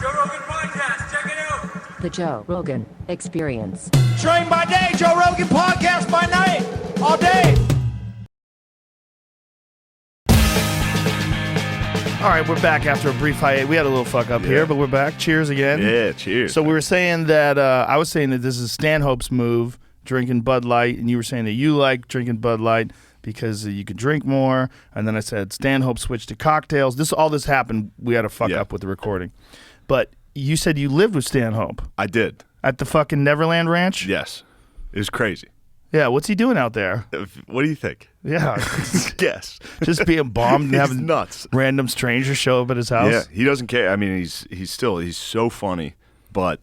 Joe Rogan Podcast. Check it out. The Joe Rogan Experience. Train by day, Joe Rogan Podcast by night, all day. All right, we're back after a brief hiatus. We had a little fuck up here, but we're back. Cheers again. Yeah, cheers. So we were saying that, I was saying that this is Stanhope's move, drinking Bud Light, and you were saying that you like drinking Bud Light because you could drink more. And then I said Stanhope switched to cocktails. All this happened. We had a fuck up with the recording. But you said you lived with Stanhope. I did. At the fucking Neverland Ranch? Yes. It was crazy. Yeah, what's he doing out there? What do you think? Yeah. Guess. Just being bombed and having nuts. Random strangers show up at his house? Yeah, he doesn't care. I mean, he's so funny, but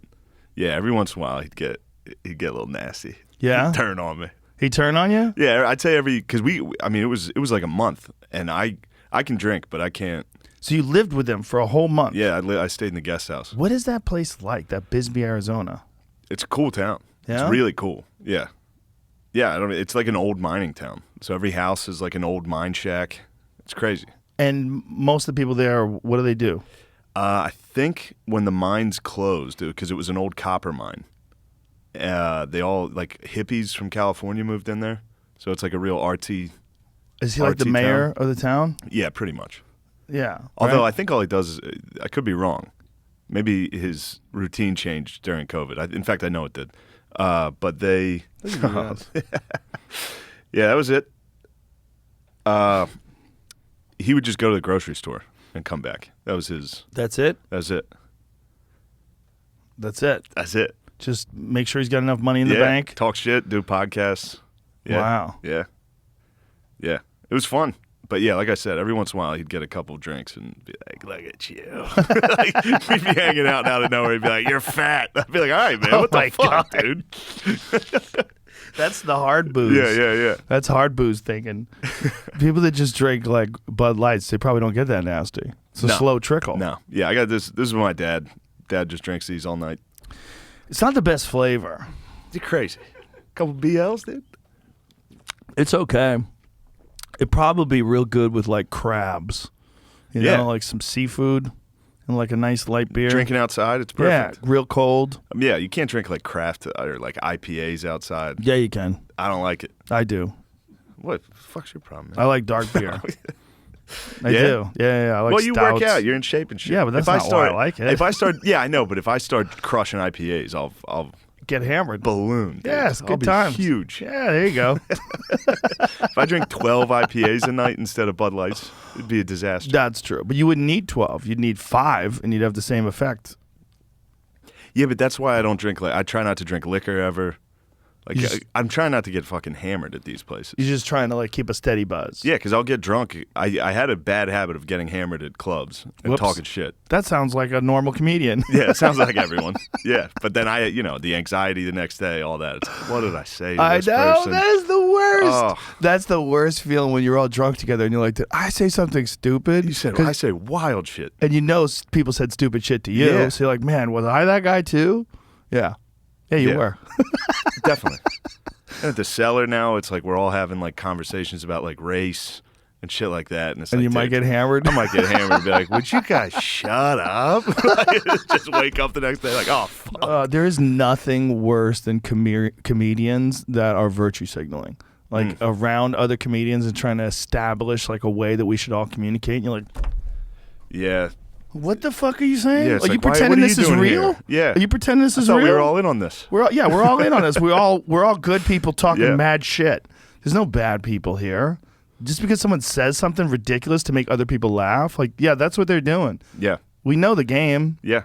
yeah, every once in a while he'd get a little nasty. Yeah? He'd turn on me. He turn on you? Yeah, I'd say because it was like a month, and I can drink, but I can't. So you lived with him for a whole month? Yeah, I stayed in the guest house. What is that place like, that Bisbee, Arizona? It's a cool town. Yeah? It's really cool. Yeah. Yeah, it's like an old mining town. So every house is like an old mine shack. It's crazy. And most of the people there, what do they do? I think when the mines closed, because it was an old copper mine, they all, like hippies from California moved in there. So it's like a real artsy. Is he like the mayor of the town? Yeah, pretty much. Yeah. Although right? I think all he does is, I could be wrong. Maybe his routine changed during COVID. In fact, I know it did. But they, yeah, that was it. He would just go to the grocery store and come back. That was his. That's it? That's it. That's it? That's it. Just make sure he's got enough money in the bank? Talk shit, do podcasts. Yeah. Wow. Yeah. Yeah. It was fun. But yeah, like I said, every once in a while he'd get a couple drinks and be like, look at you. Like, we'd be hanging out out of nowhere. He'd be like, you're fat. I'd be like, all right, man, what the fuck, dude? That's the hard booze. Yeah. That's hard booze thinking. People that just drink like Bud Lights, they probably don't get that nasty. It's a slow trickle. No. Yeah, I got this. This is my dad. Dad just drinks these all night. It's not the best flavor. You're crazy. Couple BLs, dude. It's okay. It'd probably be real good with like crabs. You know, like some seafood and like a nice light beer. Drinking outside, it's perfect. Yeah, real cold. Yeah, you can't drink like craft or like IPAs outside. Yeah, you can. I don't like it. I do. What the fuck's your problem, man? I like dark beer. I do. Yeah. I like well, you stouts. work out. You're in shape and shit. Yeah, but that's not why I like it. If I start, I know, but if I start crushing IPAs, I'll get hammered. Balloon. Dude. Yes, I'll good be times. Huge. Yeah, there you go. If I drink 12 IPAs a night instead of Bud Lights, it'd be a disaster. That's true. But you wouldn't need 12. You'd need 5, and you'd have the same effect. Yeah, but that's why I don't drink. Like, I try not to drink liquor ever. Like, I'm trying not to get fucking hammered at these places. You're just trying to like keep a steady buzz. Yeah, because I'll get drunk. I had a bad habit of getting hammered at clubs and talking shit. That sounds like a normal comedian. Yeah, it sounds like everyone. Yeah, but then the anxiety the next day, all that. It's like, what did I say to this person? That is the worst. Oh. That's the worst feeling when you're all drunk together and you're like, did I say something stupid? You said, I say wild shit. And you know people said stupid shit to you. Yeah. So you're like, man, was I that guy too? Yeah. Yeah, you were. Definitely. And at the cellar now, it's like we're all having like conversations about like race and shit like that. And, it's like, you might get hammered. I might get hammered and be like, would you guys shut up? Just wake up the next day like, oh, fuck. There is nothing worse than comedians that are virtue signaling. Like around other comedians and trying to establish like a way that we should all communicate. And you're like, yeah. What the fuck are you saying? Yeah, are you like, pretending what are this you is doing real? here? Yeah. Are you pretending this is I thought real? we were all in on this. We're all in on this. We're all good people talking mad shit. There's no bad people here. Just because someone says something ridiculous to make other people laugh, like that's what they're doing. Yeah. We know the game. Yeah.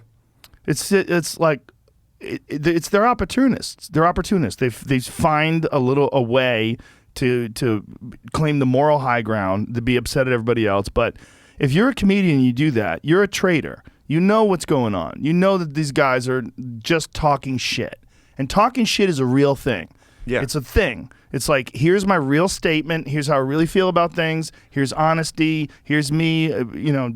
It's like it's they're opportunists. They're opportunists. They find a way to claim the moral high ground, to be upset at everybody else, but if you're a comedian and you do that, you're a traitor. You know what's going on. You know that these guys are just talking shit. And talking shit is a real thing. Yeah. It's a thing. It's like, here's my real statement. Here's how I really feel about things. Here's honesty. Here's me,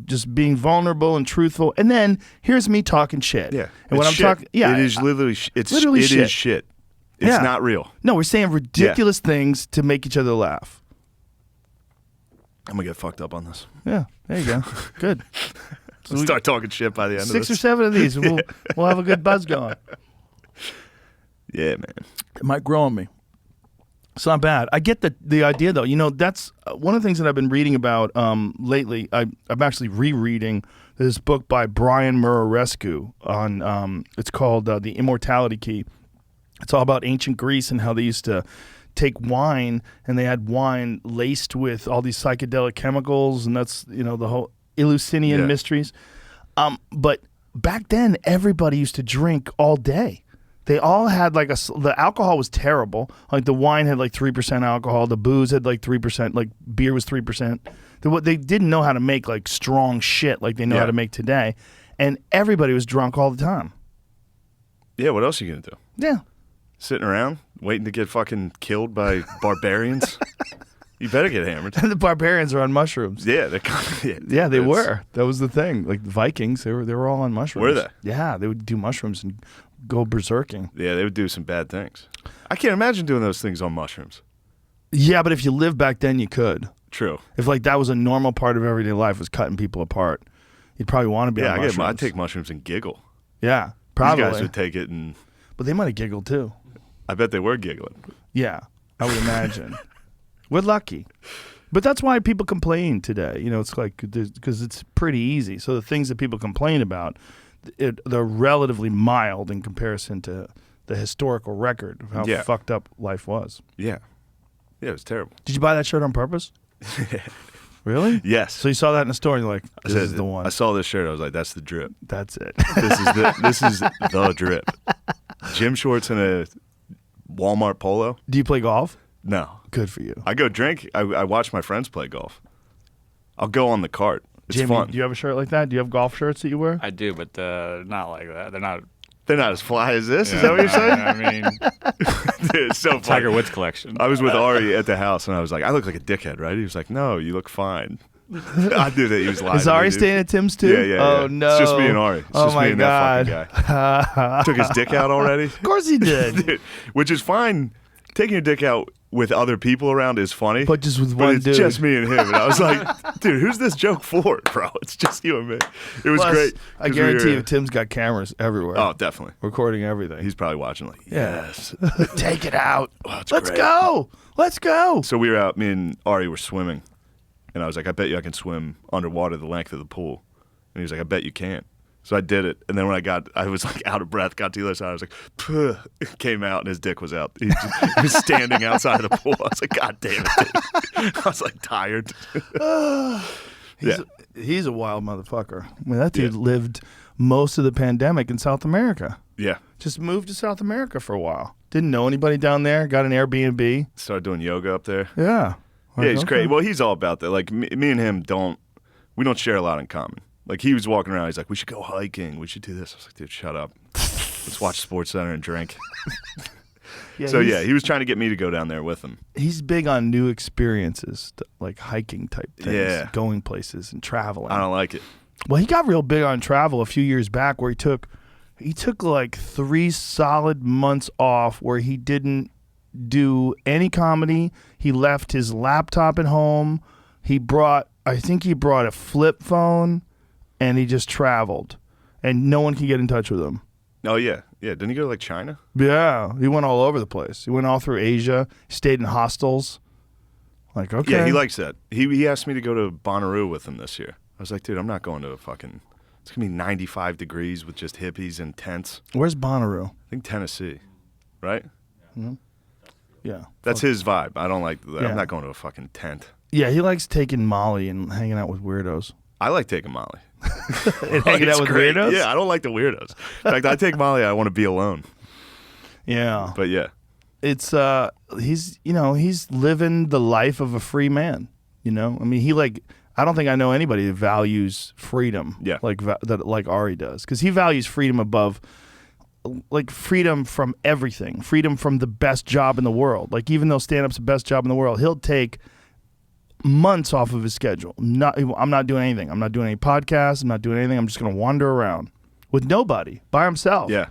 just being vulnerable and truthful. And then here's me talking shit. Yeah. And when I'm talking, it is literally shit. It is shit. It's not real. No, we're saying ridiculous things to make each other laugh. I'm going to get fucked up on this. Yeah, there you go. Good. So We'll start talking shit by the end of this. 6 or 7 of these, and we'll have a good buzz going. Yeah, man. It might grow on me. It's not bad. I get the idea, though. You know, that's one of the things that I've been reading about lately. I'm actually rereading this book by Brian Murarescu on. It's called The Immortality Key. It's all about ancient Greece and how they used to take wine, and they had wine laced with all these psychedelic chemicals, and that's, you know, the whole Eleusinian mysteries. But back then, everybody used to drink all day. They all had like the alcohol was terrible. Like the wine had like 3% alcohol. The booze had like 3%. Like beer was 3%. They didn't know how to make like strong shit like they know how to make today. And everybody was drunk all the time. Yeah, what else are you going to do? Yeah. Sitting around waiting to get fucking killed by barbarians? You better get hammered. The barbarians are on mushrooms. Yeah, Yeah, they were. That was the thing. Like the Vikings, they were all on mushrooms. Were they? Yeah, they would do mushrooms and go berserking. Yeah, they would do some bad things. I can't imagine doing those things on mushrooms. Yeah, but if you lived back then, you could. True. If like that was a normal part of everyday life, was cutting people apart, you'd probably want to be on mushrooms. I'd take mushrooms and giggle. Yeah, probably. These guys would take it and... But they might have giggled too. I bet they were giggling. Yeah, I would imagine. We're lucky. But that's why people complain today. You know, it's like, because it's pretty easy. So the things that people complain about, they're relatively mild in comparison to the historical record of how fucked up life was. Yeah. Yeah, it was terrible. Did you buy that shirt on purpose? Really? Yes. So you saw that in the store and you're like, this is the one. I saw this shirt. I was like, that's the drip. That's it. This is the drip. Gym shorts and a Walmart polo. Do you play golf? No. Good for you. I go drink. I watch my friends play golf. I'll go on the cart. It's Jamie, fun. do you have a shirt like that? Do you have golf shirts that you wear? I do, but not like that. They're not as fly as this. Is that what you're saying? I mean, Dude, it's so funny. Tiger Woods collection. I was with Ari at the house, and I was like, I look like a dickhead, right? He was like, no, you look fine. I knew that he was lying. Is Ari staying at Tim's too? Yeah. Oh, no. It's just me and Ari. It's just my me and God. that fucking guy. Took his dick out already. Of course he did. Dude, which is fine. Taking your dick out with other people around is funny. But just with but one it's dude. just me and him. And I was like, dude, who's this joke for, bro? It's just you and me. It was Plus, great. I guarantee you, Tim's got cameras everywhere. Oh, definitely. Recording everything. He's probably watching like, yes. Take it out. It's Let's great. go. Let's go. So we were out, me and Ari were swimming. And I was like, I bet you I can swim underwater the length of the pool. And he was like, I bet you can. So I did it. And then when I was like out of breath, got to the other side, I was like, Puh, came out and his dick was out. He was standing outside of the pool. I was like, God damn it, dude. I was like tired. He's a wild motherfucker. I mean, that dude lived most of the pandemic in South America. Yeah. Just moved to South America for a while. Didn't know anybody down there. Got an Airbnb. Started doing yoga up there. Yeah. Yeah, he's crazy. Well, he's all about that. Like, me and him don't share a lot in common. Like, he was walking around, he's like, we should go hiking, we should do this. I was like, dude, shut up. Let's watch SportsCenter and drink. He was trying to get me to go down there with him. He's big on new experiences, like hiking type things, Yeah. going places and traveling. I don't like it. Well, he got real big on travel a few years back where he took like 3 solid months off where he didn't do any comedy. He left his laptop at home. I think he brought a flip phone, and he just traveled, and no one could get in touch with him. Oh, yeah. Yeah, didn't he go to, like, China? Yeah, he went all over the place. He went all through Asia, stayed in hostels. Like, okay. Yeah, he likes that. He asked me to go to Bonnaroo with him this year. I was like, dude, I'm not going to it's going to be 95 degrees with just hippies and tents. Where's Bonnaroo? I think Tennessee, right? Yeah. That's his vibe. I don't like that. Yeah. I'm not going to a fucking tent. Yeah, he likes taking Molly and hanging out with weirdos. I like taking Molly. And hanging out with great. weirdos? Yeah, I don't like the weirdos. In fact, I take Molly, I want to be alone. Yeah. But yeah. It's he's living the life of a free man, you know? I mean, I don't think I know anybody that values freedom like Ari does, cuz he values freedom above like freedom from everything, freedom from the best job in the world. Like, even though stand-up's the best job in the world, he'll take months off of his schedule. I'm not doing anything. I'm not doing any podcasts. I'm not doing anything. I'm just going to wander around with nobody, by himself. Yeah.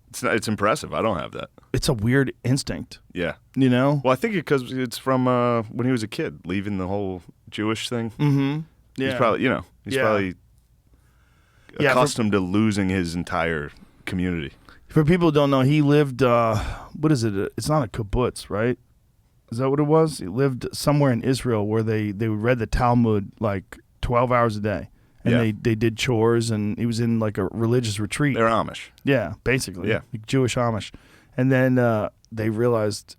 It's impressive. I don't have that. It's a weird instinct. Yeah. You know? Well, I think because it's from when he was a kid, leaving the whole Jewish thing. Mm-hmm. Yeah. He's probably, he's probably Yeah, accustomed to losing his entire community. For people who don't know, he lived, what is it? It's not a kibbutz, right? Is that what it was? He lived somewhere in Israel where they read the Talmud like 12 hours a day. And Yeah. they did chores, and he was in like a religious retreat. They're Amish. Yeah, basically. Yeah. Like Jewish Amish. And then he realized,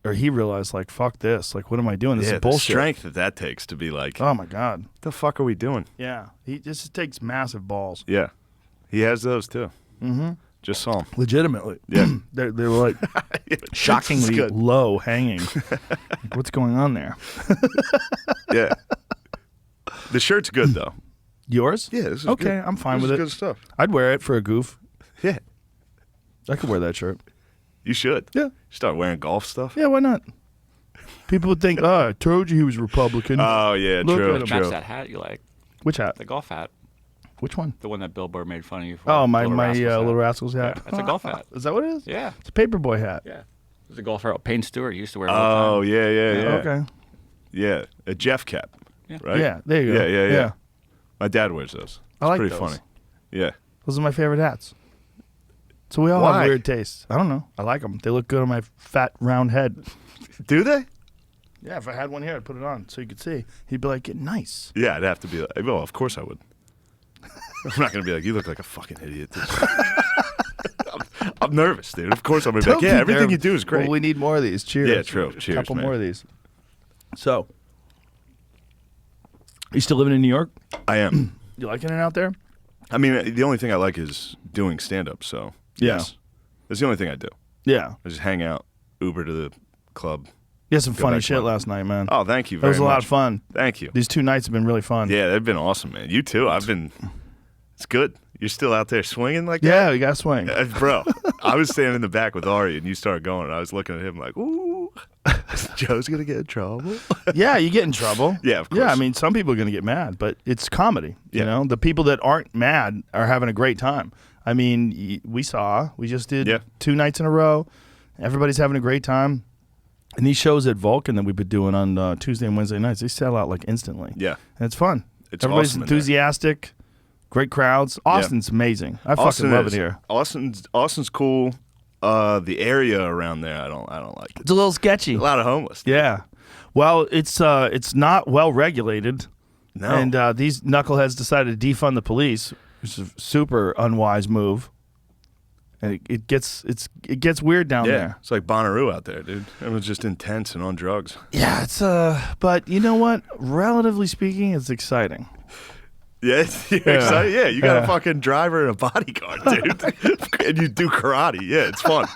like, fuck this. Like, what am I doing? This Yeah, is bullshit. the strength that takes to be like, Oh, my God. what the fuck are we doing? Yeah. He just takes massive balls. Yeah. He has those too. Mm-hmm. Just saw him. Legitimately. Yeah. They were like shockingly good. low hanging. Like, what's going on there? Yeah. The shirt's good though. Yours? Yeah, this is okay, good. I'm fine This with is it. good stuff. I'd wear it for a goof. Yeah. I could wear that shirt. You should. Yeah. Start wearing golf stuff. Yeah, why not? People would think, oh, I told you he was Republican. Oh yeah, Look true, at him. Match true. that hat you like. Which hat? The golf hat. Which one? The one that Billboard made fun of you for. Oh, my Little Rascals hat. Little Rascals hat. Yeah, that's a golf hat. Is that what it is? Yeah. It's a paperboy hat. Yeah. There's a golfer out. Payne Stewart. He used to wear it all Oh the time. yeah. Okay. Yeah, a Jeff cap. Yeah. Right. Yeah, there you go. Yeah. My dad wears those. I It's like pretty those. funny. Yeah. Those are my favorite hats. So we all Why? have weird tastes. I don't know. I like them. They look good on my fat, round head. Do they? Yeah, if I had one here, I'd put it on so you could see. He'd be like, nice. Yeah, I'd have to be like, well, of course I would. I'm not going to be like, you look like a fucking idiot. I'm nervous, dude. Of course I'm going to be like, yeah, everything you do is great. Well, we need more of these. Cheers. Yeah, true. A Cheers, couple man. more of these. So, you still living in New York? I am. You liking it out there? I mean, the only thing I like is doing stand-up, so Yeah. yes. That's the only thing I do. Yeah. I just hang out, Uber to the club. You had some Go funny back to shit my- last night, man. Oh, thank you That very was much. a lot of fun. Thank you. These 2 nights have been really fun. Yeah, they've been awesome, man. You too. It's good. You're still out there swinging like that? Yeah, you got to swing. Bro, I was standing in the back with Ari, and you started going, and I was looking at him like, ooh, Joe's going to get in trouble. Yeah, you get in trouble. Yeah, of Yeah, I course. mean, some people are going to get mad, but it's comedy. You Yeah. know, the people that aren't mad are having a great time. I mean, we just did Yeah. 2 nights in a row. Everybody's having a great time. And these shows at Vulcan that we've been doing on Tuesday and Wednesday nights, they sell out like instantly. Yeah. And it's fun. It's Everybody's awesome in there. enthusiastic. Great crowds. Austin's amazing. I Austin fucking love is. it here. Austin's cool. The area around there, I don't like it. It's a little sketchy. A lot of homeless. Yeah. Well, it's not well regulated. No. And these knuckleheads decided to defund the police, which is a super unwise move. And it gets weird down Yeah. there. It's like Bonnaroo out there, dude. Everyone's just intense and on drugs. Yeah, it's but you know what? Relatively speaking, it's exciting. Yeah, you're excited. Yeah, you got Yeah. a fucking driver and a bodyguard, dude. And you do karate. Yeah, it's fun.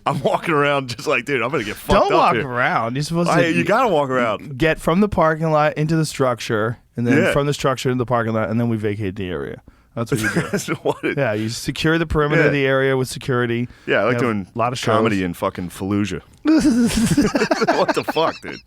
I'm walking around just like, dude, I'm going to get fucked Don't up walk here. around. You're supposed Hey, to you got to walk around. get from the parking lot into the structure, and then Yeah. from the structure into the parking lot, and then we vacate the area. That's what you do. That's what it, Yeah, you secure the perimeter Yeah. of the area with security. Yeah, I like You have doing a lot of shows. comedy in fucking Fallujah. What the fuck, dude?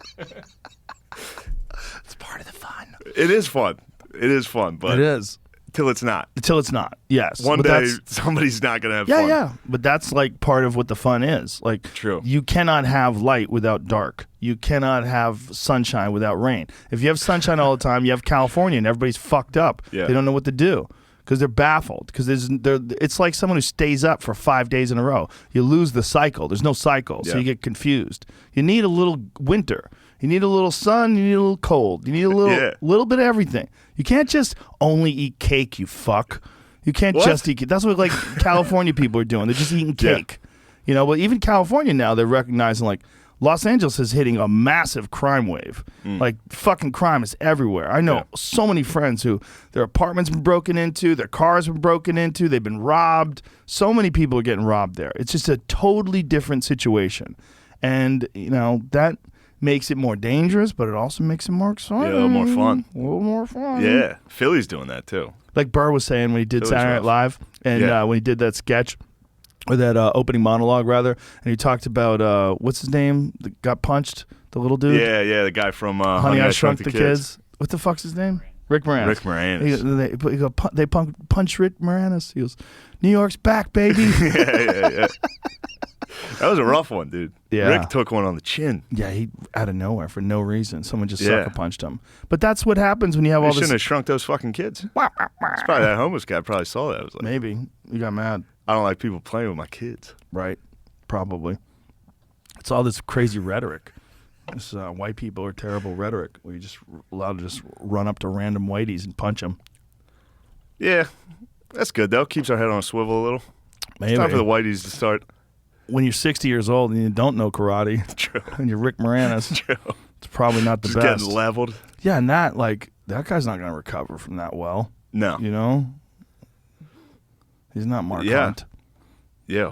It's part of the fun. It is fun. It is fun, but It is. till it's not. Until it's not. Yes. One But day, that's- somebody's not going to have Yeah, fun. yeah. But that's like part of what the fun is. Like, True. You cannot have light without dark. You cannot have sunshine without rain. If you have sunshine all the time, you have California and everybody's fucked up. Yeah. They don't know what to do because they're baffled. Because it's like someone who stays up for 5 days in a row. You lose the cycle. There's no cycle, so Yeah. you get confused. You need a little winter. You need a little sun. You need a little cold. You need a little Yeah. little bit of everything. You can't just only eat cake, you fuck. You can't What? just eat cake. That's what like California people are doing. They're just eating Yeah. cake. You know, but even California now, they're recognizing like Los Angeles is hitting a massive crime wave. Like fucking crime is everywhere. I know Yeah. so many friends who their apartments been broken into, their cars been broken into, they've been robbed. So many people are getting robbed there. It's just a totally different situation. And, you know, that makes it more dangerous, but it also makes it more exciting. Yeah, a little more fun. A little more fun. Yeah, Philly's doing that too. Like Burr was saying when he did Philly's Saturday Night rough. Live, and Yeah. when he did that sketch, or that opening monologue rather, and he talked about what's his name that got punched, the little dude. Yeah, the guy from Honey, I Shrunk the Kids. What the fuck's his name? Rick Moranis. Rick Moranis. They punched Rick Moranis. He goes, New York's back, baby. Yeah. That was a rough one, dude. Yeah. Rick took one on the chin. Yeah, he out of nowhere for no reason. Someone just Yeah. sucker punched him. But that's what happens when you have They all shouldn't this. have shrunk those fucking kids. It's probably that homeless guy probably saw that. I was like, Maybe you got mad, I don't like people playing with my kids. right? Probably. It's all this crazy rhetoric. This white people are terrible rhetoric. Where you just allowed to just run up to random whiteys and punch them. Yeah, that's good though. Keeps our head on a swivel a little. Maybe It's time for the whiteys to start. when you're 60 years old and you don't know karate, True. and you're Rick Moranis, True. it's probably not the Just best. getting leveled. Yeah, and that guy's not going to recover from that well. No. You know, he's not Mark Yeah. Hunt. Yeah,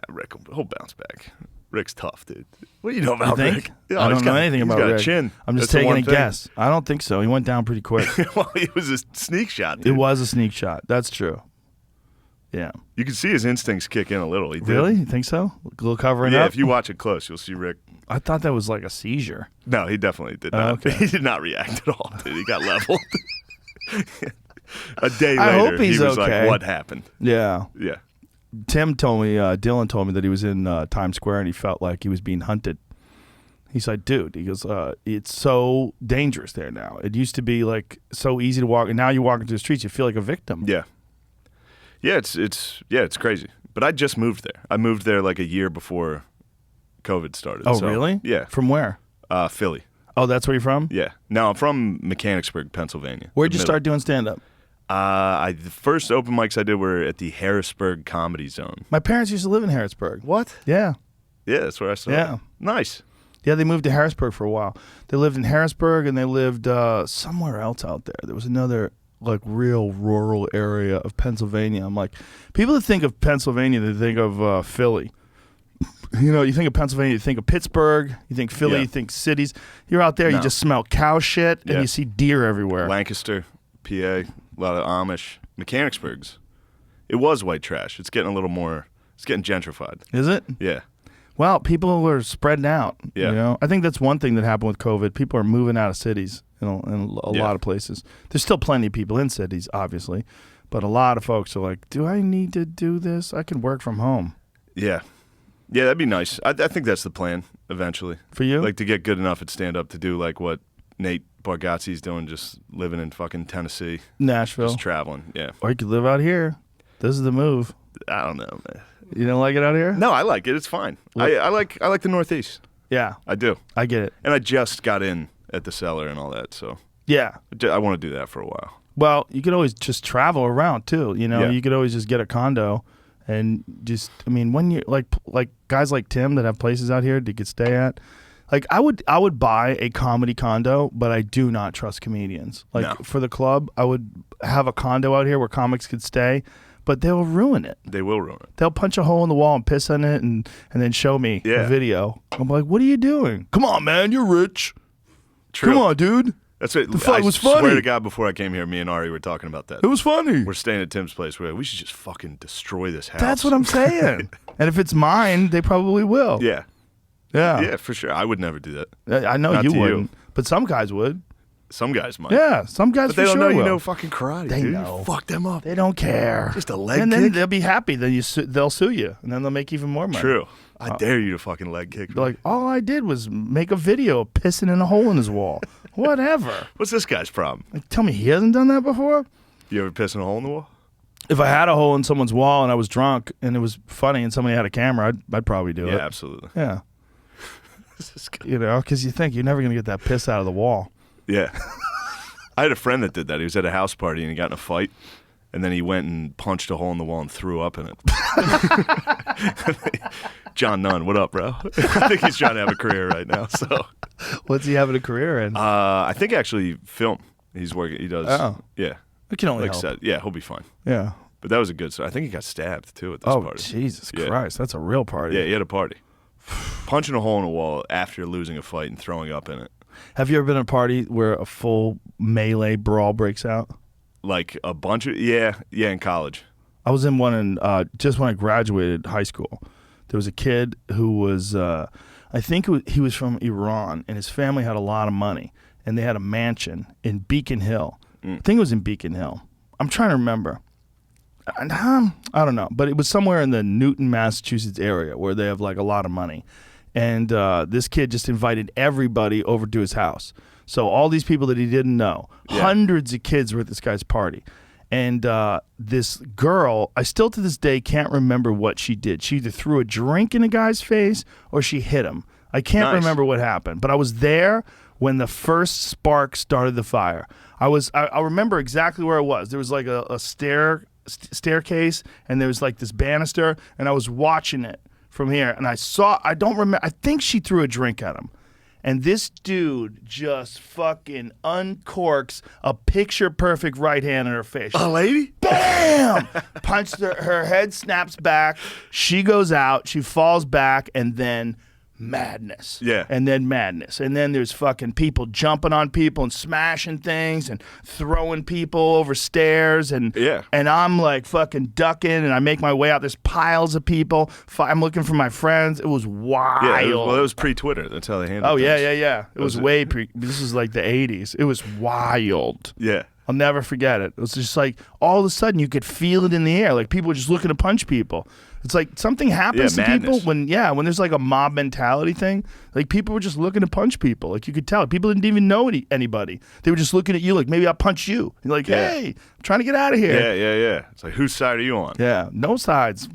Rick he'll bounce back. Rick's tough, dude. What do you know about You think? Rick? Yeah, I he's don't know anything he's about got Rick. A chin. I'm just That's the taking one a thing. guess. I don't think so. He went down pretty quick. Well, it was a sneak shot. Dude. It was a sneak shot. That's true. Yeah. You can see his instincts kick in a little. He did. Really? You think so? A little covering Yeah, up? if you watch it close, you'll see Rick. I thought that was like a seizure. No, he definitely did not. okay. He did not react at all, dude. He got leveled. A day later, I hope he's he was okay. like, what happened? Yeah. Yeah. Tim told me, Dylan told me that he was in Times Square and he felt like he was being hunted. He's like, dude, he goes, it's so dangerous there now. It used to be like so easy to walk, and now you walk into the streets, you feel like a victim. Yeah. Yeah, it's crazy. But I just moved there. I moved there like a year before COVID started. Oh, so, really? Yeah. From where? Philly. Oh, that's where you're from? Yeah. No, I'm from Mechanicsburg, Pennsylvania. Where'd the you middle. start doing stand-up? The first open mics I did were at the Harrisburg Comedy Zone. My parents used to live in Harrisburg. What? Yeah. Yeah, that's where I started. Yeah. Nice. Yeah, they moved to Harrisburg for a while. They lived in Harrisburg and they lived somewhere else out there. There was another like real rural area of Pennsylvania. I'm like, people that think of Pennsylvania, they think of Philly. You know, you think of Pennsylvania, you think of Pittsburgh, you think Philly, Yeah. you think cities. You're out there, you No. just smell cow shit and Yeah. you see deer everywhere. Lancaster, PA, a lot of Amish. Mechanicsburg's. It was white trash. It's getting a little more, it's getting gentrified. Is it? Yeah. Well, people were spreading out. Yeah. You know, I think that's one thing that happened with COVID. People are moving out of cities in a Yeah. lot of places. There's still plenty of people in cities, obviously, but a lot of folks are like, "Do I need to do this? I can work from home." Yeah. Yeah, that'd be nice. I think that's the plan eventually. For you? Like to get good enough at stand-up to do like what Nate Bargatze's doing, just living in fucking Tennessee, Nashville, just traveling. Yeah. or you could live out here. This is the move. I don't know, man. You don't like it out here? No, I like it. It's fine. I like the Northeast. Yeah, I do. I get it. And I just got in at the Cellar and all that, so Yeah. I want to do that for a while. Well, you could always just travel around too. You know, Yeah. you could always just get a condo, and just when you're like guys like Tim that have places out here that you could stay at. Like I would buy a comedy condo, but I do not trust comedians. Like No. for the club, I would have a condo out here where comics could stay, but they'll ruin it. They will ruin it. They'll punch a hole in the wall and piss on it, and then show me Yeah. a video. I'm like, what are you doing? Come on, man, you're rich. True. Come on, dude. That's it. The fight was I swear funny. to God, before I came here, me and Ari were talking about that. It was funny. We're staying at Tim's place. We should just fucking destroy this house. That's what I'm saying. And if it's mine, they probably will. Yeah. Yeah. Yeah, for sure. I would never do that. I know Not you to you. wouldn't, but some guys would. Some guys might. Yeah, some guys But for they don't sure know you will. know fucking karate, They dude. know. You fuck them up. They don't care. Just a leg and then kick? they'll be happy. Then they'll sue you, and then they'll make even more money. True. I dare you to fucking leg kick me. They're like, all I did was make a video of pissing in a hole in his wall. Whatever. What's this guy's problem? Like, tell me he hasn't done that before? You ever piss in a hole in the wall? If I had a hole in someone's wall and I was drunk and it was funny and somebody had a camera, I'd probably do Yeah, it. absolutely. Yeah. This is good. You know, because you think you're never going to get that piss out of the wall. Yeah. I had a friend that did that. He was at a house party and he got in a fight. And then he went and punched a hole in the wall and threw up in it. John Nunn, what up, bro? I think he's trying to have a career right now. So, What's he having a career in? I think actually film. He's working. He does. Oh. Yeah. it can only Like I help. said, yeah, he'll be fine. Yeah. But that was a good story. I think he got stabbed too at this Oh, party. Jesus Yeah. Christ. That's a real party. Yeah, he had a party. Punching a hole in a wall after losing a fight and throwing up in it. Have you ever been at a party where a full melee brawl breaks out? Like a bunch of in college. I was in one in just when I graduated high school. There was a kid who was, I think he was from Iran, and his family had a lot of money, and they had a mansion in Beacon Hill. I think it was in Beacon Hill. I'm trying to remember. I don't know, but it was somewhere in the Newton, Massachusetts area where they have like a lot of money. And this kid just invited everybody over to his house. So all these people that he didn't know, hundreds of kids were at this guy's party. And this girl, I still to this day can't remember what she did. She either threw a drink in a guy's face or she hit him. I can't remember what happened, but I was there when the first spark started the fire. I remember exactly where I was. There was like a staircase, and there was like this banister, and I was watching it from here, and I don't remember, I think she threw a drink at him. And this dude just fucking uncorks a picture-perfect right hand in her face. A lady? Bam! Punched her head snaps back. She goes out. She falls back, and then madness. Yeah. And then madness. And then there's fucking people jumping on people and smashing things and throwing people over stairs. And and I'm like fucking ducking, and I make my way out. There's piles of people. I'm looking for my friends. It was wild. Yeah, it was pre-Twitter. That's how they handled it. Yeah. It was way pre. This is like the 80s. It was wild. Yeah. I'll never forget it. It was just like all of a sudden you could feel it in the air. Like people were just looking to punch people. It's like something happens to people when there's like a mob mentality thing. Like people were just looking to punch people. Like you could tell. People didn't even know anybody. They were just looking at you like, maybe I'll punch you. And you're like, hey, I'm trying to get out of here. Yeah. It's like, whose side are you on? Yeah, no sides.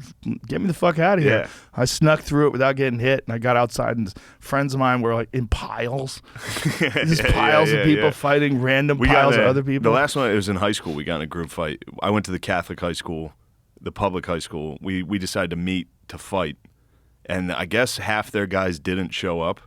Get me the fuck out of here. Yeah. I snuck through it without getting hit, and I got outside, and friends of mine were like in piles. Just piles of people fighting random piles of other people. The last one, it was in high school. We got in a group fight. I went to the Catholic high school, the public high school. We decided to meet to fight, and I guess half their guys didn't show up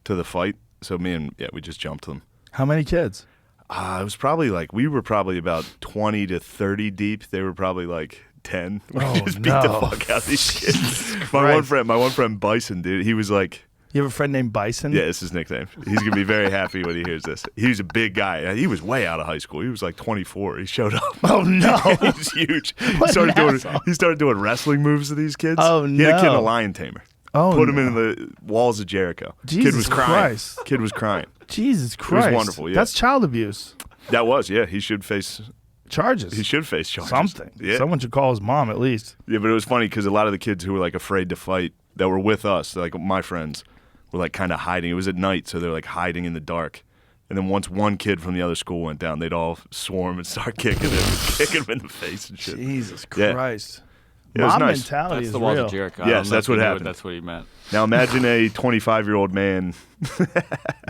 to the fight. So we just jumped them. How many kids? It was probably like, we were probably about 20 to 30 deep. They were probably like 10. We just beat the fuck out of these kids. My one friend Bison, dude, he was like, you have a friend named Bison? yeah, it's his nickname. He's going to be very happy when he hears this. He was a big guy. He was way out of high school. He was like 24. He showed up. Oh, no. He was huge. He started doing wrestling moves to these kids. Oh, He had a kid in a no. lion tamer. Oh, Put him in the walls of Jericho. Jesus Kid was crying. Christ. Kid was crying. Jesus Christ. wonderful, yeah. That's child abuse. That was, yeah. He should face Charges. charges. Something. Yeah. Someone should call his mom at least. Yeah, but it was funny because a lot of the kids who were like afraid to fight that were with us, like my friends, were like kind of hiding. It was at night, so they're like hiding in the dark. And then once one kid from the other school went down, they'd all swarm and start kicking him in the face and shit. Jesus Yeah. Christ. Yeah, it was Mob nice. mentality That's is the walls real. of Jericho. Yes, I don't know that's if what you knew happened. That's what he meant. Now imagine a 25-year-old man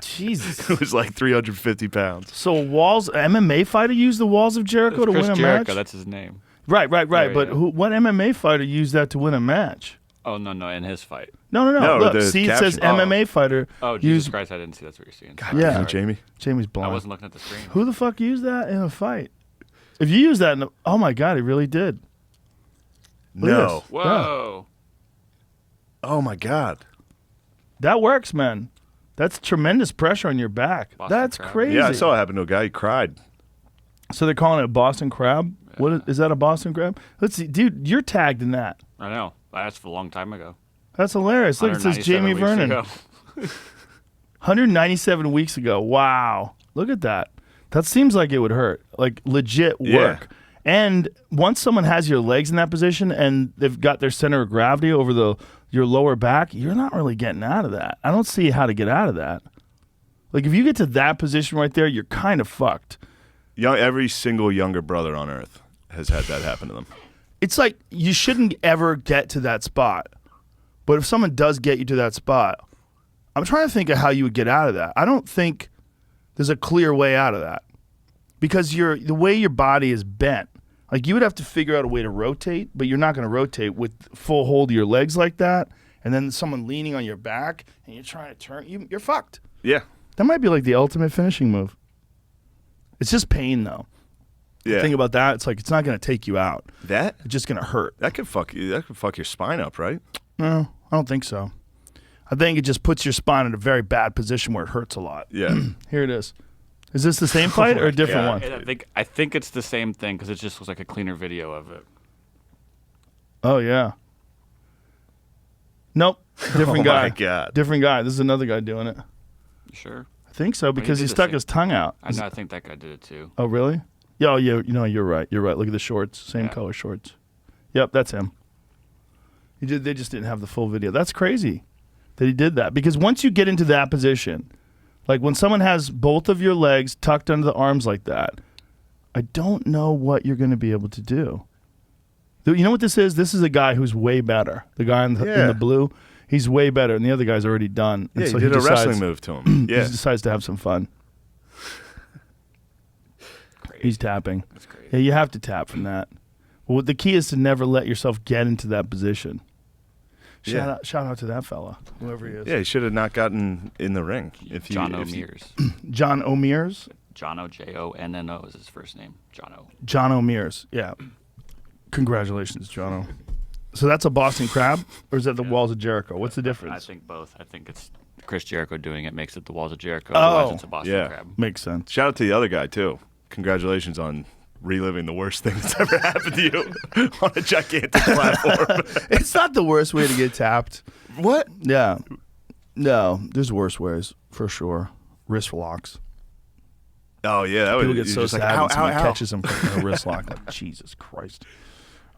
Jesus. who was like 350 pounds. So MMA fighter used the walls of Jericho to Chris win a Jericho, match? that's his name. Right. Yeah, But yeah. what MMA fighter used that to win a match? Oh, no, in his fight. No. No, Look, the see, it says caption. MMA fighter. Oh, Jesus used. Christ, I didn't see that's what you're seeing. Yeah. Sorry. Jamie? Jamie's I blind. wasn't looking at the screen. Who the fuck used that in a fight? If you use that, oh my God, he really did. Look at No. this. Whoa. Oh my God. That works, man. That's tremendous pressure on your back. Boston That's Crab. crazy. Yeah, I saw it happen to a guy. He cried. So they're calling it a Boston Crab? What is that, a Boston Crab? Let's see. Dude, you're tagged in that. I know. That's a long time ago. That's hilarious. Look, it says 197 Jamie weeks Vernon. ago. 197 weeks ago. Wow. Look at that. That seems like it would hurt. Like legit work. Yeah. And once someone has your legs in that position and they've got their center of gravity over your lower back, you're not really getting out of that. I don't see how to get out of that. Like if you get to that position right there, you're kind of fucked. Every single younger brother on earth has had that happen to them. It's like you shouldn't ever get to that spot. But if someone does get you to that spot, I'm trying to think of how you would get out of that. I don't think there's a clear way out of that. Because the way your body is bent, like you would have to figure out a way to rotate, but you're not going to rotate with full hold of your legs like that, and then someone leaning on your back, and you're trying to turn, you're fucked. Yeah. That might be like the ultimate finishing move. It's just pain, though. Yeah. The thing about that, it's like it's not going to take you out. That? It's just going to hurt. That could fuck you. That could fuck your spine up, right? No, I don't think so. I think it just puts your spine in a very bad position where it hurts a lot. Yeah. Here it is. Is this the same fight or a different God. one? And I think it's the same thing because it just was like a cleaner video of it. Oh, yeah. Nope. Different Oh, guy. my God. Different guy. This is another guy doing it. You sure? I think so because he did the stuck same- his tongue out. I know. I think that guy did it too. Oh, really? Yo, you know, you're right. You're right. Look at the shorts. Same color shorts. Yep, that's him. They just didn't have the full video. That's crazy that he did that. Because once you get into that position, like when someone has both of your legs tucked under the arms like that, I don't know what you're going to be able to do. You know what this is? This is a guy who's way better. The guy in the blue, he's way better, and the other guy's already done. And Yeah, so he did a decides, wrestling move to him. He Yeah. decides to have some fun. He's tapping. That's crazy. Yeah, you have to tap from that. Well, the key is to never let yourself get into that position. Shout out to that fella, whoever he is. Yeah, he should have not gotten in the ring. If John you, O'Mears. John O'Mears? John O, Jonno is his first name. John O. John O'Mears, yeah. Congratulations, John O. So that's a Boston Crab, or is that the Walls of Jericho? What's the difference? I think both. I think it's Chris Jericho doing it makes it the Walls of Jericho. Oh. Otherwise, it's a Boston Yeah. Crab. Makes sense. Shout out to the other guy too. Congratulations on reliving the worst thing that's ever happened to you on a gigantic platform. It's not the worst way to get tapped. What? Yeah. No, there's worse ways, for sure. Wrist locks. Oh yeah, that People would get you're so just sad like, ow, when someone ow, ow. catches them in a wrist lock. Like, Jesus Christ.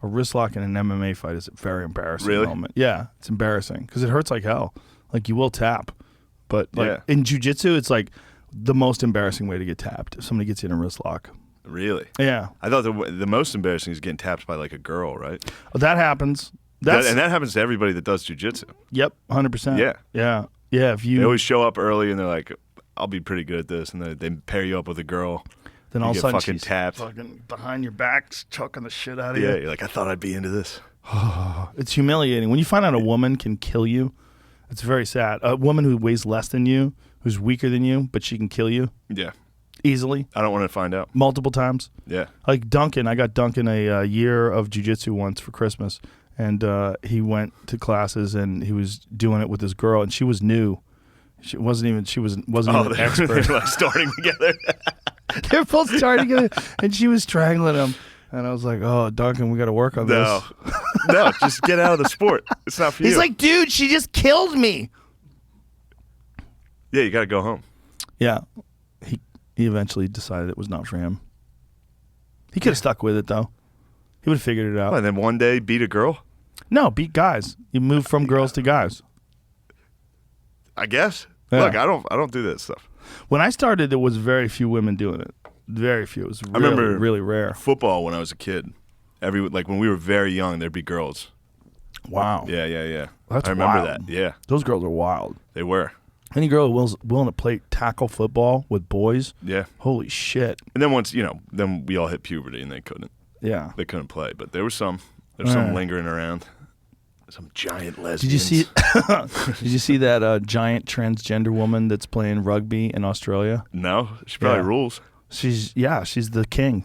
A wrist lock in an MMA fight is a very embarrassing Really? moment. Yeah, it's embarrassing because it hurts like hell. Like, you will tap. But like Yeah. in jiu-jitsu, it's like the most embarrassing way to get tapped if somebody gets you in a wrist lock. Really? Yeah. I thought the most embarrassing is getting tapped by like a girl, right? Well, that happens. And that happens to everybody that does jujitsu. Yep, 100%. Yeah. Yeah. Yeah, if you They always show up early and they're like, "I'll be pretty good at this," and they pair you up with a girl. then you all of a get sudden fucking she's tapped. fucking behind your back, choking the shit out of Yeah, you. you're like, "I thought I'd be into this." It's humiliating. When you find out a woman can kill you, it's very sad. A woman who weighs less than you, who's weaker than you, but she can kill you Yeah, easily, I don't want to find out. multiple times. Yeah, Like Duncan, I got Duncan a year of jiu-jitsu once for Christmas, and he went to classes and he was doing it with this girl, and she was new. She wasn't even an they're expert. like starting together. They're both starting together, and she was strangling him. And I was like, "Oh, Duncan, we got to work on No, this." no, just get out of the sport. It's not for you. He's like, "Dude, she just killed me." "Yeah, you got to go home." Yeah, he eventually decided it was not for him. He could have stuck with it though. He would have figured it out. What, and then one day beat a girl. No, beat guys. You move from girls to guys. I guess. Yeah. Look, I don't do that stuff. When I started, there was very few women doing it. Very few. It was really, remember- really rare. Football when I was a kid. Like when we were very young, there'd be girls. Wow. Yeah. That's I remember wild. that. Yeah, Those girls are wild. they were. Any girl who's willing to play tackle football with boys, Yeah, holy shit. and then once then we all hit puberty and they couldn't play. But there was some. There's some Right. lingering around. Some giant lesbians. Did you see? Did you see that giant transgender woman that's playing rugby in Australia? No, she probably Yeah. rules. She's the king.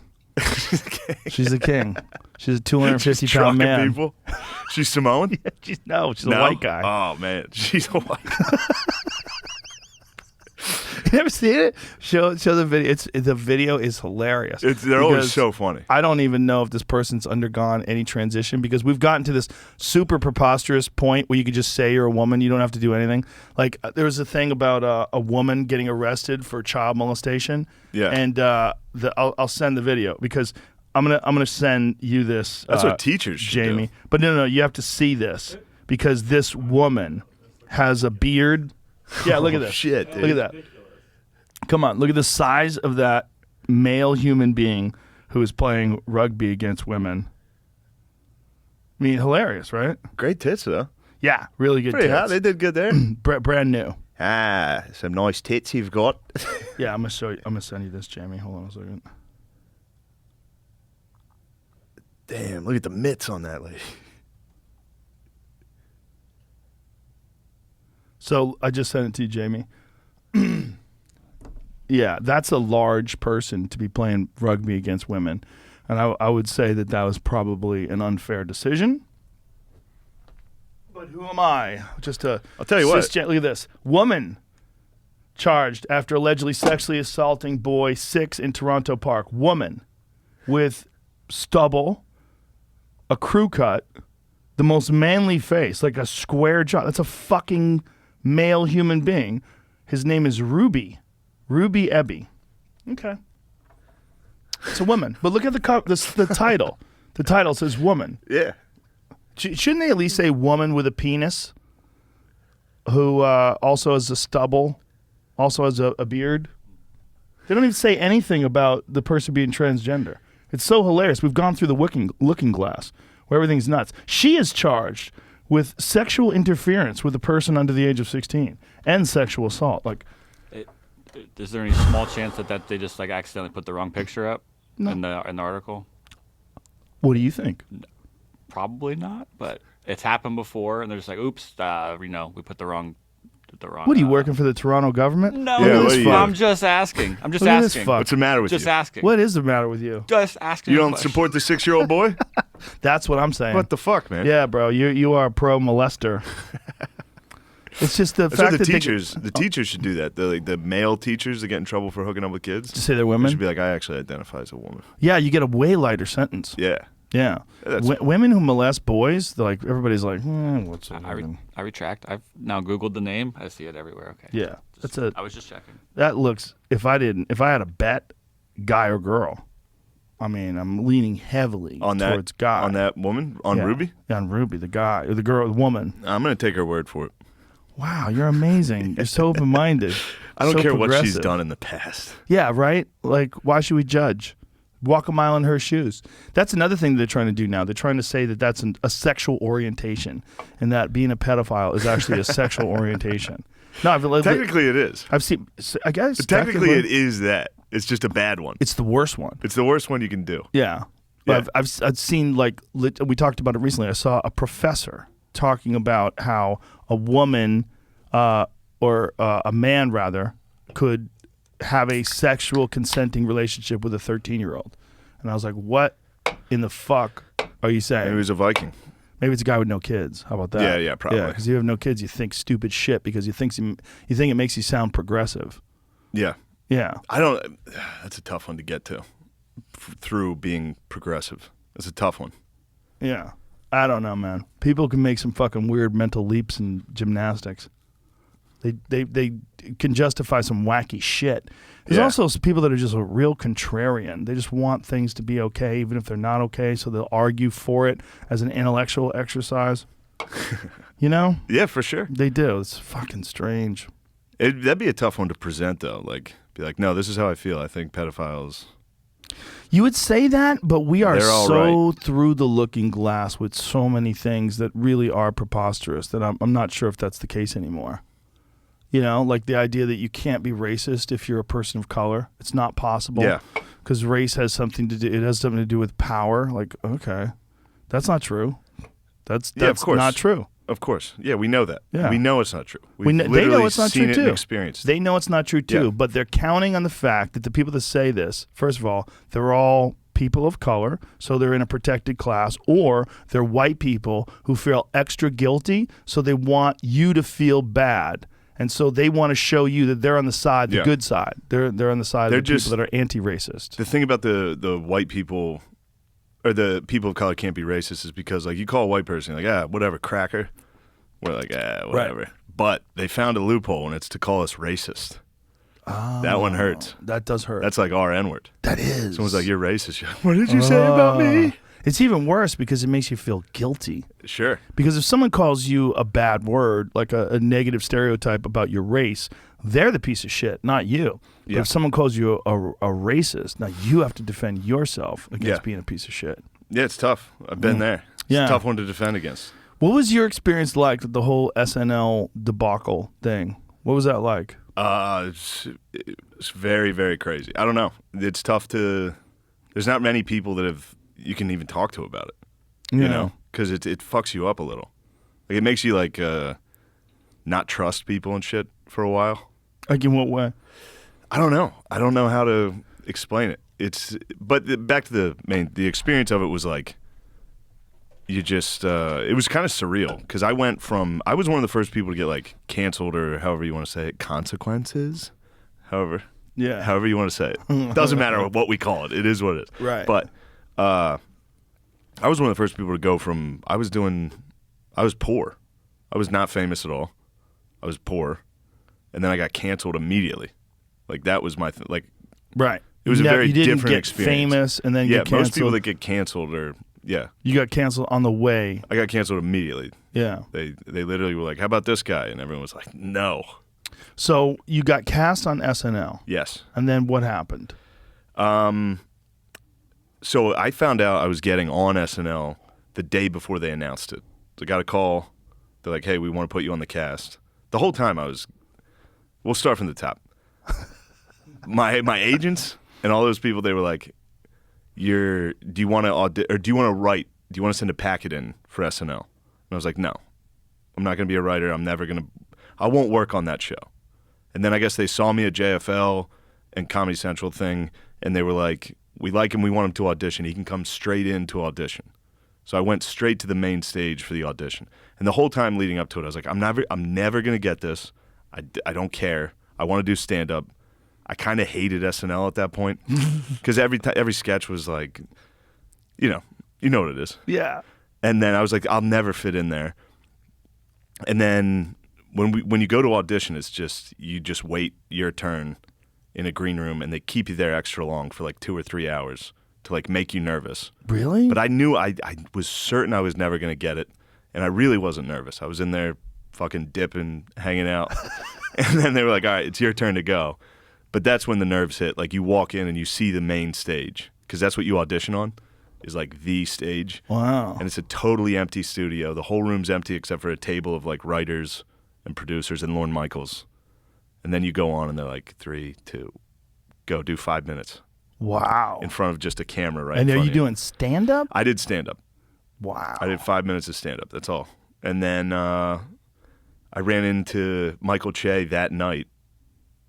She's the king. She's a 250 She's pound trucking man. people. She's Samoan. She's No? a white guy. Oh man, she's a white guy. You ever seen it? Show the video. The video is hilarious. They're always because so funny. I don't even know if this person's undergone any transition because we've gotten to this super preposterous point where you could just say you're a woman. You don't have to do anything. Like there was a thing about a woman getting arrested for child molestation. Yeah. And I'll send the video because I'm gonna send you this. That's what teachers should Jamie. do. But no, you have to see this because this woman has a beard. Yeah, look at this. Shit, dude. Look at that. Come on, look at the size of that male human being who is playing rugby against women. I mean, hilarious, right? Great tits though. Yeah, really good Pretty hot. tits. They did good there. Brand new. Some nice tits you've got. Yeah, I'm gonna show you. I'm gonna send you this, Jamie. Hold on a second. Damn, look at the mitts on that lady. So I just sent it to you, Jamie. Yeah, that's a large person to be playing rugby against women, and I would say that was probably an unfair decision. But who am I? Just a I'll tell you what. Look at this woman charged after allegedly sexually assaulting boy 6 in Toronto Park. Woman with stubble, a crew cut, the most manly face, like a square jaw. That's a fucking male human being. His name is Ruby Ebby. Okay. It's a woman. But look at the title. The title says woman. Yeah. Shouldn't they at least say woman with a penis who also has a stubble, also has a beard? They don't even say anything about the person being transgender. It's so hilarious. We've gone through the looking glass where everything's nuts. She is charged with sexual interference with a person under the age of 16 and sexual assault. Like, Is there any small chance that they just like accidentally put the wrong picture up in the article? what do you think? Probably not, but it's happened before, and they're just like, "Oops, we put the wrong." What are you working for the Toronto government? No, Yeah, what are you- I'm just asking. I'm just Look at this asking. fuck. What's the matter with Just you? asking. What is the matter with you? Just asking. You a don't question. support the 6-year-old boy? That's what I'm saying. What the fuck, man? Yeah, bro, you are a pro molester. It's just the That's fact what the that teachers. The teachers should do that. The male teachers that get in trouble for hooking up with kids. to say they're They women. should be like, I actually identify as a woman. Yeah, you get a way lighter sentence. Yeah. Yeah, That's- women who molest boys, they're like everybody's like, what's that? I retract. I've now Googled the name. I see it everywhere. Okay. Yeah, I was just checking. that looks. If I had a bet, guy or girl, I mean, I'm leaning heavily On that towards guy. On that woman? On Yeah. Ruby? Yeah, on Ruby, the guy or the girl, the woman. I'm gonna take her word for it. Wow, you're amazing. You're so open-minded. I don't so care what she's progressive. done in the past. Yeah, right? Like, why should we judge? Walk a mile in her shoes. That's another thing they're trying to do now. They're trying to say that that's a sexual orientation and that being a pedophile is actually a sexual orientation. No, Technically, it is. I've seen, I guess. Technically, it is that. It's just a bad one. It's the worst one. It's the worst one you can do. Yeah. Yeah. I've seen, like, we talked about it recently. I saw a professor talking about how a woman or a man, rather, could have a sexual consenting relationship with a 13-year-old. And I was like, what in the fuck are you saying? Maybe he was a Viking. Maybe it's a guy with no kids. How about that? Yeah, probably. Yeah, because you have no kids, you think stupid shit because you think it makes you sound progressive. Yeah. Yeah. I don't. That's a tough one to get to through being progressive. That's a tough one. Yeah. I don't know, man. People can make some fucking weird mental leaps in gymnastics. They can justify some wacky shit. There's Yeah. also some people that are just a real contrarian. They just want things to be okay, even if they're not okay, so they'll argue for it as an intellectual exercise. You know? Yeah, for sure. They do. It's fucking strange. That'd be a tough one to present, though. Like, be like, no, this is how I feel. I think pedophiles. You would say that, but we are They're all so through the looking glass with so many things that really are preposterous that I'm not sure if that's the case anymore. You know, like the idea that you can't be racist if you're a person of color. It's not possible. Yeah. Because race has something to do. It has something to do with power. Like, okay, that's not true. That's of course. not true. Of course. Yeah, we know that. Yeah. We know it's not true. They know literally it's not seen true it too. and experienced it. They know it's not true too, Yeah. but they're counting on the fact that the people that say this, first of all, they're all people of color, so they're in a protected class, or they're white people who feel extra guilty, so they want you to feel bad. And so they want to show you that they're on the side, the Yeah. good side. They're on the side They're of the just- people that are anti-racist. The thing about the white people or the people of color can't be racist is because, like, you call a white person, you're like, whatever, cracker. We're like, whatever. Right. But they found a loophole, and it's to call us racist. That one hurts. That does hurt. That's like our N-word. that is. Someone's like, you're racist. You're like, what did you say about me? It's even worse because it makes you feel guilty. Sure. Because if someone calls you a bad word, like a negative stereotype about your race, they're the piece of shit, not you. But Yeah. if someone calls you a racist, now you have to defend yourself against Yeah. being a piece of shit. Yeah, it's tough. I've been there. It's Yeah. a tough one to defend against. What was your experience like with the whole SNL debacle thing? What was that like? It's very, very crazy. I don't know. It's tough to. There's not many people that you can even talk to about it. You Yeah. know, because it fucks you up a little. Like, it makes you like not trust people and shit for a while. Like in what way? I don't know. I don't know how to explain it. But back to the experience of it was like, you just it was kind of surreal because I was one of the first people to get like canceled, or however you want to say it, consequences, however you want to say it. Doesn't matter what we call it. It is what it is. Right. But I was one of the first people to go from I was poor. I was not famous at all. I was poor, and then I got canceled immediately. Like, that was my like. Right. It was a very you didn't different get experience. famous and then Yeah, get canceled. most people that get canceled are You got canceled on the way. I got canceled immediately. Yeah. They literally were like, "How about this guy?" And everyone was like, "No." So you got cast on SNL. Yes. And then what happened? So I found out I was getting on SNL the day before they announced it. So I got a call. They're like, "Hey, we want to put you on the cast." The whole time we'll start from the top. My agents and all those people, they were like, do you want to write? Do you want to send a packet in for SNL? And I was like, no, I'm not going to be a writer. I won't work on that show. And then I guess they saw me at JFL and Comedy Central thing, and they were like, we like him. We want him to audition. He can come straight in to audition. So I went straight to the main stage for the audition. And the whole time leading up to it, I was like, I'm never going to get this. I don't care. I want to do stand-up. I kind of hated SNL at that point because every sketch was like, you know what it is. Yeah. And then I was like, I'll never fit in there. And then when you go to audition, it's just you just wait your turn in a green room, and they keep you there extra long for like 2 or 3 hours to like make you nervous. Really? But I knew I was certain I was never going to get it, and I really wasn't nervous. I was in there fucking dipping, hanging out, and then they were like, "All right, it's your turn to go." But that's when the nerves hit. Like you walk in and you see the main stage because that's what you audition on, is like the stage. Wow. And it's a totally empty studio. The whole room's empty except for a table of like writers and producers and Lorne Michaels. And then you go on and they're like, 3, 2, go, do 5 minutes. Wow. In front of just a camera right And in are front you of you. doing stand-up? I did stand-up. Wow. I did 5 minutes of stand-up. That's all. And then I ran into Michael Che that night.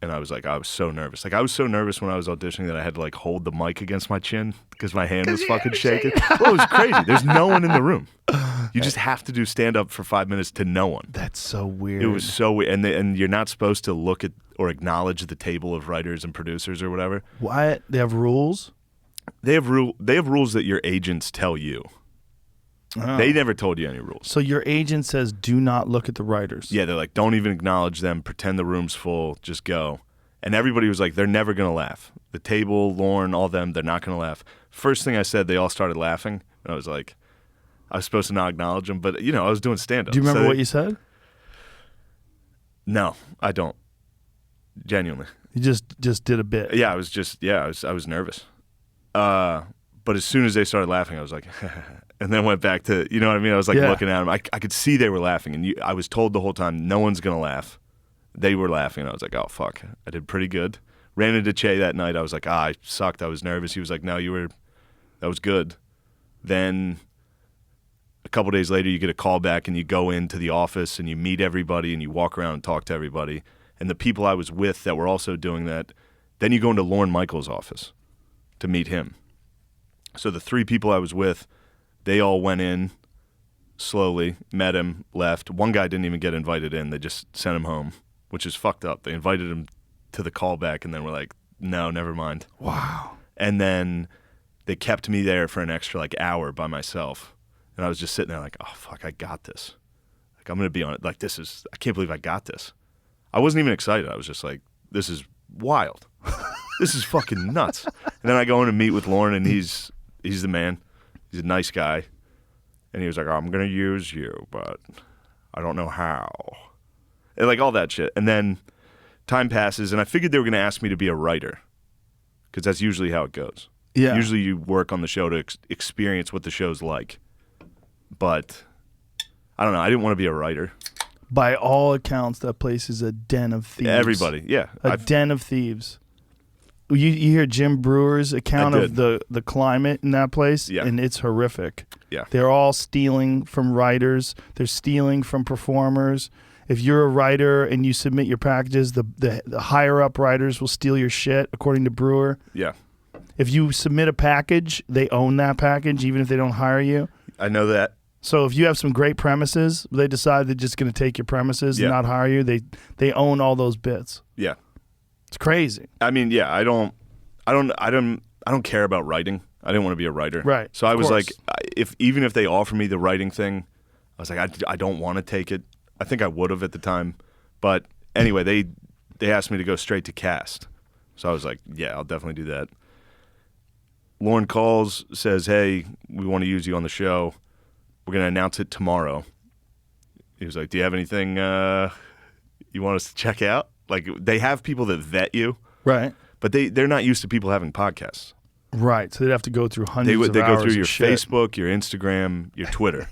And I was so nervous. Like I was so nervous when I was auditioning that I had to like hold the mic against my chin because my hand was fucking shaking. Well, it was crazy. There's no one in the room. You just have to do stand up for 5 minutes to no one. That's so weird. It was so weird. And you're not supposed to look at or acknowledge the table of writers and producers or whatever. What? They have rules? They have rules that your agents tell you. Oh. They never told you any rules. So your agent says do not look at the writers. Yeah, they're like, don't even acknowledge them. Pretend the room's full. Just go. And everybody was like, they're never going to laugh. The table, Lorne, all them, they're not going to laugh. First thing I said, they all started laughing. And I was like, I was supposed to not acknowledge them. But, I was doing stand-up. Do you remember what you said? No, I don't. Genuinely. You just did a bit. Yeah, I was nervous. But as soon as they started laughing, I was like, and then went back to, you know what I mean? I was like looking at them. I could see they were laughing. And I was told the whole time, no one's going to laugh. They were laughing. And I was like, oh, fuck. I did pretty good. Ran into Che that night. I was like, I sucked. I was nervous. He was like, no, that was good. Then a couple days later, you get a call back and you go into the office and you meet everybody and you walk around and talk to everybody. And the people I was with that were also doing that, then you go into Lorne Michaels' office to meet him. So the 3 people I was with, they all went in slowly, met him, left. One guy didn't even get invited in. They just sent him home, which is fucked up. They invited him to the callback and then were like, no, never mind. Wow. And then they kept me there for an extra hour by myself. And I was just sitting there like, oh, fuck, I got this. Like, I'm going to be on it. Like, I can't believe I got this. I wasn't even excited. I was just like, this is wild. This is fucking nuts. And then I go in and meet with Lorne, and he's the man. He's a nice guy. And he was like, oh, I'm going to use you, but I don't know how. And like all that shit. And then time passes, and I figured they were going to ask me to be a writer because that's usually how it goes. Yeah. Usually you work on the show to experience what the show's like. But I don't know. I didn't want to be a writer. By all accounts, that place is a den of thieves. Everybody, yeah. A den of thieves. You hear Jim Brewer's account of the climate in that place, and it's horrific. Yeah. They're all stealing from writers. They're stealing from performers. If you're a writer and you submit your packages, the higher-up writers will steal your shit, according to Brewer. Yeah. If you submit a package, they own that package, even if they don't hire you. I know that. So if you have some great premises, they decide they're just going to take your premises and not hire you. They own all those bits. Yeah. It's crazy. I mean, yeah, I don't care about writing. I didn't want to be a writer. Right. So I was like, even if they offer me the writing thing, I was like, I don't want to take it. I think I would have at the time. But anyway, they asked me to go straight to cast. So I was like, yeah, I'll definitely do that. Lauren calls, says, "Hey, we want to use you on the show. We're going to announce it tomorrow." He was like, "Do you have anything you want us to check out?" Like, they have people that vet you, Right. but they're not used to people having podcasts. Right. So they'd have to go through hundreds of They hours go through your of shit. Facebook, your Instagram, your Twitter.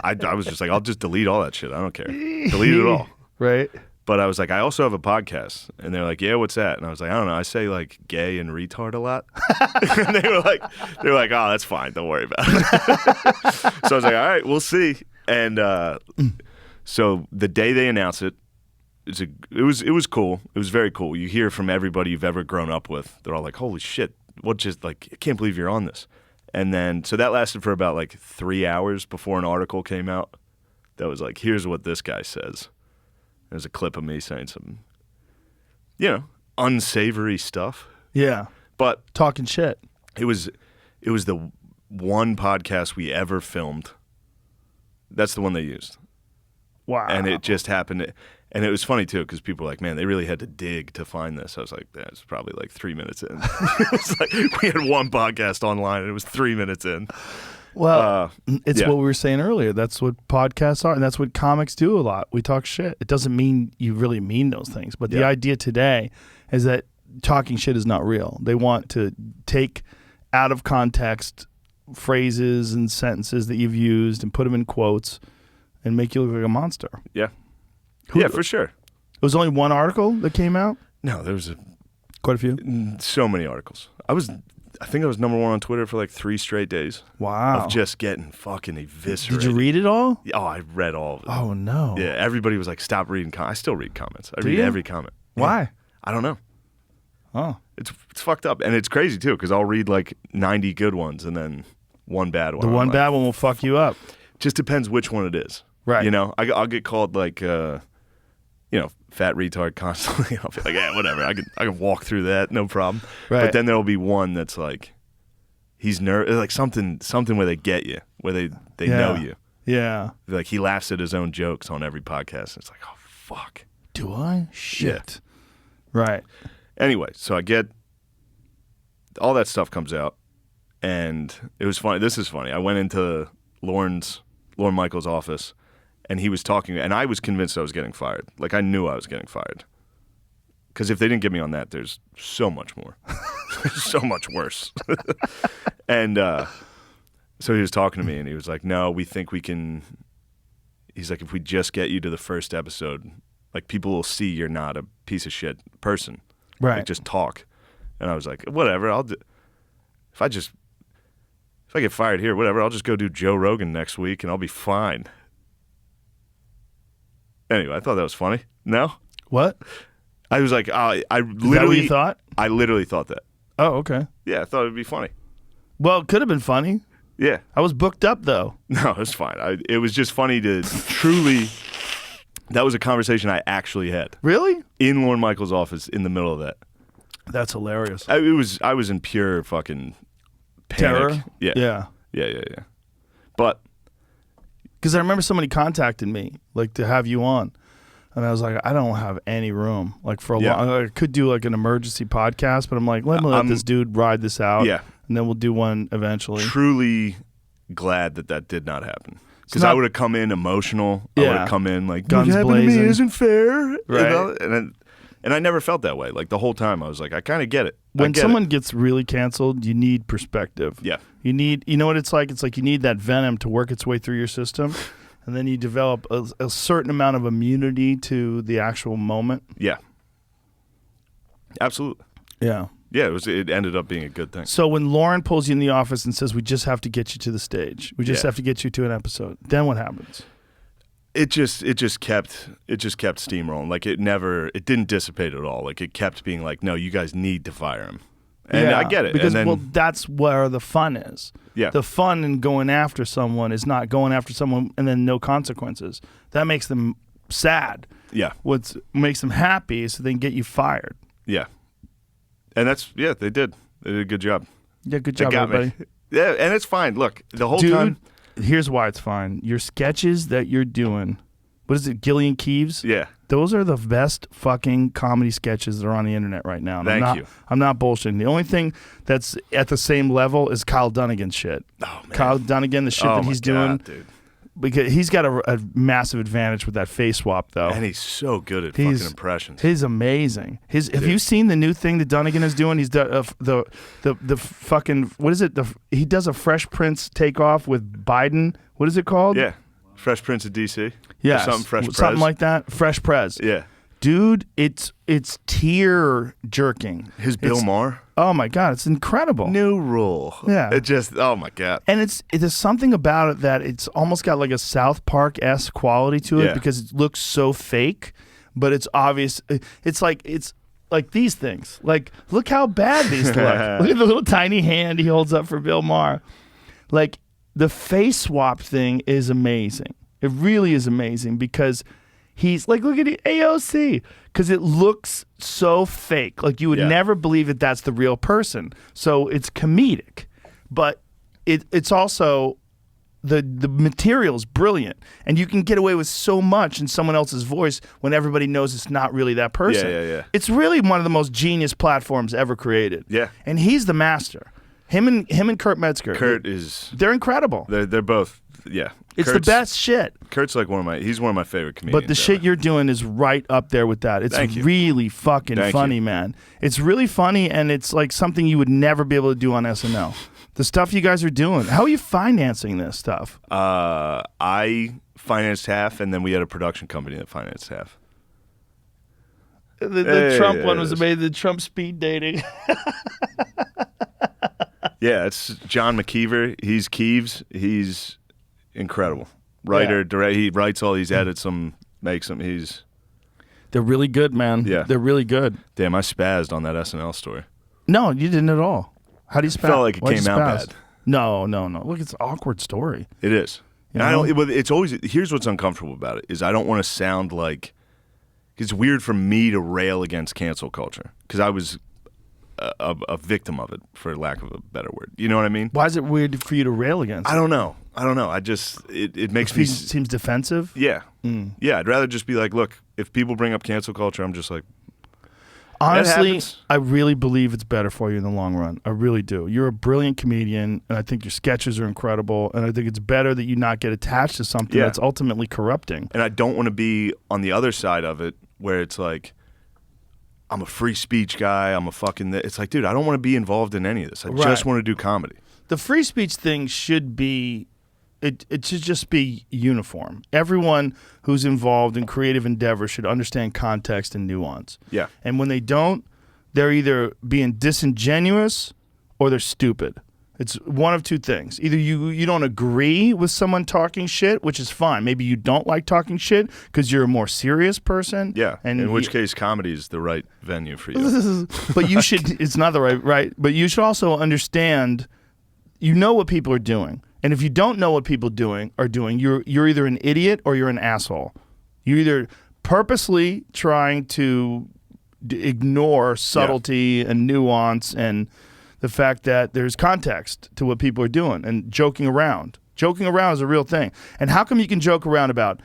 I was just like, I'll just delete all that shit. I don't care. Delete it all. Right. But I was like, I also have a podcast. And they're like, yeah, what's that? And I was like, I don't know. I say like gay and retard a lot. And they were like, oh, that's fine. Don't worry about it. So I was like, all right, we'll see. And so the day they announce it, it was cool. It was very cool. You hear from everybody you've ever grown up with. They're all like, holy shit. What just like, I can't believe you're on this. And then, so that lasted for about like 3 hours before an article came out that was like, here's what this guy says. There's a clip of me saying some, unsavory stuff. Yeah. But Talking shit. it was the one podcast we ever filmed. That's the one they used. Wow. And it just happened. And it was funny, too, because people were like, man, they really had to dig to find this. I was like, that's probably like 3 minutes in. It was like, we had one podcast online, and it was 3 minutes in. Well, it's yeah. what we were saying earlier. That's what podcasts are, and that's what comics do a lot. We talk shit. It doesn't mean you really mean those things. But the Yeah. idea today is that talking shit is not real. They want to take out of context phrases and sentences that you've used and put them in quotes and make you look like a monster. Yeah. Yeah, for sure. It was only one article that came out? No, there was Quite a few? so many articles. I think I was number one on Twitter for like 3 straight days. Wow. Of just getting fucking eviscerated. Did you read it all? Oh, I read all of it. Oh, no. Yeah, everybody was like, stop reading comments. I still read comments. I read you? every comment. Why? Yeah. I don't know. Oh. It's fucked up. And it's crazy, too, because I'll read like 90 good ones and then one bad one. The one I'm bad like, one will fuck you up. just depends which one it is. Right. You know, I'll get called like, fat retard constantly. I'll be like, yeah, whatever. I can walk through that, no problem. Right. But then there'll be one that's like, he's nervous, like something where they get you, where they know you. Yeah. Like he laughs at his own jokes on every podcast. It's like, oh fuck. Do I? Shit. Right. Anyway, so I get all that stuff comes out, and it was funny. This is funny. I went into Lauren Michaels' office, and he was talking, and I was convinced I was getting fired. Like I knew I was getting fired, because if they didn't get me on that, there's so much more, so much worse. And so he was talking to me, and he was like, "No, we think we can." He's like, "If we just get you to the first episode, like people will see you're not a piece of shit person." Right. Like, just talk. And I was like, whatever, I'll do. If I get fired here, whatever, I'll just go do Joe Rogan next week and I'll be fine. Anyway, I thought that was funny. No? What? I was like, I Is that what literally you thought? I literally thought that. Oh, okay. Yeah, I thought it'd be funny. Well, it could have been funny. Yeah. I was booked up, though. No, it was fine. It was just funny to truly. That was a conversation I actually had Really? in Lauren Michaels' office in the middle of that. That's hilarious. I was in pure fucking panic. Terror? Yeah. Yeah. But Because I remember somebody contacted me, like, to have you on. And I was like, I don't have any room. Like, for a Yeah. long, I could do, like, an emergency podcast, but I'm like, let me let this dude ride this out. Yeah. And then we'll do one eventually. truly glad that did not happen. Because not- I would have come in emotional. I would Yeah. have come in like, Guns what happened to me blazing. isn't fair. Right. And I never felt that way. Like the whole time I was like, I kind of get it. I When get someone it. gets really canceled, you need perspective. Yeah. You know what it's like? It's like you need that venom to work its way through your system. And then you develop a certain amount of immunity to the actual moment. Yeah. Absolutely. Yeah. Yeah, it ended up being a good thing. So when Lauren pulls you in the office and says, we just have to get you to the stage. We just Yeah. have to get you to an episode. Then what happens? It just kept steamrolling. Like it didn't dissipate at all. Like it kept being like, no, you guys need to fire him. And Yeah, I get it. Because, and then, well, that's where the fun is. Yeah. The fun in going after someone is not going after someone and then no consequences. That makes them sad. yeah. What makes them happy is so they can get you fired. Yeah. And they did. They did a good job. Yeah, good They job, got everybody. me. Yeah, and it's fine. Look, the whole Dude, time. here's why it's fine. Your sketches that you're doing, what is it, Gilly and Keeves? Yeah. those are the best fucking comedy sketches that are on the internet right now. And Thank you. I'm not bullshitting. The only thing that's at the same level is Kyle Dunnigan's shit. Oh, man. Kyle Dunnigan, the shit that he's doing. Dude. Because he's got a massive advantage with that face swap, though. And he's so good at fucking impressions. He's amazing. Have you seen the new thing that Dunnigan is doing? He's the fucking, what is it? He does a Fresh Prince takeoff with Biden. What is it called? Yeah, Fresh Prince of DC. Yeah, something like that. Fresh Prez. Yeah, dude, it's tear jerking. Bill Maher. Oh my god, it's incredible. New rule. Yeah, it just, oh my god. And there's something about it that it's almost got like a South Park-esque quality to it because it looks so fake, but it's obvious. It's like these things. Like, look how bad these look. Look at the little tiny hand he holds up for Bill Maher. Like, the face swap thing is amazing. It really is amazing because he's like, look at the AOC, because it looks so fake. Like, you would never believe that that's the real person. So it's comedic, but it's also the material's brilliant, and you can get away with so much in someone else's voice when everybody knows it's not really that person. Yeah. It's really one of the most genius platforms ever created. Yeah, and he's the master. Him and Kurt Metzger. They're incredible. They're both. Yeah, it's the best shit. Kurt's like he's one of my favorite comedians. But the shit you're doing is right up there with that. It's really fucking funny, man. It's really funny, and it's like something you would never be able to do on SNL. The stuff you guys are doing. How are you financing this stuff? I financed half, and then we had a production company that financed half. The Trump one was amazing. The Trump speed dating. Yeah, it's John McKeever. He's Keeves. He's incredible. Writer, director. He writes all these edits them, makes them. They're really good, man. Yeah. They're really good. Damn, I spazzed on that SNL story. No, you didn't at all. How do you spaz? Felt like it came out bad. No. Look, it's an awkward story. It is. And I don't. It's always. Here's what's uncomfortable about it is I don't want to sound like. It's weird for me to rail against cancel culture because I was a victim of it, for lack of a better word. You know what I mean? Why is it weird for you to rail against it? I don't know. I just it makes me seems defensive. Yeah. Yeah. I'd rather just be like, look, if people bring up cancel culture, I'm just like. Honestly, I really believe it's better for you in the long run. I really do. You're a brilliant comedian, and I think your sketches are incredible, and I think it's better that you not get attached to something that's ultimately corrupting. And I don't want to be on the other side of it where it's like, I'm a free speech guy, I'm a fucking... It's like, dude, I don't want to be involved in any of this. I just want to do comedy. The free speech thing should be... It should just be uniform. Everyone who's involved in creative endeavor should understand context and nuance. Yeah. And when they don't, they're either being disingenuous or they're stupid. It's one of two things. Either you don't agree with someone talking shit, which is fine. Maybe you don't like talking shit because you're a more serious person. Yeah. And in which case, comedy is the right venue for you. But you should. It's not the right. But you should also understand. You know what people are doing. And if you don't know what people are doing, you're either an idiot or you're an asshole. You're either purposely trying to ignore subtlety and nuance and the fact that there's context to what people are doing and joking around. Joking around is a real thing. And how come you can joke around about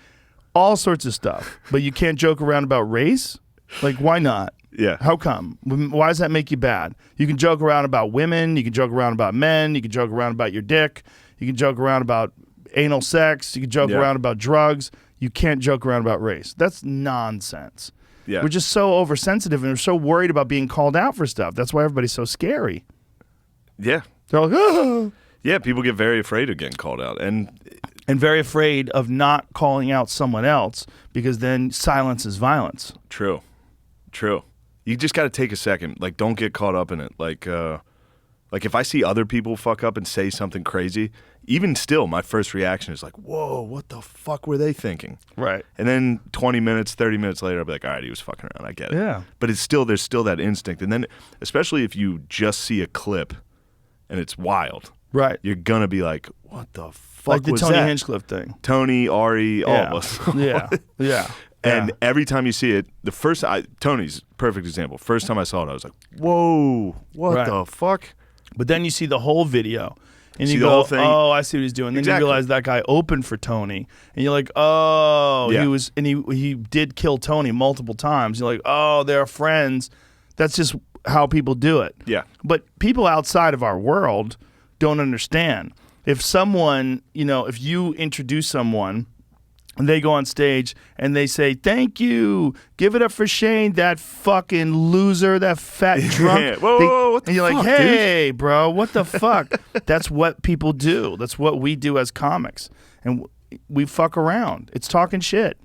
all sorts of stuff, but you can't joke around about race? Like, why not? Yeah. How come? Why does that make you bad? You can joke around about women. You can joke around about men. You can joke around about your dick. You can joke around about anal sex. You can joke around about drugs. You can't joke around about race. That's nonsense. Yeah. We're just so oversensitive and we're so worried about being called out for stuff. That's why everybody's so scary. Yeah. They're like, oh. Yeah, people get very afraid of getting called out. And very afraid of not calling out someone else because then silence is violence. True. You just got to take a second. Like, don't get caught up in it. Like if I see other people fuck up and say something crazy, even still, my first reaction is like, whoa, what the fuck were they thinking? Right. And then 20 minutes, 30 minutes later, I'll be like, all right, he was fucking around. I get it. Yeah. But there's still that instinct. And then, especially if you just see a clip and it's wild. Right. You're going to be like, what the fuck like the was Tony that? Hinchcliffe thing. Tony, Ari, all of us. Yeah. And every time you see it, Tony's perfect example. First time I saw it, I was like, whoa, what the fuck? But then you see the whole video, And see you the go, whole thing. oh, I see what he's doing. Then Exactly. you realize that guy opened for Tony, and you're like, oh, Yeah. he did kill Tony multiple times. You're like, oh, they're friends. That's just how people do it. Yeah. But people outside of our world don't understand. If someone, if you introduce someone and they go on stage and they say, thank you, give it up for Shane, that fucking loser, that fat drunk. Yeah. Whoa, what the and you're fuck, like, hey, bro, what the fuck? That's what people do. That's what we do as comics. And we fuck around. It's talking shit.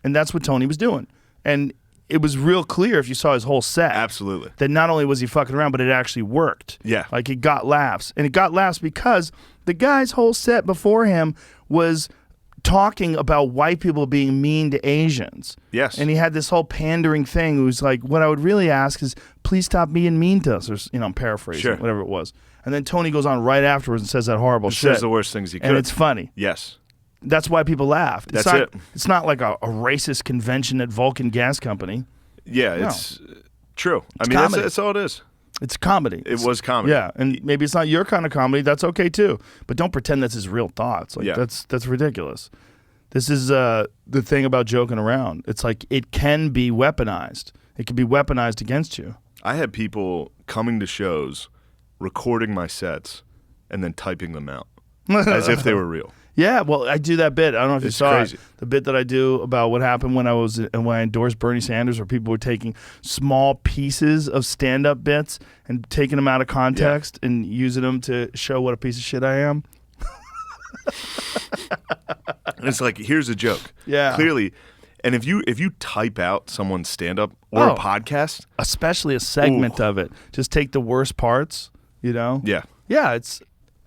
And that's what Tony was doing. And it was real clear if you saw his whole set. Absolutely. That not only was he fucking around, but it actually worked. Yeah. Like it got laughs. And it got laughs because the guy's whole set before him was talking about white people being mean to Asians. Yes. And he had this whole pandering thing. It was like, what I would really ask is, please stop being mean to us. Or, I'm paraphrasing, Sure. whatever it was. And then Tony goes on right afterwards and says that horrible It shit. says the worst things he could. And it's funny. Yes. That's why people laughed. That's it. It's not like a racist convention at Vulcan Gas Company. Yeah, No. it's true. I It's mean, comedy. that's all it is. It's comedy. It was comedy. Yeah, and maybe it's not your kind of comedy. That's okay too. But don't pretend that's his real thoughts. Like Yeah. that's ridiculous. This is the thing about joking around. It's like it can be weaponized. It can be weaponized against you. I had people coming to shows, recording my sets, and then typing them out as if they were real. Yeah, well, I do that bit. I don't know if you It's saw crazy. it. The bit that I do about what happened when I endorsed Bernie Sanders, where people were taking small pieces of stand-up bits and taking them out of context and using them to show what a piece of shit I am. And it's like, here's a joke. Yeah. Clearly. And if you type out someone's stand-up or a Oh. podcast, Especially a segment Ooh. of it. Just take the worst parts, yeah. Yeah, it's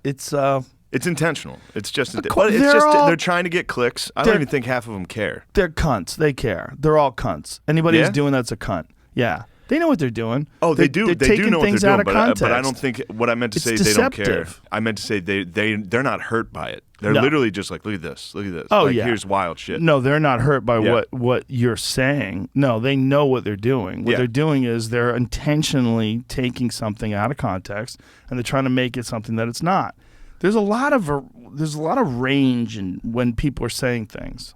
It's intentional. It's just course, but it's they're just all- they're trying to get clicks. I don't they're- even think half of them care. they're cunts. They care. They're all cunts. Anybody Yeah? who's doing that's a cunt. Yeah. They know what they're doing. Oh, they They're- do. They're They taking do know what things they're out doing, of context. but I don't think what I meant to It's say they don't care. deceptive. I meant to say they're not hurt by it. They're No. literally just like, look at this, look at this. Oh, like, yeah. here's wild shit. No, they're not hurt by Yeah. what you're saying. No, they know what they're doing. What Yeah. they're doing is they're intentionally taking something out of context and they're trying to make it something that it's not. There's a lot of range in when people are saying things.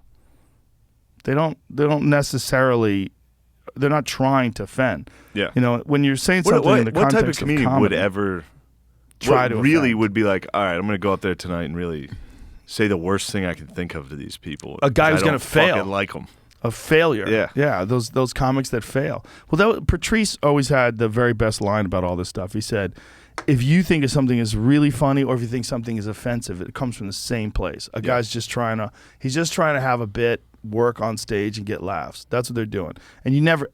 They don't necessarily. They're not trying to offend. Yeah. When you're saying something in the what type of context comedian comedy, would ever try what to really offend? would be like, all right, I'm going to go out there tonight and really say the worst thing I can think of to these people. A guy 'cause who's I gonna don't fail. fucking like them. a failure. Yeah. Those comics that fail. Well, Patrice always had the very best line about all this stuff. He said, if you think of something is really funny or if you think something is offensive, it comes from the same place. A guy's just trying to have a bit, work on stage and get laughs. That's what they're doing. And you never,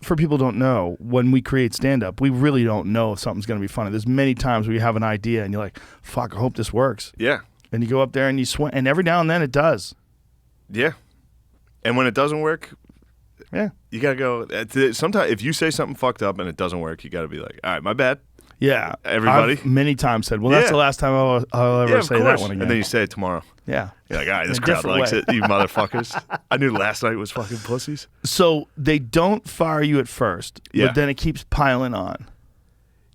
for people who don't know, when we create stand-up, we really don't know if something's going to be funny. There's many times where you have an idea and you're like, fuck, I hope this works. Yeah. And you go up there and you swing, and every now and then it does. Yeah. And when it doesn't work, Yeah. you got to go. Sometimes if you say something fucked up and it doesn't work, you got to be like, all right, my bad. Yeah. Everybody? I've many times said, well, that's Yeah. the last time I'll ever Yeah, of say that course. one again. And then you say it tomorrow. Yeah. You're like, all right, this In a crowd different likes way. it, you motherfuckers. I knew last night was fucking pussies. So they don't fire you at first, Yeah. but then it keeps piling on.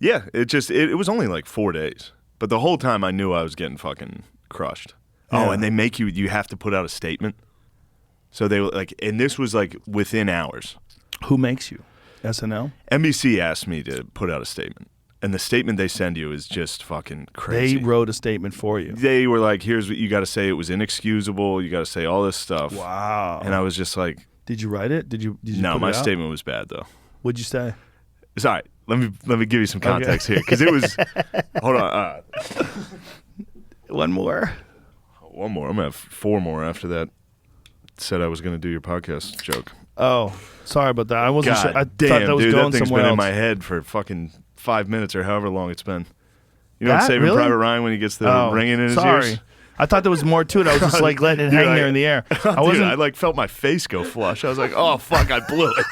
Yeah, it was only like 4 days. But the whole time I knew I was getting fucking crushed. Yeah. Oh, and they make you have to put out a statement. So they were like, and this was like within hours. Who makes you? SNL? NBC asked me to put out a statement. And the statement they send you is just fucking crazy. They wrote a statement for you. They were like, here's what you got to say. It was inexcusable. You got to say all this stuff. Wow. And I was just like, Did you write it? Did you no, put my it out? statement was bad though. What'd you say? It's all right. Let me give you some context here because it was. Hold on. One more. One more. I'm gonna have 4 more after that. Said I was gonna do your podcast joke. Oh, sorry about that. I wasn't God sure. I damn, thought that was dude, going that thing's somewhere been else. in my head for fucking 5 minutes or however long it's been. You know, in That? Saving Really? Private Ryan when he gets the Oh, ringing in his sorry. ears. I thought there was more to it. I was just like letting it Dude, hang there in the air. I wasn't. Dude, I like felt my face go flush. I was like, oh fuck, I blew it.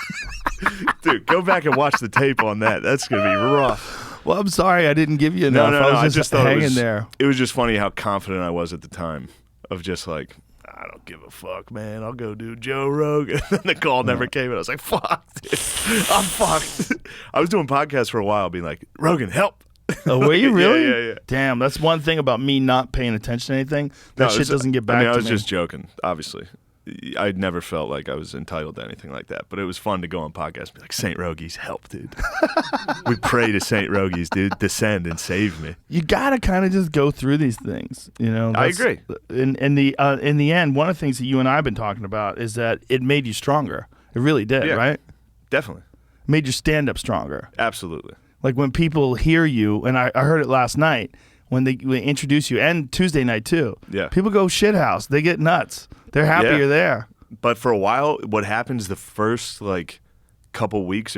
Dude, go back and watch the tape on that. That's gonna be rough. well, I'm sorry. I didn't give you enough. No. I was I just thought hanging it was, there. It was just funny how confident I was at the time of just like, I don't give a fuck, man. I'll go do Joe Rogan. And the call never came, and I was like, fuck, dude. I'm fucked. I was doing podcasts for a while, being like, Rogan, help. Oh, were you really? Yeah. Damn, that's one thing about me not paying attention to anything. That shit doesn't get back to me. I was just joking, obviously. I'd never felt like I was entitled to anything like that, but it was fun to go on podcasts and be like, St. Rogies, help, dude. We pray to St. Rogies, dude, descend and save me. You gotta kind of just go through these things, you know. I agree. In the end, one of the things that you and I have been talking about is that it made you stronger. It really did, right? Definitely. Made your stand-up stronger. Absolutely. Like when people hear you, and I heard it last night, when they introduce you, and Tuesday night too. Yeah. People go shithouse. They get nuts. They're happy you're there. But for a while, what happens the first like couple weeks,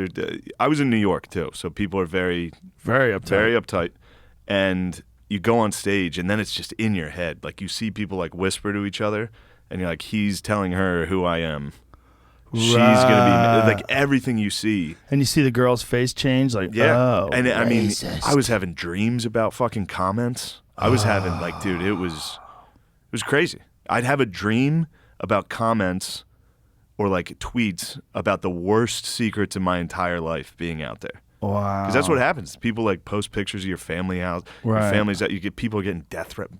I was in New York too, so people are very uptight, and you go on stage, and then it's just in your head. Like you see people like whisper to each other, and you're like, he's telling her who I am. She's gonna be like everything you see, and you see the girl's face change. Like, oh, and I mean, I was having dreams about fucking comments. I was having like, dude, it was crazy. I'd have a dream about comments or like tweets about the worst secrets in my entire life being out there. Wow. Because that's what happens. People like post pictures of your family house. Right. Your family's out. You get people getting death threat.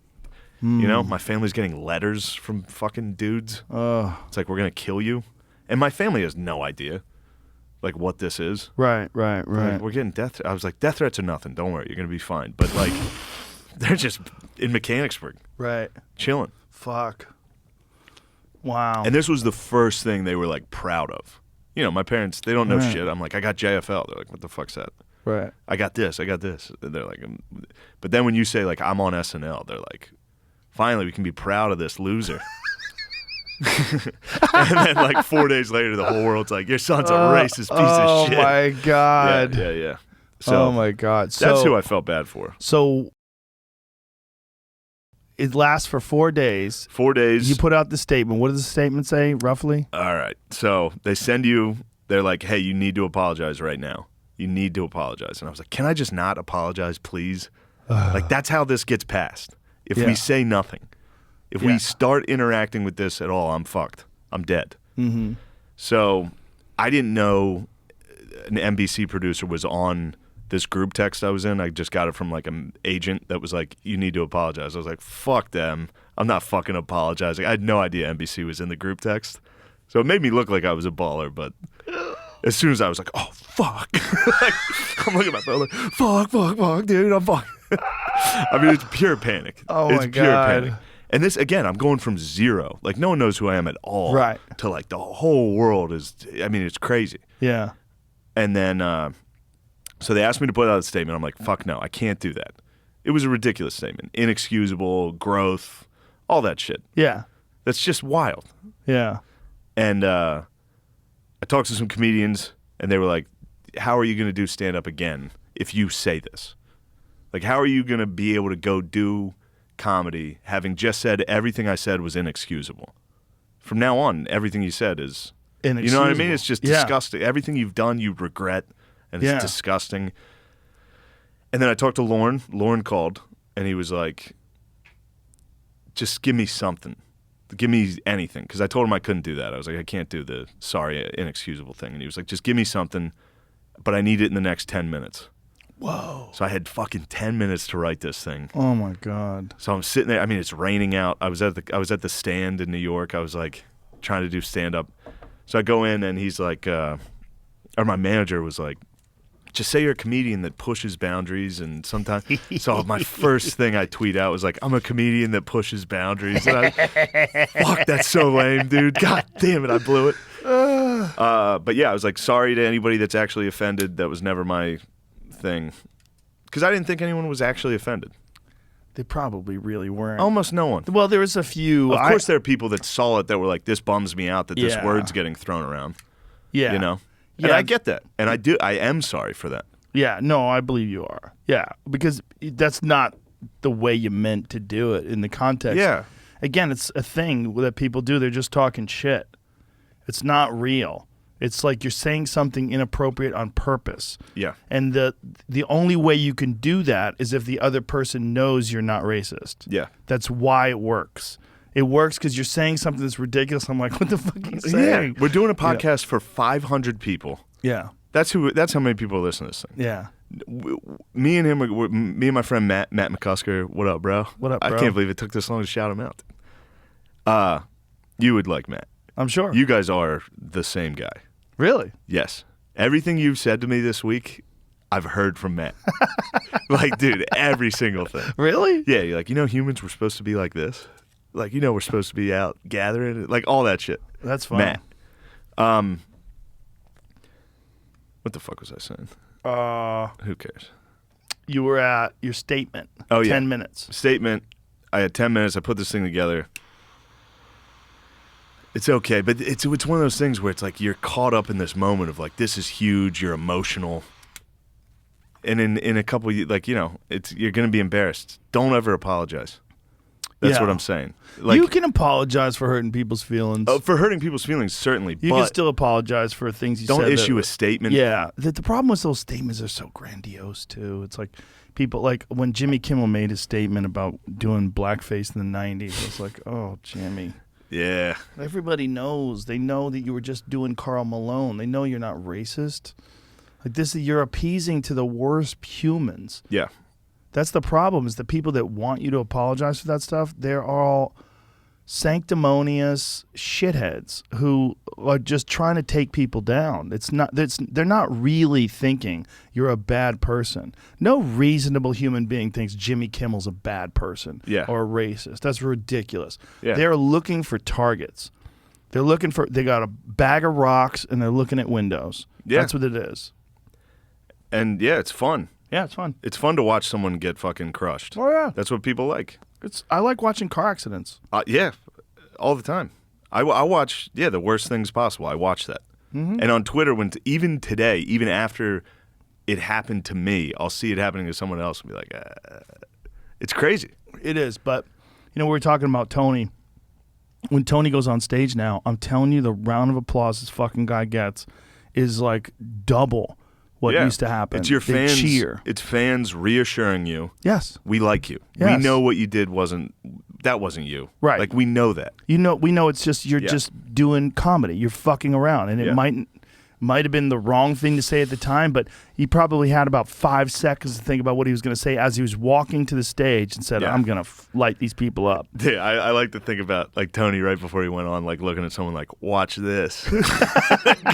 You know, my family's getting letters from fucking dudes. It's like, we're gonna kill you, and my family has no idea, like what this is. Right. Like, we're getting death. I was like, death threats are nothing. Don't worry, you're gonna be fine. But like, they're just in Mechanicsburg, right, chilling. Fuck. Wow. And this was the first thing they were like proud of. You know, my parents, they don't know shit. I'm like, I got JFL. They're like, what the fuck's that? Right. I got this. They're like, but then when you say like, I'm on SNL, they're like, finally we can be proud of this loser. And then like 4 days later, the whole world's like, your son's a racist piece of shit. Oh my God. Yeah. So oh my God. So, that's who I felt bad for. So it lasts for 4 days. 4 days. You put out the statement. What does the statement say, roughly? All right. So they send you, they're like, hey, you need to apologize right now. You need to apologize. And I was like, can I just not apologize, please? Like, that's how this gets passed. If we say nothing, if we start interacting with this at all, I'm fucked. I'm dead. Mm-hmm. So I didn't know an NBC producer was on this group text I was in. I just got it from like an agent that was like, you need to apologize. I was like, fuck them. I'm not fucking apologizing. I had no idea NBC was in the group text. So it made me look like I was a baller, but as soon as I was like, oh, fuck. Like, I'm looking at my phone like, fuck, dude, I'm fuck. I mean, it's pure panic. Oh, it's my pure God. panic. And this, again, I'm going from zero. Like, no one knows who I am at all. Right. To like the whole world is, I mean, it's crazy. Yeah. And then, so they asked me to put out a statement. I'm like, fuck no, I can't do that. It was a ridiculous statement. Inexcusable, growth, all that shit. Yeah. That's just wild. Yeah. And I talked to some comedians, and they were like, how are you going to do stand-up again if you say this? Like, how are you going to be able to go do comedy having just said everything I said was inexcusable? From now on, everything you said is, you know what I mean? It's just disgusting. Everything you've done, you regret. And it's disgusting. And then I talked to Lauren. Lauren called, and he was like, just give me something. Give me anything. Because I told him I couldn't do that. I was like, I can't do the sorry, inexcusable thing. And he was like, just give me something, but I need it in the next 10 minutes. Whoa. So I had fucking 10 minutes to write this thing. Oh, my God. So I'm sitting there. I mean, it's raining out. I was at the Stand in New York. I was like trying to do stand-up. So I go in, and he's like, or my manager was like, just say you're a comedian that pushes boundaries, and sometimes. So my first thing I tweet out was like, I'm a comedian that pushes boundaries. And fuck, that's so lame, dude. God damn it, I blew it. But yeah, I was like, sorry to anybody that's actually offended. That was never my thing, because I didn't think anyone was actually offended. They probably really weren't. Almost no one. Well, there was a few. Of course, there are people that saw it that were like, this bums me out that this word's getting thrown around. Yeah. You know? Yeah. And I get that. And I am sorry for that. Yeah, no, I believe you are. Yeah, because that's not the way you meant to do it in the context. Yeah. Again, it's a thing that people do. They're just talking shit. It's not real. It's like you're saying something inappropriate on purpose. Yeah. And the only way you can do that is if the other person knows you're not racist. Yeah. That's why it works. It works because you're saying something that's ridiculous. I'm like, what the fuck are you saying? We're doing a podcast for 500 people. Yeah. That's how many people listen to this thing. Yeah. Me and him, me and my friend Matt McKusker. What up, bro? What up, I bro? can't believe it took this long to shout him out. You would like Matt. I'm sure. You guys are the same guy. Really? Yes. Everything you've said to me this week, I've heard from Matt. Like, dude, every single thing. Really? Yeah, you're like, humans were supposed to be like this. Like, we're supposed to be out gathering, like all that shit. That's fun. Matt. What the fuck was I saying? Who cares? You were at your statement. Oh, yeah. 10 minutes. Statement. I had 10 minutes. I put this thing together. It's okay, but it's one of those things where it's like you're caught up in this moment of like, this is huge. You're emotional. And in a couple, like, you're going to be embarrassed. Don't ever apologize. That's what I'm saying. Like, you can apologize for hurting people's feelings. For hurting people's feelings, certainly. You but can still apologize for things you don't said. issue a statement. Yeah. The problem with those statements are so grandiose, too. It's like people, like when Jimmy Kimmel made his statement about doing blackface in the 90s, it's like, oh, Jimmy. Yeah. Everybody knows. They know that you were just doing Karl Malone. They know you're not racist. Like you're appeasing to the worst humans. Yeah. That's the problem, is the people that want you to apologize for that stuff, they're all sanctimonious shitheads who are just trying to take people down. They're not really thinking you're a bad person. No reasonable human being thinks Jimmy Kimmel's a bad person or a racist. That's ridiculous. Yeah. They're looking for targets. They got a bag of rocks and they're looking at windows. Yeah. That's what it is. And yeah, it's fun. Yeah, it's fun. It's fun to watch someone get fucking crushed. Oh, yeah. That's what people like. I like watching car accidents. Yeah, all the time. I watch, the worst things possible. I watch that. Mm-hmm. And on Twitter, even today, even after it happened to me, I'll see it happening to someone else and be like, it's crazy. It is, but, we were talking about Tony. When Tony goes on stage now, I'm telling you, the round of applause this fucking guy gets is like double what used to happen. It's your They fans. cheer. It's fans reassuring you. Yes. We like you. Yes. We know what you did wasn't you. Right. Like, we know that. We know it's just you're just doing comedy. You're fucking around, and it might have been the wrong thing to say at the time, but he probably had about 5 seconds to think about what he was going to say as he was walking to the stage and said, I'm going to light these people up. Yeah, I like to think about, like, Tony right before he went on, like, looking at someone like, watch this.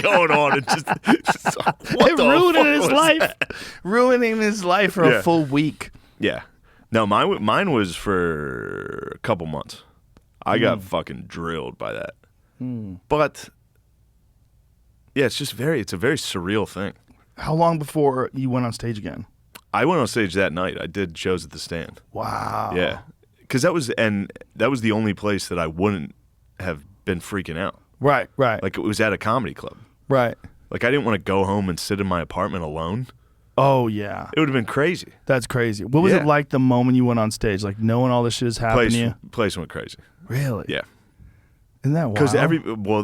Going on and just what the ruining fuck his was life. that? Ruining his life for a full week. Yeah. No, mine was for a couple months. I got fucking drilled by that. But yeah, it's a very surreal thing. How long before you went on stage again? I went on stage that night. I did shows at the Stand. Wow. Yeah. Because that was the only place that I wouldn't have been freaking out. Right. Like, it was at a comedy club. Right. Like, I didn't want to go home and sit in my apartment alone. Oh, yeah. It would have been crazy. That's crazy. What was it like the moment you went on stage? Like, knowing all this shit is happening to you? Place went crazy. Really? Yeah. Isn't that wild? Because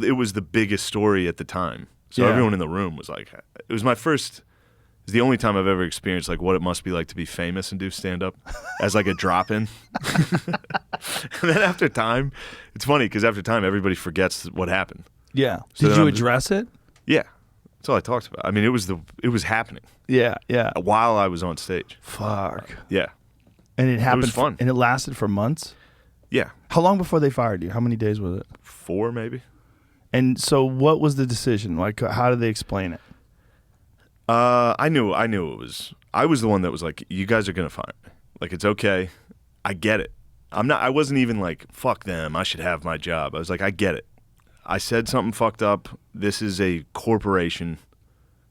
it was the biggest story at the time. So everyone in the room was like, it was the only time I've ever experienced like what it must be like to be famous and do stand-up as like a drop-in. And then after time, it's funny because after time, everybody forgets what happened. Yeah. So Did then you address it? Yeah. That's all I talked about. I mean, it was happening. Yeah. While I was on stage. Fuck. Yeah. And it happened. It was fun. And it lasted for months? Yeah. How long before they fired you? How many days was it? 4 maybe. And so what was the decision? Like, how did they explain it? I knew it was. I was the one that was like, you guys are going to fire me. Like, it's okay. I get it. I wasn't even like, fuck them. I should have my job. I was like, I get it. I said something fucked up. This is a corporation.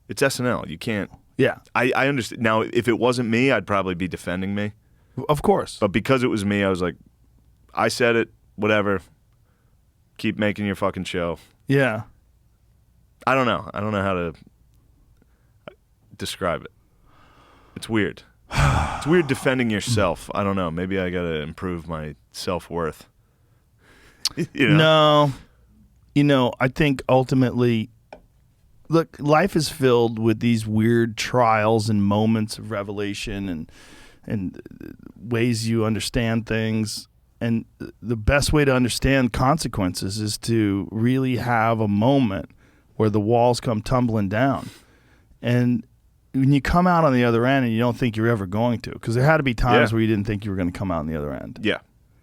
It's SNL. You can't. Yeah. I understand. Now, if it wasn't me, I'd probably be defending me. Of course. But because it was me, I was like, I said it. Whatever. Keep making your fucking show. Yeah. I don't know. I don't know how to describe it. It's weird. It's weird defending yourself. I don't know. Maybe I got to improve my self-worth. No. I think ultimately, look, life is filled with these weird trials and moments of revelation and ways you understand things. And the best way to understand consequences is to really have a moment where the walls come tumbling down. And when you come out on the other end and you don't think you're ever going to, because there had to be times Yeah. where you didn't think you were going to come out on the other end. Yeah.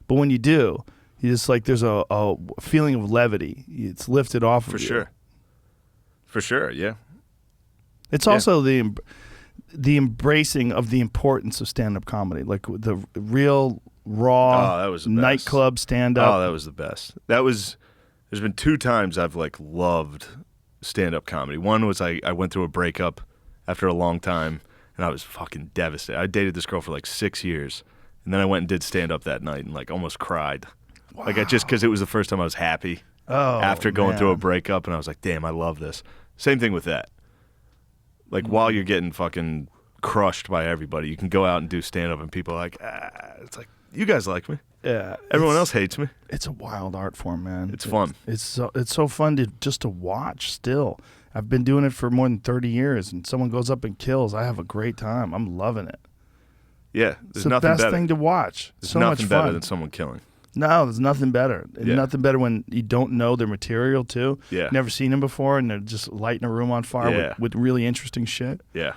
But when you do, you just like there's a feeling of levity. It's lifted off of For you. sure. For sure, yeah. It's also the embracing of the importance of stand-up comedy, like the real raw that was the best. nightclub stand-up. Oh, that was the best. There's been 2 times I've like loved stand-up comedy. One was I went through a breakup after a long time, and I was fucking devastated. I dated this girl for like 6 years, and then I went and did stand-up that night and like almost cried. Wow. Like because it was the first time I was happy after going through a breakup, and I was like, damn, I love this. Same thing with that. Like while you're getting fucking crushed by everybody, you can go out and do stand-up, and people are like, it's like, you guys like me. Yeah, Everyone else hates me. It's a wild art form, man. It's fun. It's so fun to watch. Still, I've been doing it for more than 30 years, and someone goes up and kills. I have a great time. I'm loving it. Yeah, It's there's the nothing best better. thing to watch. There's So nothing much better fun. than someone killing. No, there's nothing better. Yeah. Nothing better when you don't know their material too. Yeah. Never seen them before, and they're just lighting a room on fire Yeah. with really interesting shit. Yeah.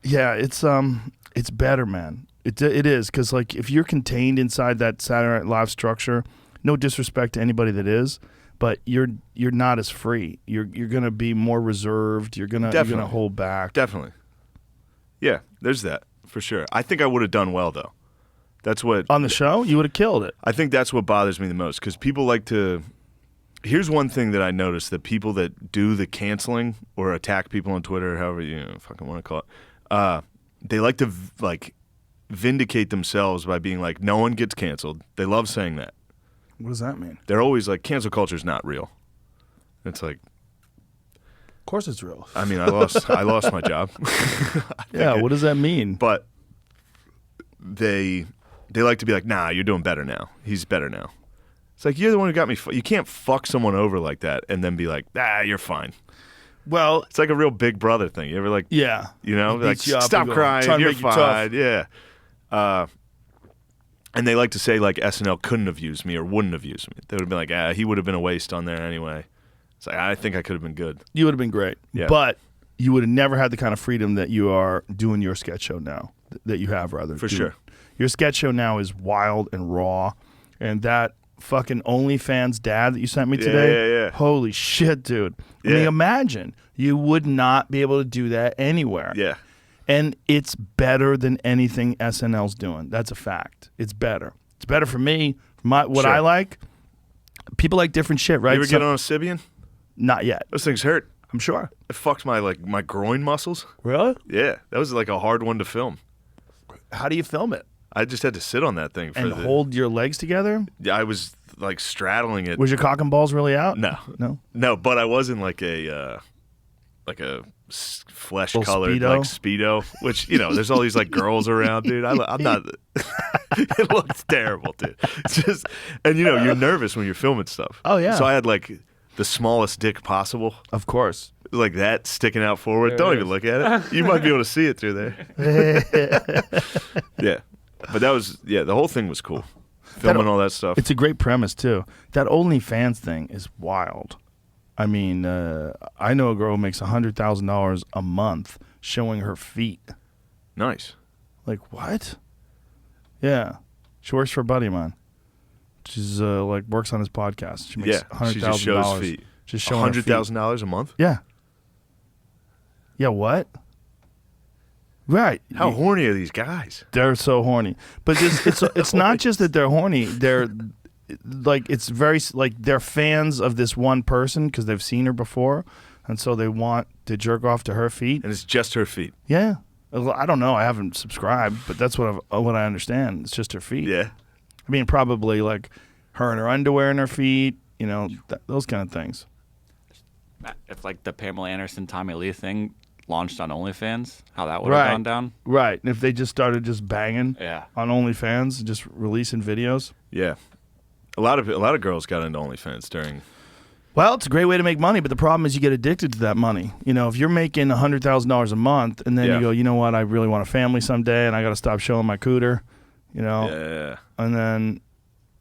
Yeah, it's better, man. It is, because like if you're contained inside that Saturday Night Live structure, no disrespect to anybody that is, but you're not as free. You're gonna be more reserved. You're gonna hold back. Definitely. Yeah, there's that for sure. I think I would have done well though. That's what On the show, you would have killed it. I think that's what bothers me the most, because people like to. Here's one thing that I noticed: that people that do the canceling or attack people on Twitter, however you fucking want to call it, they like to vindicate themselves by being like, no one gets canceled. They love saying that. What does that mean? They're always like, cancel culture is not real. It's like, Of course, it's real. I mean, I lost my job. Yeah, what does that mean? But they like to be like, nah, you're doing better now. He's better now. It's like, you're the one who got me. You can't fuck someone over like that and then be like, you're fine. Well, It's like a real Big Brother thing. You ever like, yeah, you know, He like, beats you up stop and go, crying, trying to you're make you tough. fine. Yeah. And they like to say like SNL couldn't have used me or wouldn't have used me. They would have been like, he would have been a waste on there anyway. It's like, I think I could have been good. You would have been great. Yeah. But you would have never had the kind of freedom that you are doing your sketch show now, that you have, rather. For sure. Your sketch show now is wild and raw. And that fucking OnlyFans dad that you sent me today, yeah. holy shit, dude. I mean, Yeah. imagine. You would not be able to do that anywhere. Yeah. And it's better than anything SNL's doing. That's a fact. It's better. It's better for me. What Sure. I like. People like different shit, right? You ever get on a Sybian? Not yet. Those things hurt. I'm sure. It fucked my groin muscles. Really? Yeah, that was like a hard one to film. How do you film it? I just had to sit on that thing for And hold your legs together? I was like straddling it. Was your cock and balls really out? No, No? but I was in like a flesh colored Speedo? like Speedo, which there's all these like girls around, dude. I'm not. It looks terrible, dude. It's just, and you're nervous when you're filming stuff. Oh, yeah. So I had like the smallest dick possible, Of course. like that sticking out forward. Don't even look at it. You might be able to see it through there. Yeah, but that was the whole thing was cool. Filming all that stuff. It's a great premise, too. That OnlyFans thing is wild. I mean, I know a girl who makes $100,000 a month showing her feet. Nice. Like, what? Yeah. She works for a buddy of mine. She's like works on his podcast. She makes Yeah, she just shows $100,000 feet. just showing her feet. $100,000 a month. Yeah. Yeah, what? Right. How horny are these guys? They're so horny. But it's not just that they're horny. They're like, it's very like they're fans of this one person because they've seen her before, and so they want to jerk off to her feet. And it's just her feet. Yeah. I don't know. I haven't subscribed, but that's what I understand. It's just her feet. Yeah. I mean, probably like her and her underwear in her feet, those kind of things. If like the Pamela Anderson, Tommy Lee thing launched on OnlyFans, how that would have gone down. Right. And if they just started just banging Yeah. on OnlyFans, just releasing videos. Yeah. A lot of girls got into OnlyFans during. Well, it's a great way to make money, but the problem is you get addicted to that money. If you're making $100,000 a month and then Yeah. you go, you know what, I really want a family someday and I got to stop showing my cooter, Yeah. and then,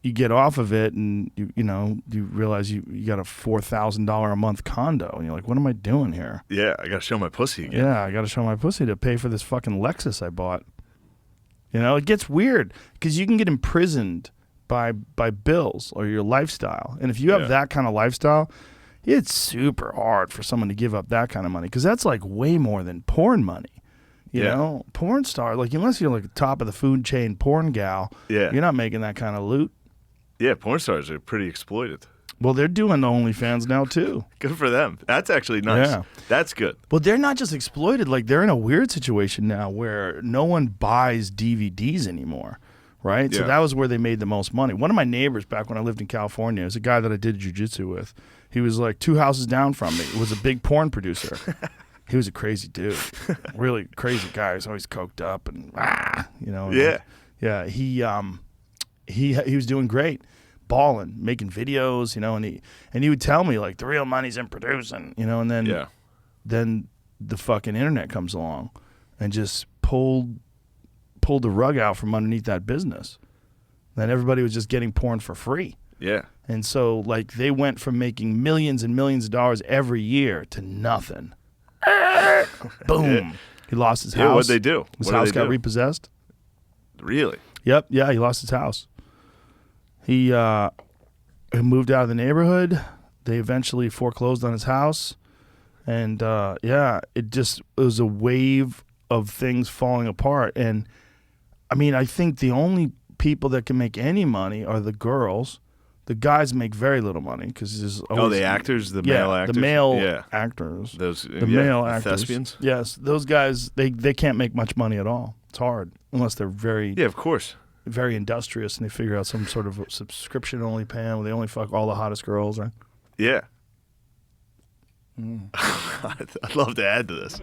you get off of it, and you realize you got a $4,000 a month condo, and you're like, what am I doing here? Yeah, I gotta show my pussy again. Yeah, I got to show my pussy to pay for this fucking Lexus I bought. It gets weird because you can get imprisoned by bills or your lifestyle, and if you have that kind of lifestyle, it's super hard for someone to give up that kind of money because that's like way more than porn money. You know, porn star, like unless you're like top of the food chain porn gal, you're not making that kind of loot. Yeah, porn stars are pretty exploited. Well, they're doing OnlyFans now too. Good for them. That's actually nice. Yeah. That's good. Well, they're not just exploited. Like they're in a weird situation now where no one buys DVDs anymore, right? So that was where they made the most money. One of my neighbors back when I lived in California is a guy that I did jiu-jitsu with. He was like 2 houses down from me. He was a big porn producer. He was a crazy dude, really crazy guy. He was always coked up and He was doing great, balling, making videos, and he would tell me like the real money's in producing, and then the fucking internet comes along, and just pulled the rug out from underneath that business. Then everybody was just getting porn for free. Yeah. And so like they went from making millions and millions of dollars every year to nothing. Boom. Yeah. He lost his house. What'd they do? His house got repossessed. Really? Yep. Yeah, he lost his house. He moved out of the neighborhood. They eventually foreclosed on his house. And it was a wave of things falling apart. And I mean, I think the only people that can make any money are the girls. The guys make very little money because there's always the actors, the male actors, the male actors, male actors, thespians. Yes, those guys they can't make much money at all. It's hard unless they're very of course, very industrious and they figure out some sort of subscription only plan where they only fuck all the hottest girls, right? Yeah. I'd love to add to this.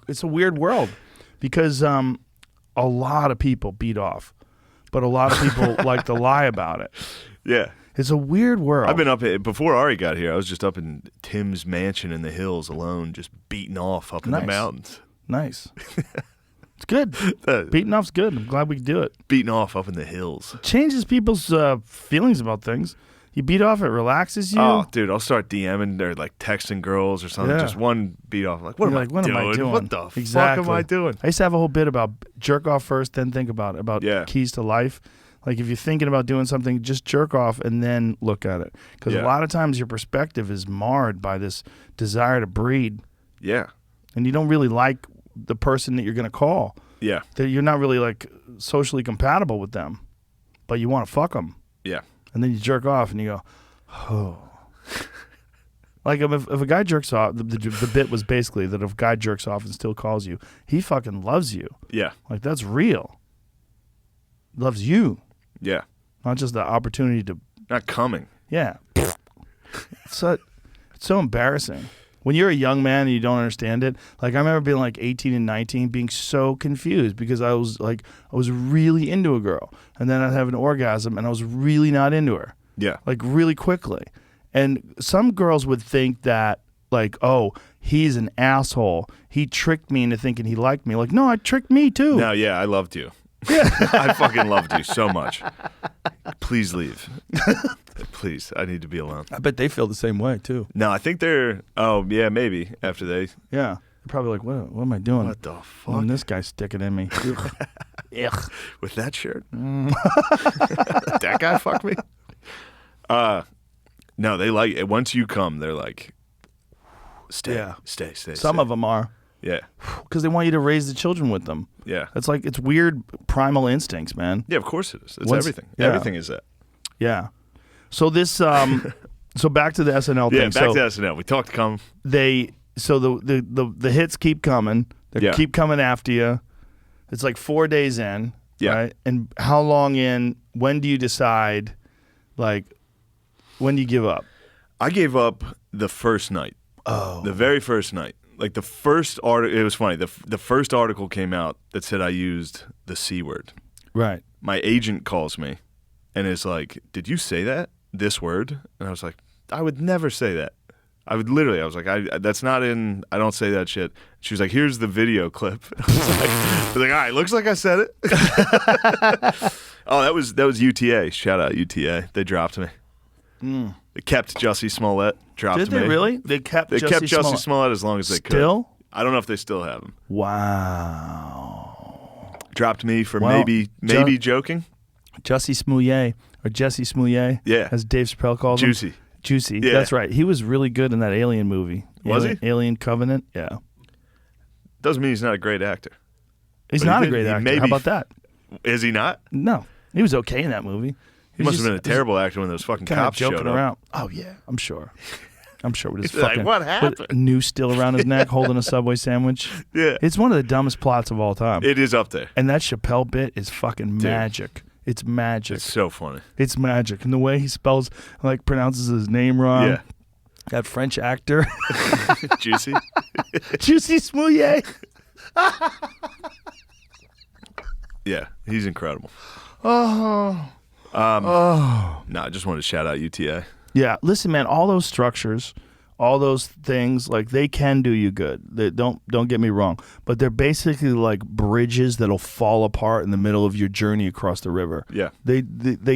It's a weird world because a lot of people beat off. But a lot of people like to lie about it. Yeah. It's a weird world. I've been up before Ari got here. I was just up in Tim's mansion in the hills alone, just beating off up in the mountains. Nice. It's good. Beating off's good. I'm glad we could do it. Beating off up in the hills. It changes people's feelings about things. You beat off, it relaxes you. Oh, dude, I'll start DMing or like texting girls or something. Yeah. Just one beat off. Like, what am I doing? What the fuck am I doing? I used to have a whole bit about jerk off first, then think about keys to life. Like if you're thinking about doing something, just jerk off and then look at it. Because a lot of times your perspective is marred by this desire to breed. Yeah. And you don't really like the person that you're going to call. Yeah. That you're not really like socially compatible with them, but you want to fuck them. Yeah. And then you jerk off and you go, oh. Like if a guy jerks off, the bit was basically that if a guy jerks off and still calls you, he fucking loves you. Yeah. Like that's real. Loves you. Yeah. Not just the opportunity to. Not coming. Yeah. It's so embarrassing. When you're a young man and you don't understand it, like I remember being like 18 and 19 being so confused because I was really into a girl and then I'd have an orgasm and I was really not into her. Yeah. Like really quickly. And some girls would think that like, oh, he's an asshole. He tricked me into thinking he liked me. Like, no, I tricked me too. No, yeah, I loved you. Yeah. I fucking loved you so much. Please leave. Please, I need to be alone. I bet they feel the same way too. No, I think they're. Oh yeah, maybe after they. Yeah, they're probably like, what am I doing? What the fuck? And this guy's sticking in me. Ugh. With that shirt. That guy fucked me. No, they like it. Once you come, they're like, stay. Some of them are. Yeah. Because they want you to raise the children with them. Yeah. It's like, it's weird primal instincts, man. Yeah, of course it is. It's everything. Yeah. Everything is that. Yeah. So this, so back to the SNL thing. Yeah, back to SNL. We talked the hits keep coming. They keep coming after you. It's like 4 days in. Yeah. Right? And how long in, when do you decide, like, when do you give up? I gave up the first night. Oh. The very first night. Like the first article, it was funny. The first article came out that said I used the C word. Right. My agent calls me and is like, did you say that? This word? And I was like, I would never say that. I was like, that's not in, I don't say that shit. She was like, here's the video clip. I was like, all right, looks like I said it. Oh, that was UTA. Shout out UTA. They dropped me. They kept Jussie Smollett. Dropped me. Did they really? They kept Jussie Smollett as long as they could. Still? I don't know if they still have him. Wow. Dropped me for Well, maybe joking. Jussie Smollett or Jesse Smollett. Yeah. As Dave Chappelle calls him. Juicy. Yeah. That's right. He was really good in that Alien movie. Was he? Alien Covenant. Yeah. Doesn't mean he's not a great actor. He's But not he a great actor. maybe- How about that? Is he not? No. He was okay in that movie. He must have been a terrible actor when those fucking kind of cops showed joking up. around. Oh, yeah. I'm sure. With his He's like, fucking "What happened?" with a noose still around his neck holding a Subway sandwich. Yeah. It's one of the dumbest plots of all time. It is up there. And that Chappelle bit is fucking magic. It's magic. It's so funny. It's magic. And the way he spells, pronounces his name wrong. Yeah. That French actor. Juicy. Juicy Smollett. Yeah, he's incredible. Oh. No, I just wanted to shout out UTA. Yeah. Listen, man, all those structures, all those things, they can do you good. They don't get me wrong. But they're basically like bridges that'll fall apart in the middle of your journey across the river. Yeah. They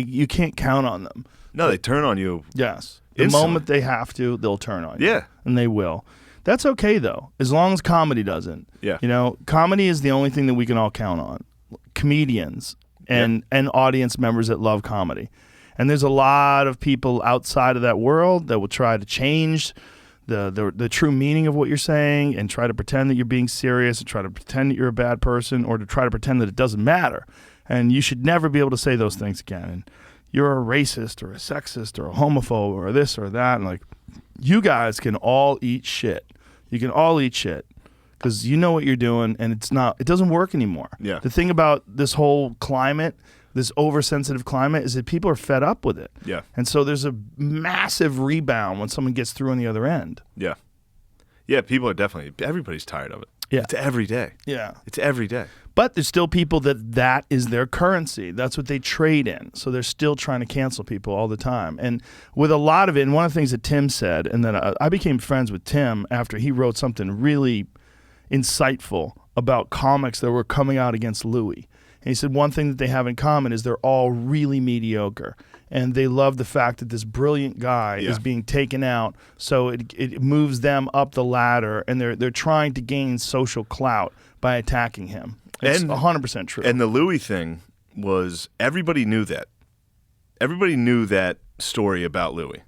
you can't count on them. No, they turn on you. Yes. The Instantly. moment they have to, they'll turn on you. Yeah. And they will. That's okay, though, as long as comedy doesn't. Yeah. Comedy is the only thing that we can all count on. Comedians and audience members that love comedy. And there's a lot of people outside of that world that will try to change the true meaning of what you're saying and try to pretend that you're being serious and try to pretend that you're a bad person or to try to pretend that it doesn't matter. And you should never be able to say those things again. And you're a racist or a sexist or a homophobe or this or that. And you guys can all eat shit. You can all eat shit because you know what you're doing and it doesn't work anymore. Yeah. The thing about this whole climate, this oversensitive climate, is that people are fed up with it. Yeah. And so there's a massive rebound when someone gets through on the other end. Yeah. Yeah, people are everybody's tired of it. Yeah. It's every day. Yeah. It's every day. But there's still people that is their currency. That's what they trade in. So they're still trying to cancel people all the time. And with a lot of it, and one of the things that Tim said, and then I became friends with Tim after he wrote something really insightful about comics that were coming out against Louis. And he said one thing that they have in common is they're all really mediocre. And they love the fact that this brilliant guy is being taken out, so it moves them up the ladder, and they're trying to gain social clout by attacking him. It's 100% true. And the Louis thing was everybody knew that. Everybody knew that story about Louis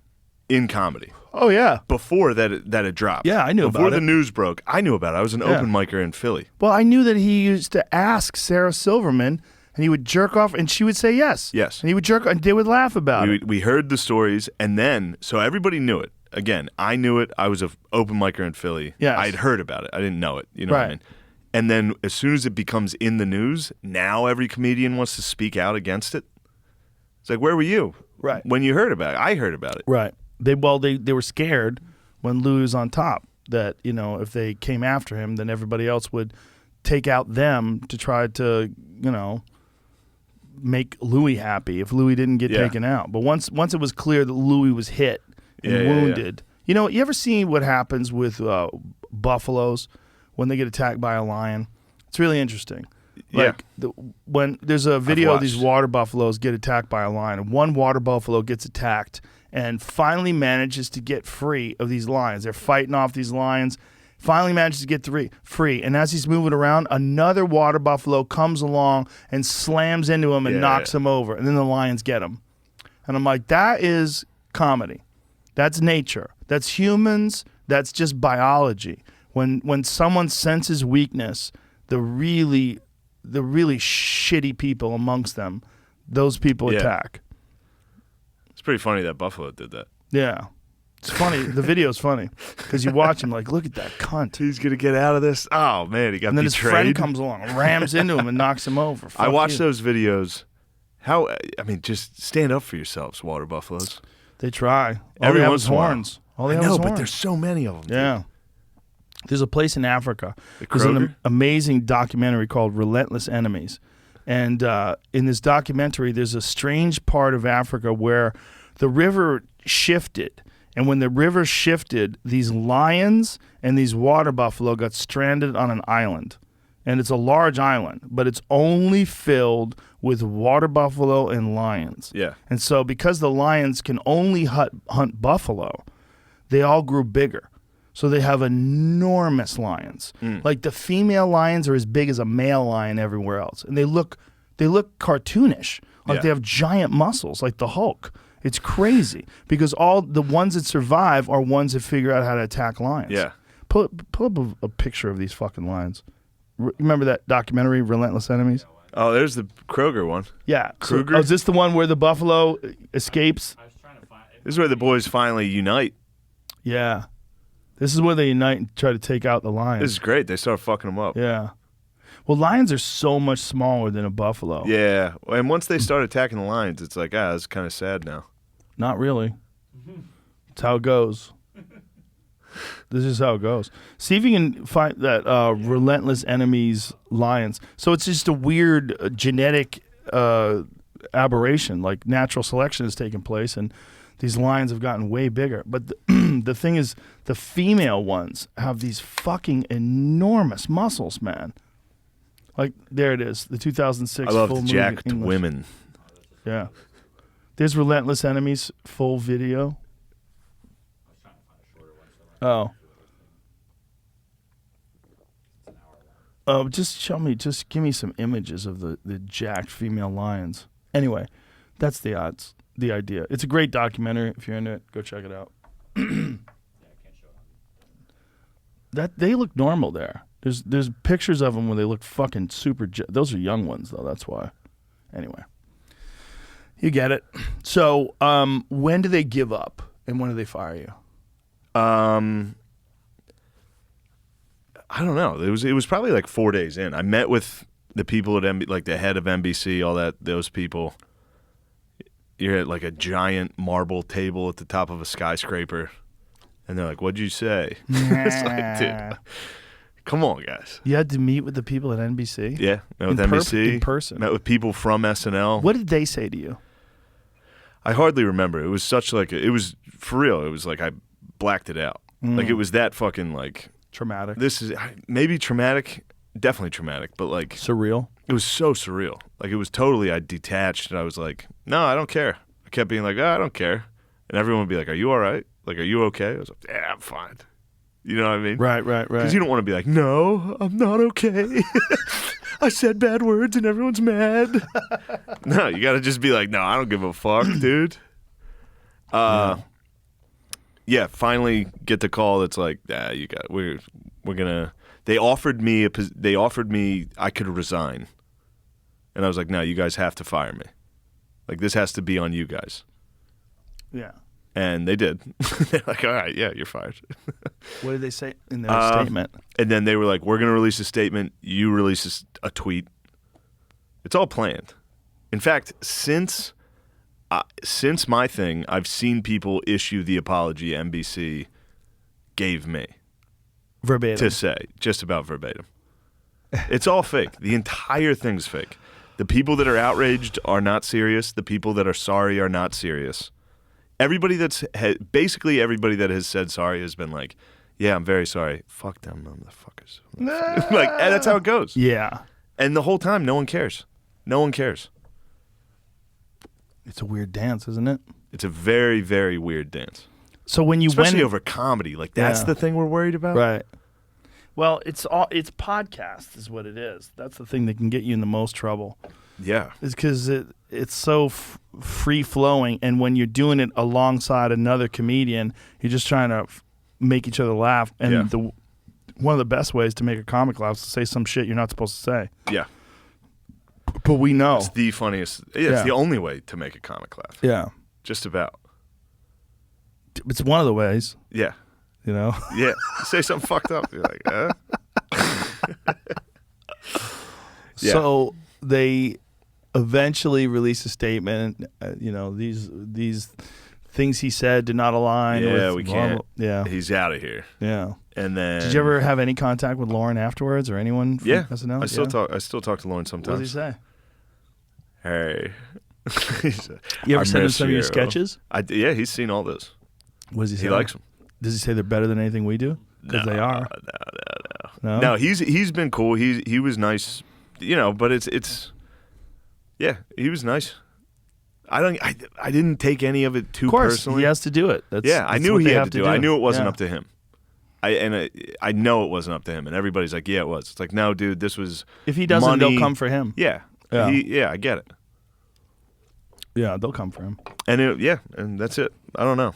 in comedy. Oh, yeah. Before that it dropped. Yeah, I knew Before about the it. news broke, I knew about it. I was an open micer in Philly. Well, I knew that he used to ask Sarah Silverman, and he would jerk off, and she would say yes. Yes. And he would jerk, and they would laugh about it. We heard the stories, and then, so everybody knew it. Again, I knew it. I was an open micer in Philly. Yes. I'd heard about it. I didn't know it. You know what I Right. mean? And then as soon as it becomes in the news, now every comedian wants to speak out against it. It's like, where were you? Right. When you heard about it. I heard about it. Right. They were scared when Louis was on top that, if they came after him, then everybody else would take out them to try to, make Louis happy if Louis didn't get taken out. But once it was clear that Louis was hit and wounded, you ever see what happens with buffaloes when they get attacked by a lion? It's really interesting. When there's a video of these water buffaloes get attacked by a lion, and one water buffalo gets attacked and finally manages to get free of these lions. They're fighting off these lions, finally manages to get free. And as he's moving around, another water buffalo comes along and slams into him and knocks him over. And then the lions get him. And I'm like, that is comedy. That's nature. That's humans. That's just biology. When someone senses weakness, the really shitty people amongst them, those people attack. It's pretty funny that Buffalo did that. Yeah. It's funny. The video's funny because you watch him like, look at that cunt. He's going to get out of this. Oh, man, he got And then betrayed. his friend comes along, rams into him and knocks him over. I Fuck watched you. those videos. Just stand up for yourselves, water buffaloes. They try. All Every they have once is in a while. horns. All they I have know, is but horns. there's so many of them. Yeah. There's a place in Africa. There's Kroger? an amazing documentary called Relentless Enemies. And in this documentary, there's a strange part of Africa where the river shifted. And when the river shifted, these lions and these water buffalo got stranded on an island. and it's a large island, but it's only filled with water buffalo and lions. Yeah. And so because the lions can only hunt buffalo, they all grew bigger. So they have enormous lions. Like the female lions are as big as a male lion everywhere else. And they look cartoonish. Like they have giant muscles like the Hulk. It's crazy because all the ones that survive are ones that figure out how to attack lions. Yeah. Pull up a picture of these fucking lions. Remember that documentary, Relentless Enemies? Oh, there's the Kroger one. Yeah. Kruger? So, is this the one where the buffalo escapes? This is where the boys finally unite. Yeah. This is where they unite and try to take out the lions. This is great. They start fucking them up. Yeah. Well, lions are so much smaller than a buffalo. Yeah. And once they start attacking the lions, it's like, it's kind of sad now. Not really. It's how it goes. This is how it goes. See if you can find that Relentless Enemies lions. So it's just a weird genetic aberration. Like natural selection has taken place, and these lions have gotten way bigger. But the thing is, the female ones have these fucking enormous muscles, man. Like, there it is, the 2006 I love full the movie jacked English. women. Yeah. There's Relentless Enemies full video. Oh. Oh, just give me some images of the jacked female lions. Anyway, that's the idea. It's a great documentary. If you're into it, go check it out. That they look normal there. There's pictures of them where they look fucking super. Those are young ones though. That's why. Anyway, you get it. So, when do they give up and when do they fire you? I don't know. It was probably like 4 days in. I met with the people at like the head of NBC, those people. You're at like a giant marble table at the top of a skyscraper, and they're like, "What'd you say?" It's like, dude, come on, guys. You had to meet with the people at NBC? Yeah, met with In NBC in person. Met with people from SNL. What did they say to you? I hardly remember. It was such like it was for real. It was like I blacked it out. Like it was that fucking like Traumatic. this is maybe traumatic, definitely traumatic, but like Surreal. it was so surreal. Like it was totally I detached and I was like, no, I don't care. I kept being like, I don't care, and everyone would be like, are you all right? Like, are you okay? I was like, yeah, I'm fine. You know what I mean? Right. Because you don't want to be like, no, I'm not okay. I said bad words and everyone's mad. No, you got to just be like, no, I don't give a fuck, dude. Yeah, finally get the call that's like, we're gonna. They offered me I could resign, and I was like, no, you guys have to fire me. Like this has to be on you guys. Yeah. And they did. They're like, all right, yeah, you're fired. What did they say in their statement? And then they were like, we're going to release a statement. You release a tweet. It's all planned. In fact, since my thing, I've seen people issue the apology NBC gave me. Verbatim. To say, just about verbatim. It's all fake. The entire thing's fake. The people that are outraged are not serious. The people that are sorry are not serious. Basically everybody that has said sorry has been like, yeah, I'm very sorry. Fuck them motherfuckers. Like, and that's how it goes. Yeah. And the whole time, no one cares. No one cares. It's a weird dance, isn't it? It's a very, very weird dance. So when you Especially went over comedy, like that's Yeah. the thing we're worried about. Right. Well, it's podcast is what it is. That's the thing that can get you in the most trouble. Yeah. Is because it's so free flowing, and when you're doing it alongside another comedian, you're just trying to make each other laugh. And one of the best ways to make a comic laugh is to say some shit you're not supposed to say. Yeah. But we know It's the funniest. It's the only way to make a comic laugh. Yeah, Just about. it's one of the ways. Yeah. You know. Yeah. Say something fucked up. You're like, Yeah. So they eventually release a statement. These things he said did not align. Yeah, with we can't. Yeah, He's out of here. yeah. And then Did you ever have any contact with Lauren afterwards, or anyone from SNL? I still talk to Lauren What sometimes. does he say? Hey. You ever I send him miss some of your you. sketches? Yeah, he's seen all those. What does he say? He likes them. Does he say they're better than anything we do? Because they are. No. No, he's been cool. He was nice, but it's yeah, he was nice. I didn't take any of it too Of course, personally. he has to do it. I knew what he they had have to do it. I knew it wasn't Yeah. up to him. I know it wasn't up to him, and everybody's like, yeah, it was. It's like, no, dude, this was. If he doesn't, money. they'll come for him. Yeah, Yeah. I get it. Yeah, they'll come for him. And and that's it. I don't know.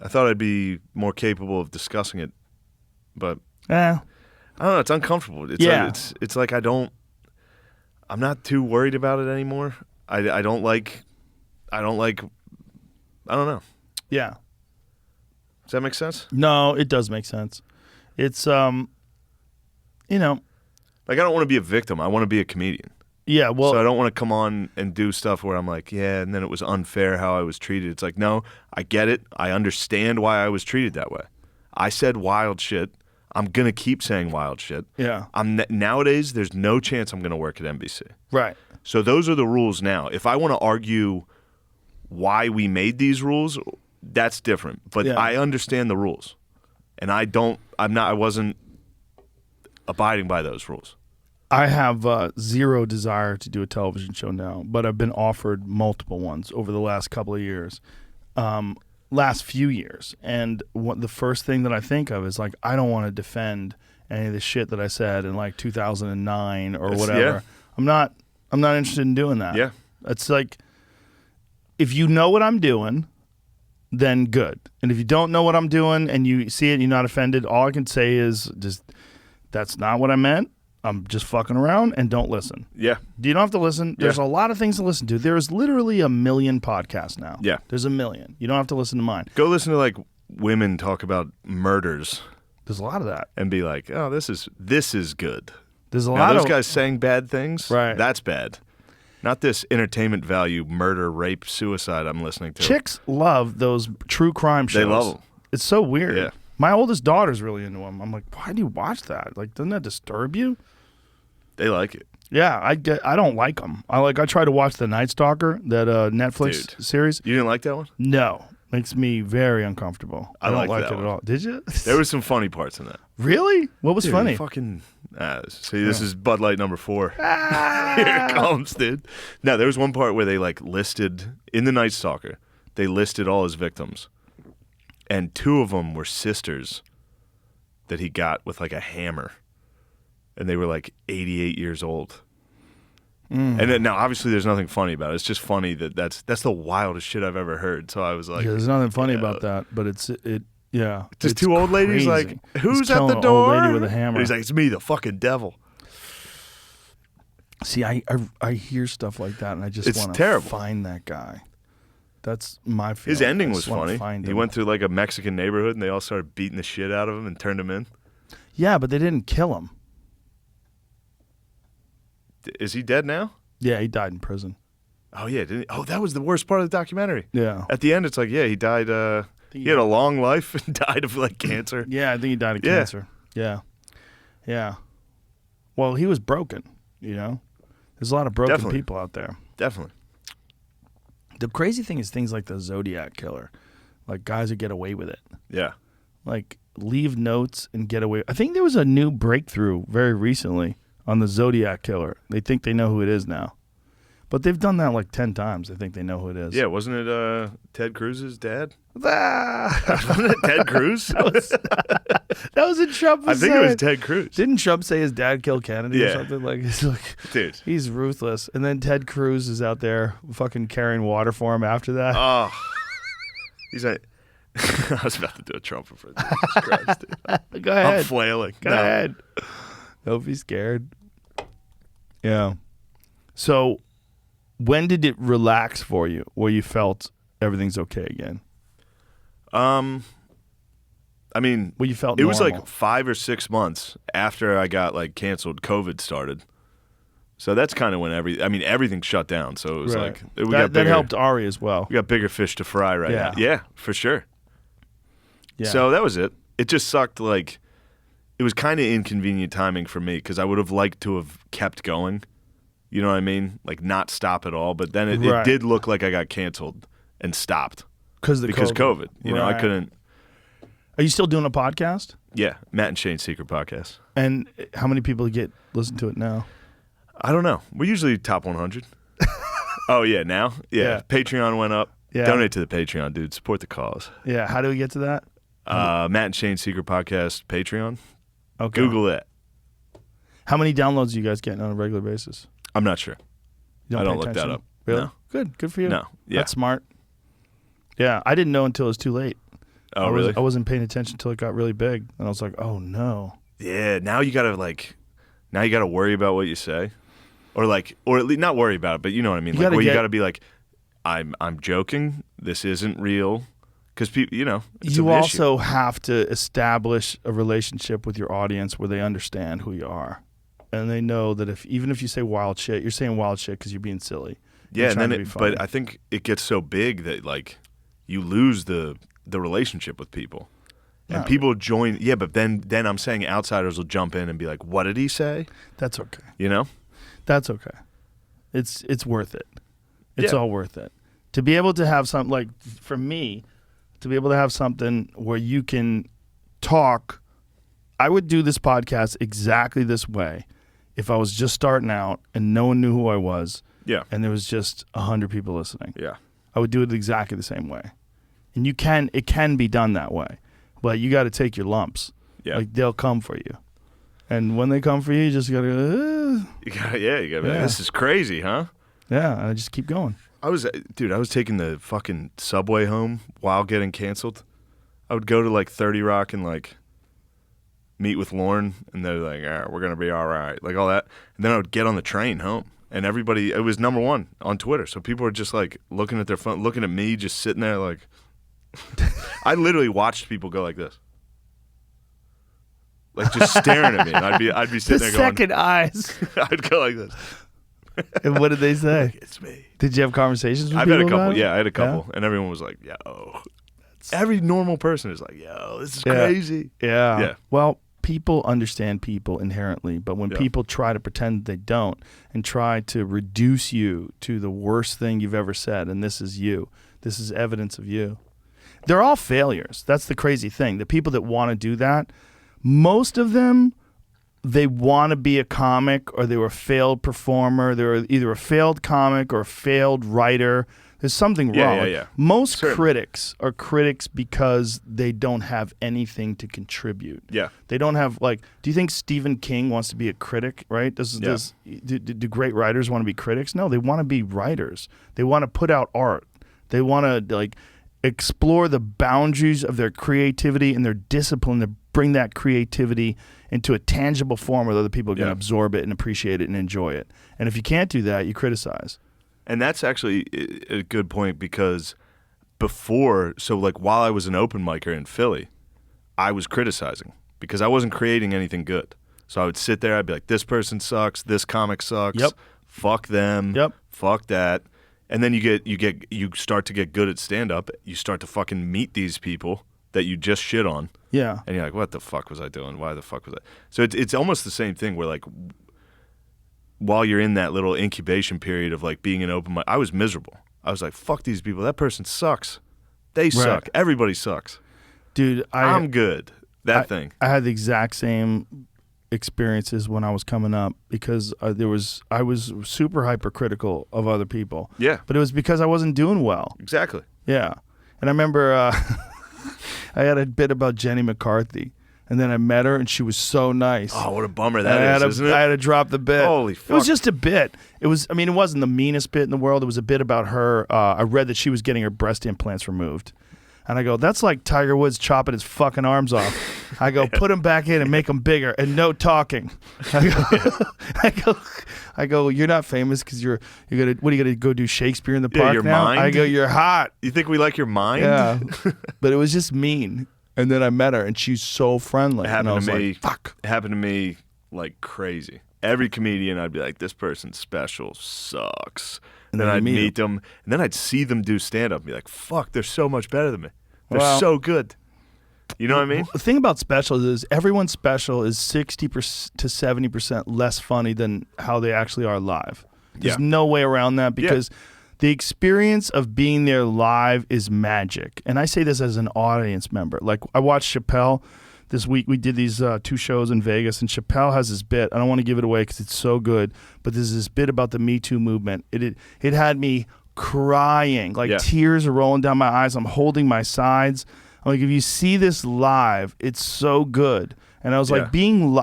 I thought I'd be more capable of discussing it, but Yeah. I don't know. It's uncomfortable. It's like I'm not too worried about it anymore. I don't like. I don't know. Yeah. Does that make sense? No, it does make sense. It's Like I don't want to be a victim. I want to be a comedian. yeah, well, So I don't want to come on and do stuff where I'm like, yeah, and then it was unfair how I was treated. It's like, no, I get it. I understand why I was treated that way. I said wild shit. I'm going to keep saying wild shit. yeah. Nowadays, there's no chance I'm going to work at NBC. Right. So those are the rules now. If I want to argue why we made these rules, that's different. But Yeah. I understand the rules. And I wasn't abiding by those rules. I have zero desire to do a television show now, but I've been offered multiple ones over the last couple of years, last few years. And the first thing that I think of is like, I don't want to defend any of the shit that I said in like 2009 or whatever. yeah. I'm not interested in doing that. Yeah. It's like, if you know what I'm doing, then good. And if you don't know what I'm doing and you see it and you're not offended, all I can say is just, that's not what I meant. I'm just fucking around, and don't listen. Yeah. You don't have to listen. There's a lot of things to listen to. There's literally 1 million podcasts now. Yeah. There's 1 million. You don't have to listen to mine. Go listen to like women talk about murders There's a lot of that. and be like, oh, this is good. There's a Now, lot those of guys saying bad things, Right. that's bad. Not this entertainment value, murder, rape, suicide I'm listening to. chicks love those true crime shows. They love 'em. It's so weird. Yeah. My oldest daughter's really into them. I'm like, why do you watch that? Like, doesn't that disturb you? They like it. Yeah, I don't like them. I try to watch The Night Stalker, that Netflix Dude. series. You didn't like that one? No, makes me very uncomfortable. I don't liked like that it one. at all. Did you? There was some funny parts in that. Really? What was Dude, funny? Fucking. See, this is Bud Light number 4. Here it comes, dude. No, there was one part where they like listed in The Night Stalker. They listed all his victims, and 2 of them were sisters that he got with like a hammer, and they were like 88 years old. And then, now, obviously, there's nothing funny about it. It's just funny that's the wildest shit I've ever heard. So I was like, Yeah, there's nothing funny about that, but yeah. just it's 2 old ladies crazy. like, who's He's at killing the an door? Old lady with a hammer. And he's like, it's me, the fucking devil. See, I hear stuff like that, and I just It's want to terrible. find that guy. That's my feeling. His ending I was just wanna funny. find He him. went to like a Mexican neighborhood, and they all started beating the shit out of him and turned him in. Yeah, but they didn't kill him. Is he dead now? Yeah, he died in prison. Oh yeah, didn't he? Oh, that was the worst part of the documentary. Yeah. At the end, it's like, yeah, he died. He had a long life and died of like cancer. Yeah, I think he died of Yeah. cancer. Yeah. Yeah. Well, he was broken, There's a lot of broken Definitely. people out there. Definitely. The crazy thing is things like the Zodiac Killer, like guys who get away with it. Yeah. Like leave notes and get away. I think there was a new breakthrough very recently on the Zodiac Killer. They think they know who it is now. But they've done that like 10 times. They think they know who it is. Yeah, wasn't it Ted Cruz's dad? Ah! Wasn't it Ted Cruz? That was what Trump I was think saying. it was Ted Cruz. Didn't Trump say his dad killed Kennedy or Yeah. something? Like, he's like, Dude. he's ruthless. And then Ted Cruz is out there fucking carrying water for him after that. Oh. He's like, I was about to do a Trump for Jesus Christ, dude. Go I'm ahead. flailing. Go No. ahead. Don't be scared. Yeah. So, when did it relax for you, where you felt everything's okay again? I mean, Well, you felt it was normal. like 5 or 6 months after I got like canceled. COVID started, so that's kind of when everything shut down. So it was Right. like we got that bigger, helped Ari as well. We got bigger fish to fry right Yeah. now. Yeah, for sure. Yeah. So that was it. It just sucked. Like it was kind of inconvenient timing for me because I would have liked to have kept going. You know what I mean? Like not stop at all. But then it Right. did look like I got canceled and stopped because COVID. You know, I Right. couldn't. Are you still doing a podcast? Yeah, Matt and Shane's Secret Podcast. And how many people listen to it now? I don't know. We're usually top 100. Oh, yeah, now? Yeah. Patreon went up. Yeah. Donate to the Patreon, dude. Support the cause. Yeah. How do we get to that? Matt and Shane's Secret Podcast, Patreon. Okay. Google it. How many downloads are you guys getting on a regular basis? I'm not sure. You I pay don't look that attention? up. Really? No. Good for you. No. Yeah. That's smart. Yeah. I didn't know until it was too late. Oh, really? I wasn't paying attention until it got really big. And I was like, oh, no. Yeah. Now you got to worry about what you say. Or at least not worry about it, but you know what I mean. You got to be like, I'm joking. This isn't real. Because people, it's you an also issue. have to establish a relationship with your audience where they understand who you are, and they know that even if you say wild shit, you're saying wild shit because you're being silly. Yeah, and then but I think it gets so big that you lose the relationship with people, and people join. Yeah, but then I'm saying outsiders will jump in and be like, "What did he say?" That's okay. That's okay. It's worth it. It's all worth it to be able to have something for me. To be able to have something where you can talk. I would do this podcast exactly this way if I was just starting out and no one knew who I was. Yeah. And there was just 100 people listening. Yeah. I would do it exactly the same way. And it can be done that way. But you got to take your lumps. Yeah. They'll come for you. And when they come for you, you just got to go, You gotta be like, this is crazy, huh? yeah, and I just keep going. I was taking the fucking subway home while getting canceled. I would go to 30 Rock and meet with Lauren, and they're like, we're gonna be all right, all that. And then I would get on the train home, and everybody, it was #1 on Twitter. So people were just looking at their phone, looking at me, just sitting there I literally watched people go like this, just staring at me. And I'd be sitting there going, second eyes. I'd go like this. And what did they say? It's me. Did you have conversations with I've people had a couple. about it? Yeah, I had a couple, and everyone was like, "Yo." Every normal person is like, "Yo, this is crazy." Yeah. Yeah. Well, people understand people inherently, but when people try to pretend they don't and try to reduce you to the worst thing you've ever said, and this is you, this is evidence of you. They're all failures. That's the crazy thing. The people that want to do that, most of them, they want to be a comic, or they were a failed performer. They were either a failed comic or a failed writer. There's something wrong. Yeah. Most critics are critics because they don't have anything to contribute. Yeah. They don't have do you think Stephen King wants to be a critic, right? Do great writers want to be critics? No, they want to be writers. They want to put out art. They want to explore the boundaries of their creativity and their discipline to bring that creativity into a tangible form where other people can absorb it and appreciate it and enjoy it. And if you can't do that, you criticize. And that's actually a good point, because before, while I was an open micer in Philly, I was criticizing because I wasn't creating anything good. So I would sit there, I'd be like, this person sucks, this comic sucks, fuck them, fuck that. And then you start to get good at stand-up. You start to fucking meet these people that you just shit on. Yeah. And you're like, what the fuck was I doing? Why the fuck was I? So it's almost the same thing where while you're in that little incubation period of being an open mic, I was miserable. I was like, fuck these people. That person sucks. They suck. Everybody sucks. Dude, I'm good. Thing. I had the exact same experiences when I was coming up because I was super hypercritical of other people. Yeah. But it was because I wasn't doing well. Exactly. Yeah. And I remember I had a bit about Jenny McCarthy, and then I met her, and she was so nice. Oh, what a bummer that is, isn't it? I had to drop the bit. Holy fuck. It was just a bit. It wasn't the meanest bit in the world. It was a bit about her. I read that she was getting her breast implants removed. And I go, that's like Tiger Woods chopping his fucking arms off. I go, put them back in and make them bigger, and no talking. I go, you're not famous because you're gonna. What are you gonna go do Shakespeare in the park your now? mind? I go, you're hot. You think we like your mind? Yeah, but it was just mean. And then I met her, and she's so friendly. It happened and I was to me. like, fuck. It happened to me like crazy. Every comedian, I'd be like, this person's special sucks. And then I'd meet them, and then I'd see them do stand-up and be like, fuck, they're so much better than me. They're so good. You know what I mean? The thing about specials is everyone's special is 60% to 70% less funny than how they actually are live. There's no way around that because the experience of being there live is magic. And I say this as an audience member. Like, I watched Chappelle. this week we did these 2 shows in Vegas, and Chappelle has this bit. I don't want to give it away because it's so good, but there's this bit about the Me Too movement. It had me crying, like tears are rolling down my eyes. I'm holding my sides. I'm like, if you see this live, it's so good. And I was like,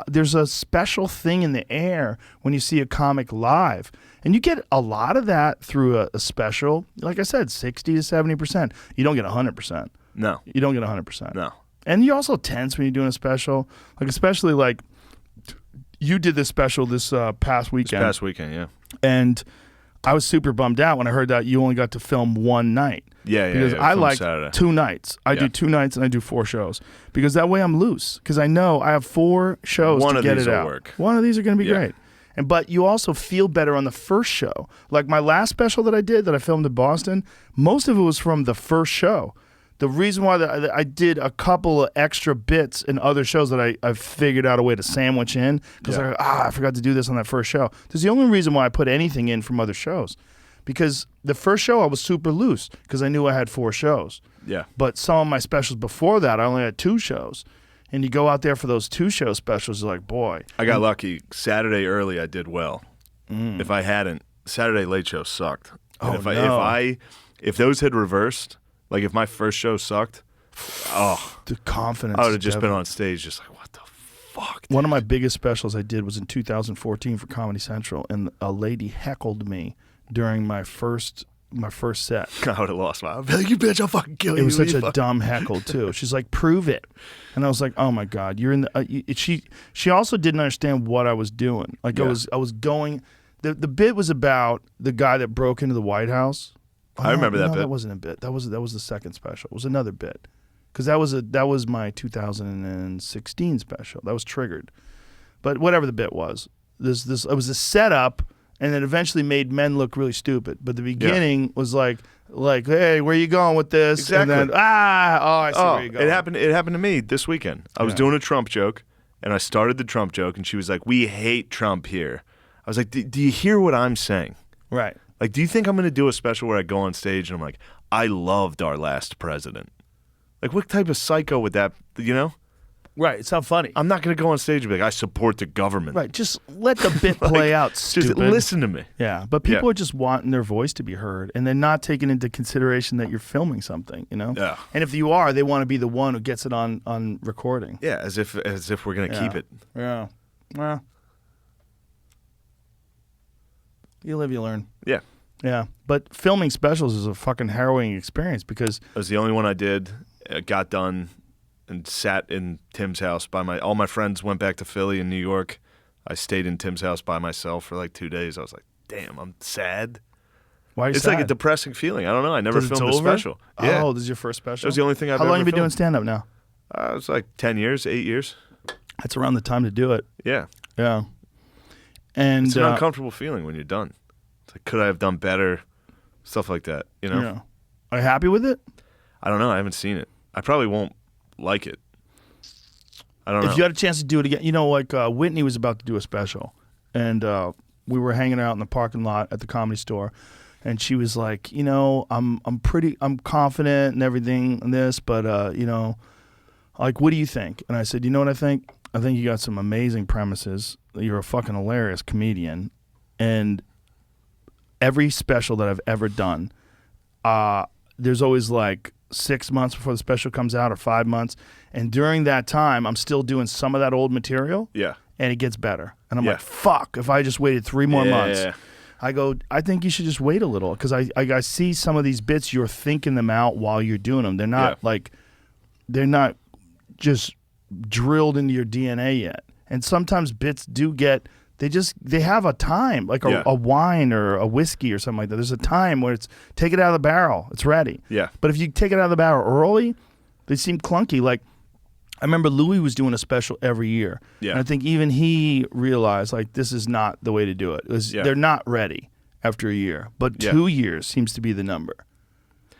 there's a special thing in the air when you see a comic live. And you get a lot of that through a special. Like I said, 60 to 70%. You don't get 100%. No. You don't get 100%. No. And you're also tense when you're doing a special. Like, especially like you did this special this past weekend. This past weekend, yeah. And I was super bummed out when I heard that you only got to film one night. Yeah, because I like Saturday. 2 nights. I do 2 nights and I do 4 shows because that way I'm loose. Because I know I have 4 shows to get it out. Work. One of these are going to be great. But you also feel better on the first show. Like my last special that I did that I filmed in Boston, most of it was from the first show. The reason why I did a couple of extra bits in other shows that I figured out a way to sandwich in because I forgot to do this on that first show. That's the only reason why I put anything in from other shows. Because the first show I was super loose because I knew I had 4 shows. Yeah. But some of my specials before that, I only had 2 shows. And you go out there for those 2-show specials, you're like, boy. I got lucky. Saturday early, I did well. If I hadn't, Saturday late show sucked. And if those had reversed, like if my first show sucked, the confidence. I would have just been on stage just like, what the fuck? One of my biggest specials I did was in 2014 for Comedy Central, and a lady heckled me during my first set. I would have lost my. I'd be like, you bitch, I'll fucking kill you. It was such a dumb heckle too. She's like, prove it, and I was like, oh my god, you're in the. She also didn't understand what I was doing. Like I was going. The bit was about the guy that broke into the White House. I remember that bit. That wasn't a bit. That was the second special. It was another bit, because that was my 2016 special. That was Triggered, but whatever the bit was, it was a setup. And it eventually made men look really stupid. But the beginning was like, hey, where you going with this? Exactly. And then, I see where you're going. It happened to me this weekend. I was doing a Trump joke, and I started the Trump joke, and she was like, we hate Trump here. I was like, do you hear what I'm saying? Right. Like, do you think I'm going to do a special where I go on stage and I'm like, I loved our last president? Like, what type of psycho would that, you know? Right, it's not funny. I'm not going to go on stage and be like, I support the government. Right, just let the bit play out, stupid. Just listen to me. Yeah, but people are just wanting their voice to be heard, and they're not taking into consideration that you're filming something, you know? Yeah. And if you are, they want to be the one who gets it on recording. Yeah, as if we're going to keep it. Yeah. Well, you live, you learn. Yeah. Yeah, but filming specials is a fucking harrowing experience because... It was the only one I did, got done... and sat in Tim's house all my friends went back to Philly and New York. I stayed in Tim's house by myself for like 2 days. I was like, damn, I'm sad. Why are you It's sad? like a depressing feeling. I don't know. I never filmed a over? special. Yeah. Oh, this is your first special? That was the only thing I've ever How long have you been doing filmed. stand-up now? It was like 10 years, 8 years. That's around the time to do it. Yeah. Yeah. And It's an uncomfortable feeling when you're done. It's like, could I have done better? Stuff like that, you know? Yeah. Are you happy with it? I don't know. I haven't seen it. I probably won't like it. I don't know. If you had a chance to do it again, you know, like Whitney was about to do a special, and we were hanging out in the parking lot at the Comedy Store, and she was like, you know, I'm confident and everything in this, but you know, like, what do you think? And I said, you know what I think? I think you got some amazing premises. You're a fucking hilarious comedian, and every special that I've ever done, there's always like 6 months before the special comes out or 5 months. And during that time, I'm still doing some of that old material. Yeah. And it gets better. And I'm like, fuck, if I just waited 3 more months. Yeah. I go, I think you should just wait a little. Because I see some of these bits, you're thinking them out while you're doing them. They're not they're not just drilled into your DNA yet. And sometimes bits do get, they have a time, like a wine or a whiskey or something like that. There's a time where it's, take it out of the barrel, it's ready. Yeah. But if you take it out of the barrel early, they seem clunky. Like, I remember Louis was doing a special every year. Yeah. And I think even he realized, like, this is not the way to do it. They're not ready after a year. But 2 years seems to be the number.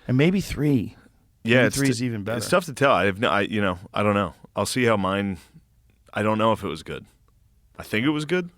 And maybe 3. Yeah, maybe 3 is even better. It's tough to tell. I don't know. I'll see how mine. I don't know if it was good. I think it was good.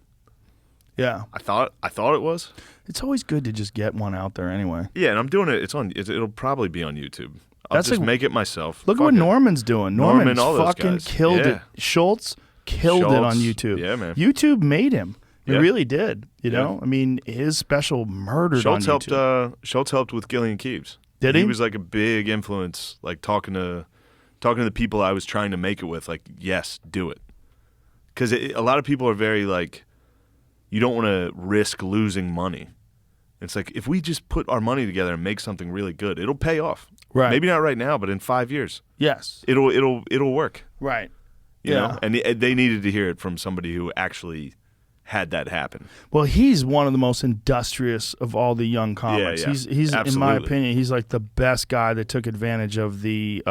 Yeah. I thought it was. It's always good to just get one out there anyway. Yeah, and I'm doing it. It'll probably be on YouTube. I'll That's just like- make it myself. Look at Fuck what it. Norman's doing. Norman, Norman's all those fucking guys. killed Yeah. it. Schultz killed it on Schultz. YouTube. Yeah, man. YouTube made him. It Yeah. really did. You Yeah. know? I mean, his special murdered Schultz on helped. YouTube. Schultz helped with Gilly and Keeves. Did he? He was like a big influence, like talking to the people I was trying to make it with. Like, yes, do it. Because a lot of people are very like, you don't want to risk losing money. It's like, if we just put our money together and make something really good, it'll pay off. Right. Maybe not right now, but in 5 years, Yes. it'll work. Right. You Yeah. know? And they needed to hear it from somebody who actually had that happen. Well, he's one of the most industrious of all the young comics. Yeah. He's in my Absolutely. opinion, he's like the best guy that took advantage of the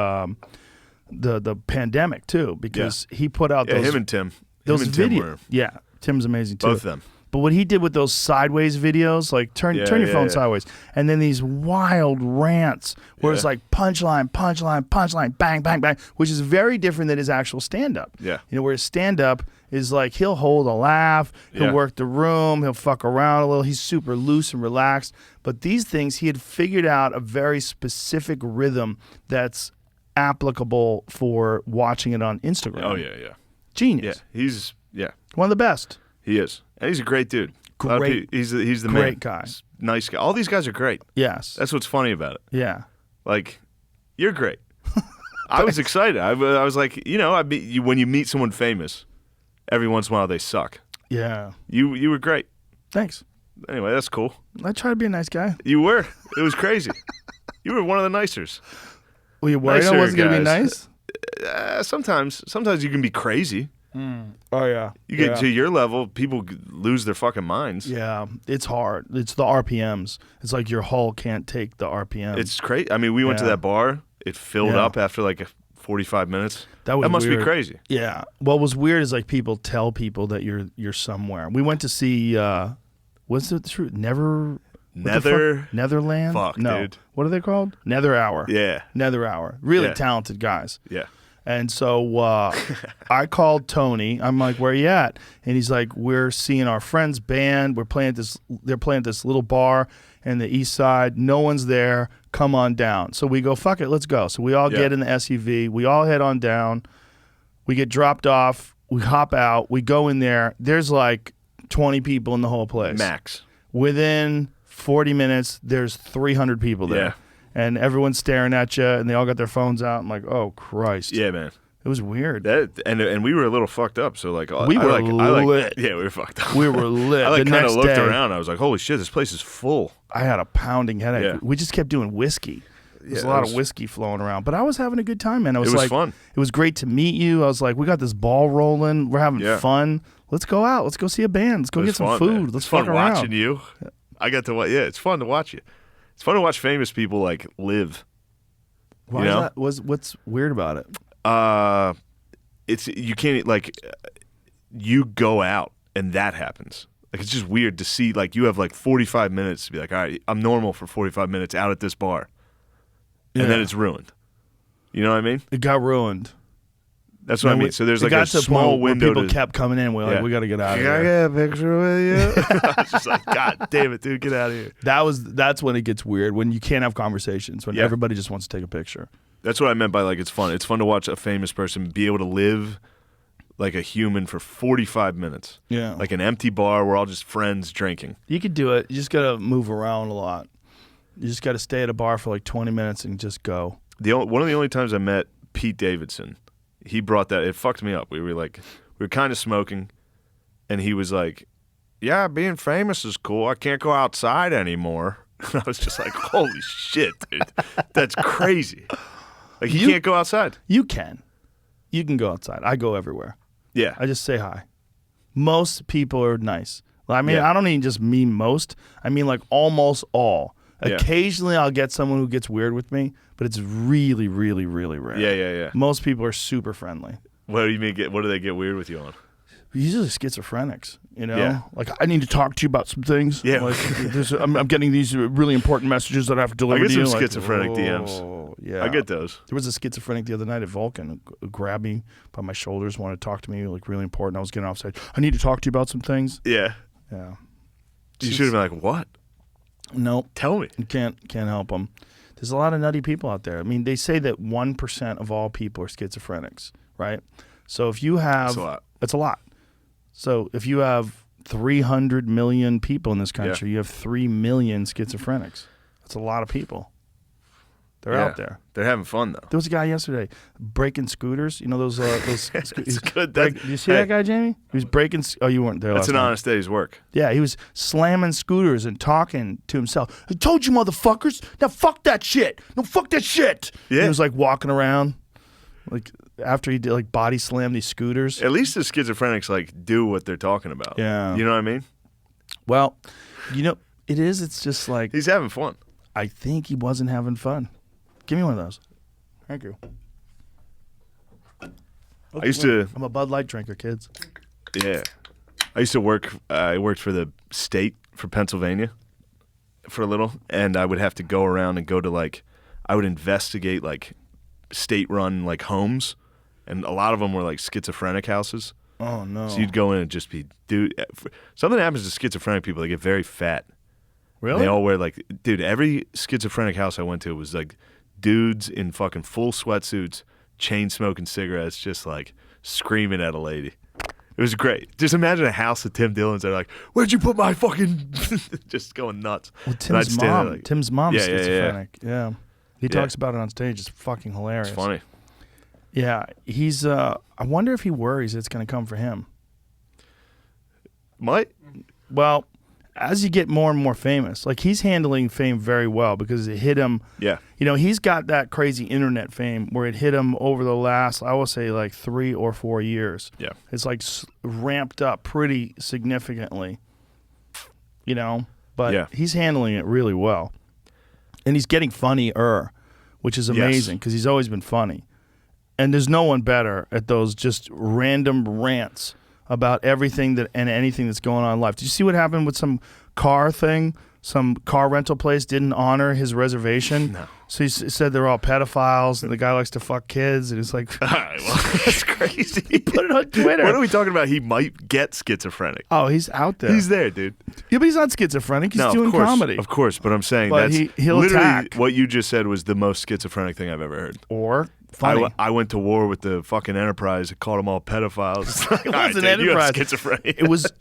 pandemic too, because he put out Yeah, those him and Tim. those him and Tim videos. were Yeah, Tim's amazing too. both of them. But what he did with those sideways videos, like turn your phone sideways, and then these wild rants where it's Yeah. like punchline, punchline, punchline, bang, bang, bang, which is very different than his actual stand-up. Yeah. You know, where his stand-up is like he'll hold a laugh, he'll Yeah. work the room, he'll fuck around a little. He's super loose and relaxed. But these things, he had figured out a very specific rhythm that's applicable for watching it on Instagram. Oh yeah. Genius. Yeah. One of the best. He is. And he's a great dude. A lot of Great- people- he's the great man. guy. He's a nice guy. All these guys are great. Yes. That's what's funny about it. Yeah. Like, you're great. I was excited. I was like, you know, when you meet someone famous, every once in a while they suck. Yeah. You were great. Thanks. Anyway, that's cool. I try to be a nice guy. You were. It was crazy. You were one of the nicers. Were you worried I Nicer wasn't going to be guys. nice? Sometimes you can be crazy. Oh, yeah. You get to your level, people lose their fucking minds. Yeah, it's hard. It's the RPMs. It's like your hull can't take the RPM. It's crazy. I mean, we went to Yeah. that bar. It filled Yeah. up after like 45 minutes. That was must weird. be crazy. Yeah. What was weird is like people tell people that you're somewhere. We went to see what's it true? Netherland? Fuck, no. dude. What are they called? Nether Hour. Yeah. Nether Hour. Really Yeah. talented guys. Yeah. And so I called Tony. I'm like, "Where you at?" And he's like, "We're seeing our friend's band. They're playing at this little bar in the east side. No one's there. Come on down." So we go, "Fuck it, let's go." So we all Yeah. get in the SUV. We all head on down. We get dropped off. We hop out. We go in there. There's like 20 people in the whole place. Max. Within 40 minutes, there's 300 people there. Yeah. And everyone's staring at you, and they all got their phones out. I'm like, "Oh, Christ." Yeah, man. It was weird. And we were a little fucked up. So like We I were like, lit. yeah, we were fucked up. We were lit. I like The kind next of looked day, around. I was like, holy shit, this place is full. I had a pounding headache. Yeah. We just kept doing whiskey. There's a Yeah, lot it of was- whiskey flowing around, but I was having a good time, man. It was was like fun. It was great to meet you. I was like, we got this ball rolling. We're having Yeah. fun. Let's go out. Let's go see a band. Let's go It get was some fun, food. man. Let's It's fun fuck around. watching you. I got to watch. Yeah, it's fun to watch you. It's fun to watch famous people like live. Why you is know? that? What's weird about it? It's you can't like you go out and that happens. Like it's just weird to see like you have like 45 minutes to be like, all right, I'm normal for 45 minutes out at this bar, and then Yeah. it's ruined. You know what I mean? It got ruined. That's what I No, mean. So there's it like got a to the small point where window. people to, kept coming in. We're like, Yeah. we got to get out of Can I here. get a picture with you? I was just like, God damn it, dude, get out of here. That's when it gets weird, when you can't have conversations, when Yeah. everybody just wants to take a picture. That's what I meant by like it's fun. It's fun to watch a famous person be able to live like a human for 45 minutes. Yeah. Like an empty bar. We're all just friends drinking. You could do it. You just got to move around a lot. You just got to stay at a bar for like 20 minutes and just go. One of the only times I met Pete Davidson, he brought that. It fucked me up. We were kind of smoking, and he was like, "Yeah, being famous is cool. I can't go outside anymore." I was just like, "Holy shit, dude, that's crazy!" Like you can't go outside. You can. You can go outside. I go everywhere. Yeah, I just say hi. Most people are nice. I mean, Yeah. I don't even just mean most. I mean like almost all. Yeah. Occasionally I'll get someone who gets weird with me, but it's really, really, really rare. yeah. Most people are super friendly. What do you mean? What do they get weird with you on? Usually schizophrenics, you know? Yeah. Like, I need to talk to you about some things. Yeah. Like, I'm getting these really important messages that I have to deliver I get to you. some Like, schizophrenic oh, DMs. Yeah. I get those. There was a schizophrenic the other night at Vulcan who grabbed me by my shoulders, wanted to talk to me, like really important. I was getting offside. I need to talk to you about some things. Yeah, Yeah. you should have been like, "What? Nope. Tell me." You can't help them. There's a lot of nutty people out there. I mean, they say that 1% of all people are schizophrenics, right? So if you have... It's a lot. So if you have 300 million people in this country, you have 3 million schizophrenics. That's a lot of people. They're out there. They're having fun, though. There was a guy yesterday breaking scooters. You know those It's good. Did you see that guy, Jamie? He was breaking... Oh, you weren't there That's last an night. honest day's work. Yeah, he was slamming scooters and talking to himself. I told you, motherfuckers. Now fuck that shit. No, fuck that shit. Yeah. He was like walking around, like after he did like body slam these scooters. At least the schizophrenics like do what they're talking about. Yeah. You know what I mean? Well, you know, it is. It's just like... He's having fun. I think he wasn't having fun. Give me one of those. Thank you. I used to... I'm a Bud Light drinker, kids. Yeah. I used to work... I worked for the state for Pennsylvania for a little, and I would have to go around and go to, like... I would investigate, like, state-run, like, homes, and a lot of them were, like, schizophrenic houses. Oh, no. So you'd go in and just be... Dude, something happens to schizophrenic people. They get very fat. Really? They all wear, like... Dude, every schizophrenic house I went to was, like... dudes in fucking full sweatsuits, chain smoking cigarettes, just like screaming at a lady. It was great. Just imagine a house of Tim Dillon's. They're like, "Where'd you put my fucking?" Just going nuts. Well, And I'd stand there like- Tim's mom's Yeah, yeah, yeah. schizophrenic. Yeah. He Yeah. talks about it on stage. It's fucking hilarious. It's funny. Yeah, he's. I wonder if he worries it's going to come for him. Might. Well, as you get more and more famous, like he's handling fame very well because it hit him. Yeah. You know, he's got that crazy internet fame where it hit him over the last, I will say, like 3 or 4 years. Yeah. It's like ramped up pretty significantly. You know, but Yeah. he's handling it really well, and he's getting funnier, which is amazing because he's always been funny. And there's no one better at those just random rants about everything that and anything that's going on in life. Did you see what happened with some car thing? Some car rental place didn't honor his reservation. No. So he said they're all pedophiles and the guy likes to fuck kids. And it's like, All right, well, that's crazy. he put it on Twitter. What are we talking about? He might get schizophrenic. Oh, he's out there. He's there, dude. Yeah, but he's not schizophrenic. He's No, doing of course, comedy. Of course, but I'm saying But that's he'll literally attack. what you just said was the most schizophrenic thing I've ever heard. Or funny. I went to war with the fucking Enterprise. I called them all pedophiles. It wasn't Enterprise. You have schizophrenia.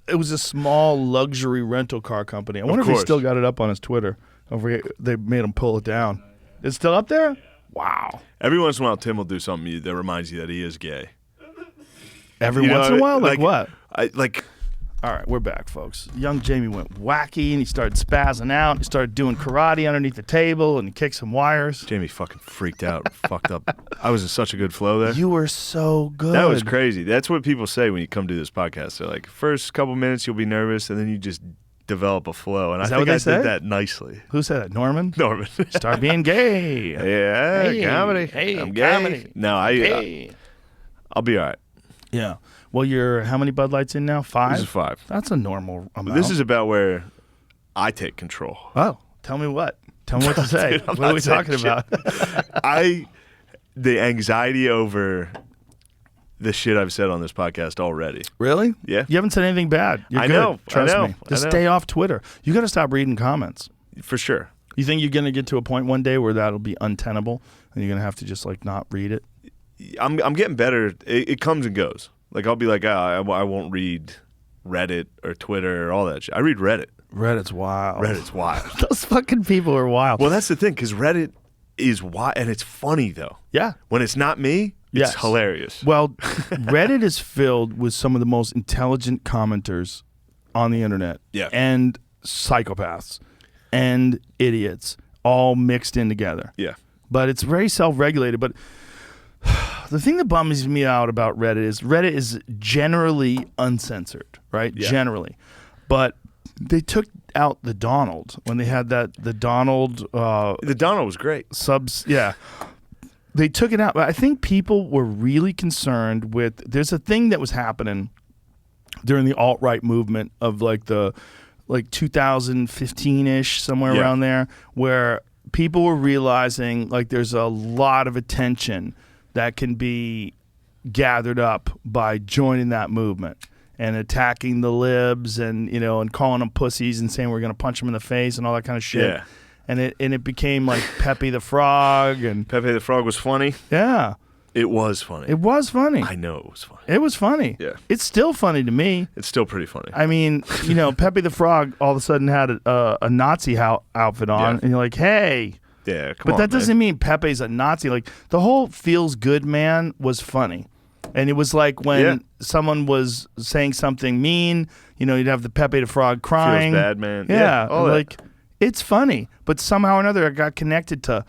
It was a small luxury rental car company. I wonder if he course. still got it up on his Twitter. They made him pull it down. It's still up there? Wow. Every once in a while, Tim will do something that reminds you that he is gay. Every You know once what in a I while? mean? Like what? Like All right, we're back, folks. Young Jamie went wacky, and he started spazzing out. He started doing karate underneath the table, and he kicked some wires. Jamie fucking freaked out, fucked up. I was in such a good flow there. You were so good. That was crazy. That's what people say when you come do this podcast. They're like, first couple minutes you'll be nervous, and then you just develop a flow. And Is I that think what I they say? did that nicely. Who said that? Norman? Norman. Start being gay. Yeah, Hey, comedy. hey, I'm gay. comedy. No, Hey. I'll be all right. Yeah. Well, you're how many Bud Lights in now? 5? This is 5. That's a normal amount. This is about where I take control. Oh, tell me what. Tell me what to say. Dude, I'm what are not we saying talking shit. about? The anxiety over the shit I've said on this podcast already. Really? Yeah. You haven't said anything bad. You're I good. know, I Trust know, me. Just I know. stay off Twitter. You got to stop reading comments. For sure. You think you're going to get to a point one day where that'll be untenable and you're going to have to just like not read it? I'm getting better. It comes and goes. Like I'll be like, I won't read Reddit or Twitter or all that shit. I read Reddit. Reddit's wild. Reddit's wild. Those fucking people are wild. Well, that's the thing, because Reddit is wild, and it's funny though. Yeah. When it's not me, it's Yes. hilarious. Well, Reddit is filled with some of the most intelligent commenters on the internet. Yeah. And psychopaths and idiots all mixed in together. Yeah. But it's very self-regulated. But the thing that bums me out about Reddit is generally uncensored, right? Yeah. Generally. But they took out the Donald when they had the Donald The Donald was great. subs. Yeah. They took it out. But I think people were really concerned with, there's a thing that was happening during the alt-right movement of like 2015-ish, somewhere Yeah. around there, where people were realizing like there's a lot of attention that can be gathered up by joining that movement and attacking the libs and, you know, and calling them pussies and saying we're going to punch them in the face and all that kind of shit. Yeah. and it became like Pepe the Frog, and Pepe the Frog was funny. yeah, It was funny. it was funny. I know it was funny. It was funny. Yeah. It's still funny to me. It's still pretty funny. I mean, Pepe the Frog all of a sudden had a Nazi outfit on, Yeah. and you're like, hey. Yeah, come But on, that doesn't man. mean Pepe's a Nazi. Like, the whole Feels Good Man was funny. And it was like when someone was saying something mean, you'd have the Pepe the Frog crying. Feels Bad Man. Yeah. all that. Like, it's funny. But somehow or another, it got connected to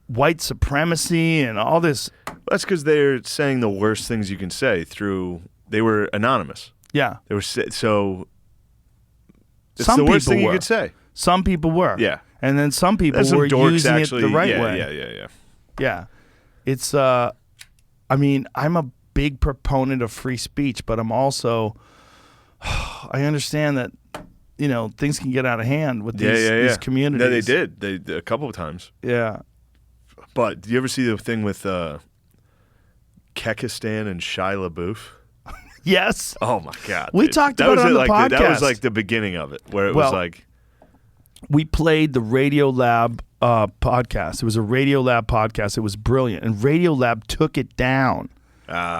white supremacy and all this. That's because they're saying the worst things you can say they were anonymous. Yeah. They were so. It's Some the worst people thing were. you could say. Some people were. Yeah. And then some people There's some were dorks using actually. it the right yeah, way. Yeah. Yeah. It's I'm a big proponent of free speech, but I'm also I understand that things can get out of hand with these communities. No, they did. They a couple of times. Yeah. But do you ever see the thing with Kekistan and Shia LaBeouf? Yes. Oh my God! We dude. talked That about was it on the like that was podcast. like the beginning of it, where it Well, was like, We played the Radio Lab podcast. It was a Radio Lab podcast. It was brilliant. And Radio Lab took it down.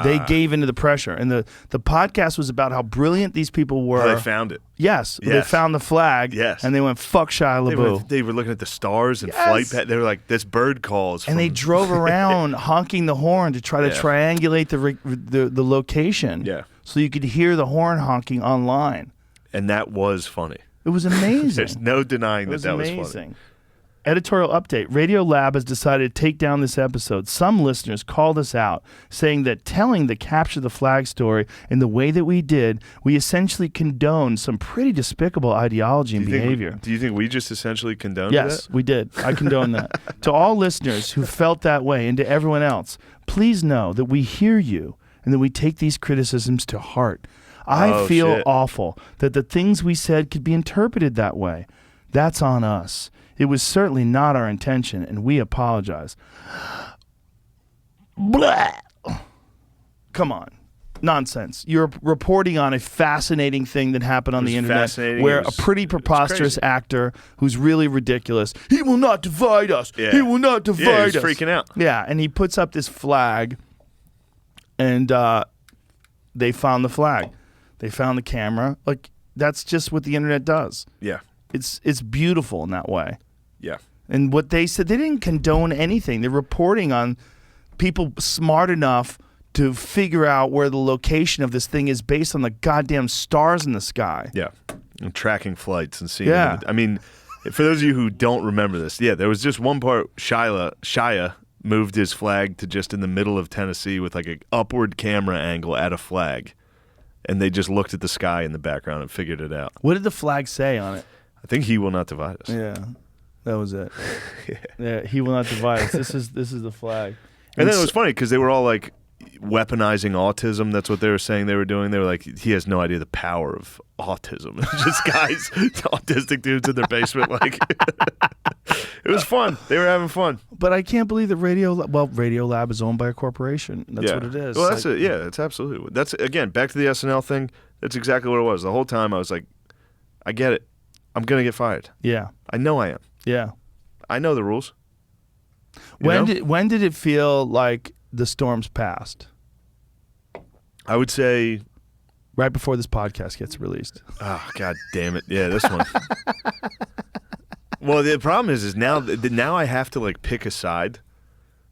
They gave into the pressure. And the podcast was about how brilliant these people were. how they found it. Yes. They Yes. found the flag. Yes. And they went, fuck Shia LaBeouf. They were looking at the stars and Yes. flight path. They were like, this bird calls. And they from- drove around honking the horn to try to Yeah. triangulate the location. Yeah. So you could hear the horn honking online. And that was funny. It was amazing. There's no denying It was that was amazing. funny. Editorial update. Radio Lab has decided to take down this episode. Some listeners called us out, saying that telling the capture the flag story in the way that we did, we essentially condone some pretty despicable ideology and behavior. Do you think we just essentially condoned Yes, that? we did. I condone that. To all listeners who felt that way and to everyone else, please know that we hear you and that we take these criticisms to heart. I Oh, feel shit. awful that the things we said could be interpreted that way. That's on us. It was certainly not our intention, and we apologize. Blah. Come on. Nonsense. You're reporting on a fascinating thing that happened on It was the internet fascinating. where It was- a pretty it was preposterous crazy. actor who's really ridiculous, he will not divide us. Yeah. He will not divide Yeah, he was us. freaking out. Yeah, and he puts up this flag, and they found the flag. They found the camera. Like, that's just what the internet does. Yeah. It's beautiful in that way. Yeah. And what they said, they didn't condone anything. They're reporting on people smart enough to figure out where the location of this thing is based on the goddamn stars in the sky. Yeah. And tracking flights and seeing Yeah. them. I mean, for those of you who don't remember this, there was just one part Shia moved his flag to just in the middle of Tennessee with like an upward camera angle at a flag. And they just looked at the sky in the background and figured it out. What did the flag say on it? I think he will not divide us. Yeah, that was it. Yeah, he will not divide us. This is the flag. And then it was funny because they were all like weaponizing autism. That's what they were saying they were doing. They were like, he has no idea the power of autism. Just guys, autistic dudes in their basement. Like, it was fun. They were having fun. But I can't believe that Radio Lab is owned by a corporation. That's what it is. Well, that's it. Yeah, it's absolutely. That's again back to the SNL thing. That's exactly what it was. The whole time I was like, I get it. I'm gonna get fired. Yeah, I know I am. yeah. I know the rules. When did it feel like the storms passed? I would say, Right before this podcast gets released. oh god damn it, yeah, this one. Well, the problem is now I have to like pick a side.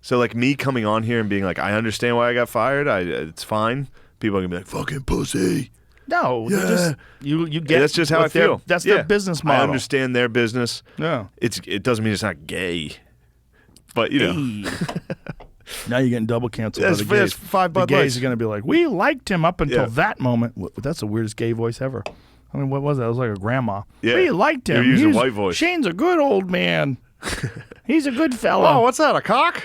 So like me coming on here and being like, I understand why I got fired. It's fine. People are gonna be like, fucking pussy. No, Yeah. just, you get. Yeah, that's just how I what their- feel. That's Yeah. their business model. I understand their business. Yeah. It doesn't mean it's not gay, but you know. Hey. Now you're getting double canceled. That's- by the gays. that's 5 The Bud gays Lights. are going to be like, we liked him up until Yeah. that moment. That's the weirdest gay voice ever. I mean, what was that? It was like a grandma. Yeah. We liked him. You're using He's- white voice. Shane's a good old man. He's a good fellow. Oh, what's that? A cock?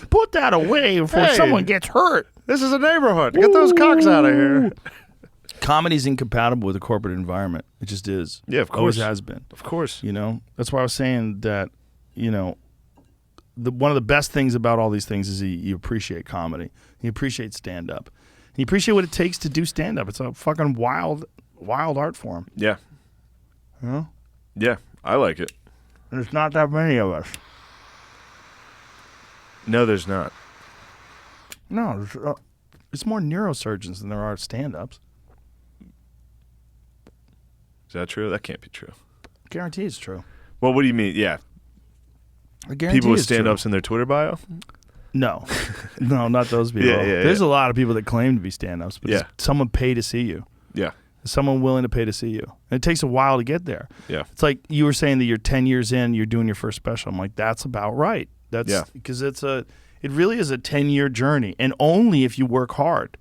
Put that away before Hey. someone gets hurt. This is a neighborhood. Get those cocks out of here. Comedy's incompatible with the corporate environment. It just is. Yeah, of Always course. has been. Of course. You know, that's why I was saying that, one of the best things about all these things is you appreciate comedy. You appreciate stand-up. You appreciate what it takes to do stand-up. It's a fucking wild art form. Yeah. You know? Yeah. I like it. And there's not that many of us. No, there's not. No, it's more neurosurgeons than there are stand-ups. Is that true? That can't be true. Guarantee it's true. Well, what do you mean? Yeah. I guarantee People with it's true. stand-ups in their Twitter bio? No. No, not those people. There's a lot of people that claim to be stand-ups, but it's someone pay to see you. Yeah. Someone willing to pay to see you. And it takes a while to get there. Yeah. It's like you were saying that you're 10 years in, you're doing your first special. I'm like, that's about right. That's because it really is a 10-year journey, and only if you work hard.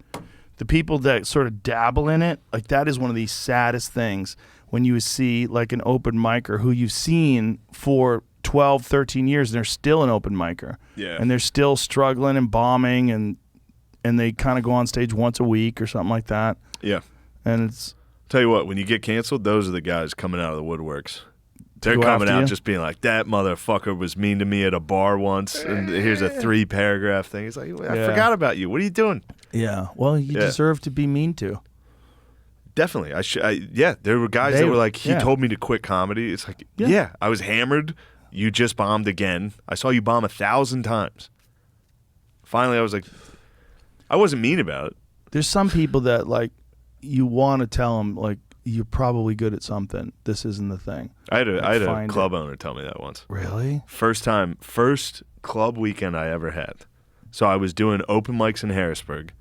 The people that sort of dabble in it, like that is one of the saddest things when you see like an open micer who you've seen for 12, 13 years, and they're still an open micer. Yeah. And they're still struggling and bombing, and they kind of go on stage once a week or something like that. Yeah. And it's... Tell you what, when you get canceled, those are the guys coming out of the woodworks. They're Go coming after out you? just being like, that motherfucker was mean to me at a bar once, and here's a 3-paragraph thing. He's like, I forgot about you. What are you doing? Yeah. Well, you deserve to be mean to. Definitely. There were guys that were like, he yeah. told me to quit comedy. It's like, Yeah. I was hammered. You just bombed again. I saw you bomb 1,000 times. Finally, I was like, I wasn't mean about it. There's some people that like you want to tell them like you're probably good at something. This isn't the thing. I had a Find club owner tell me that once. Really? First club weekend I ever had. So I was doing open mics in Harrisburg.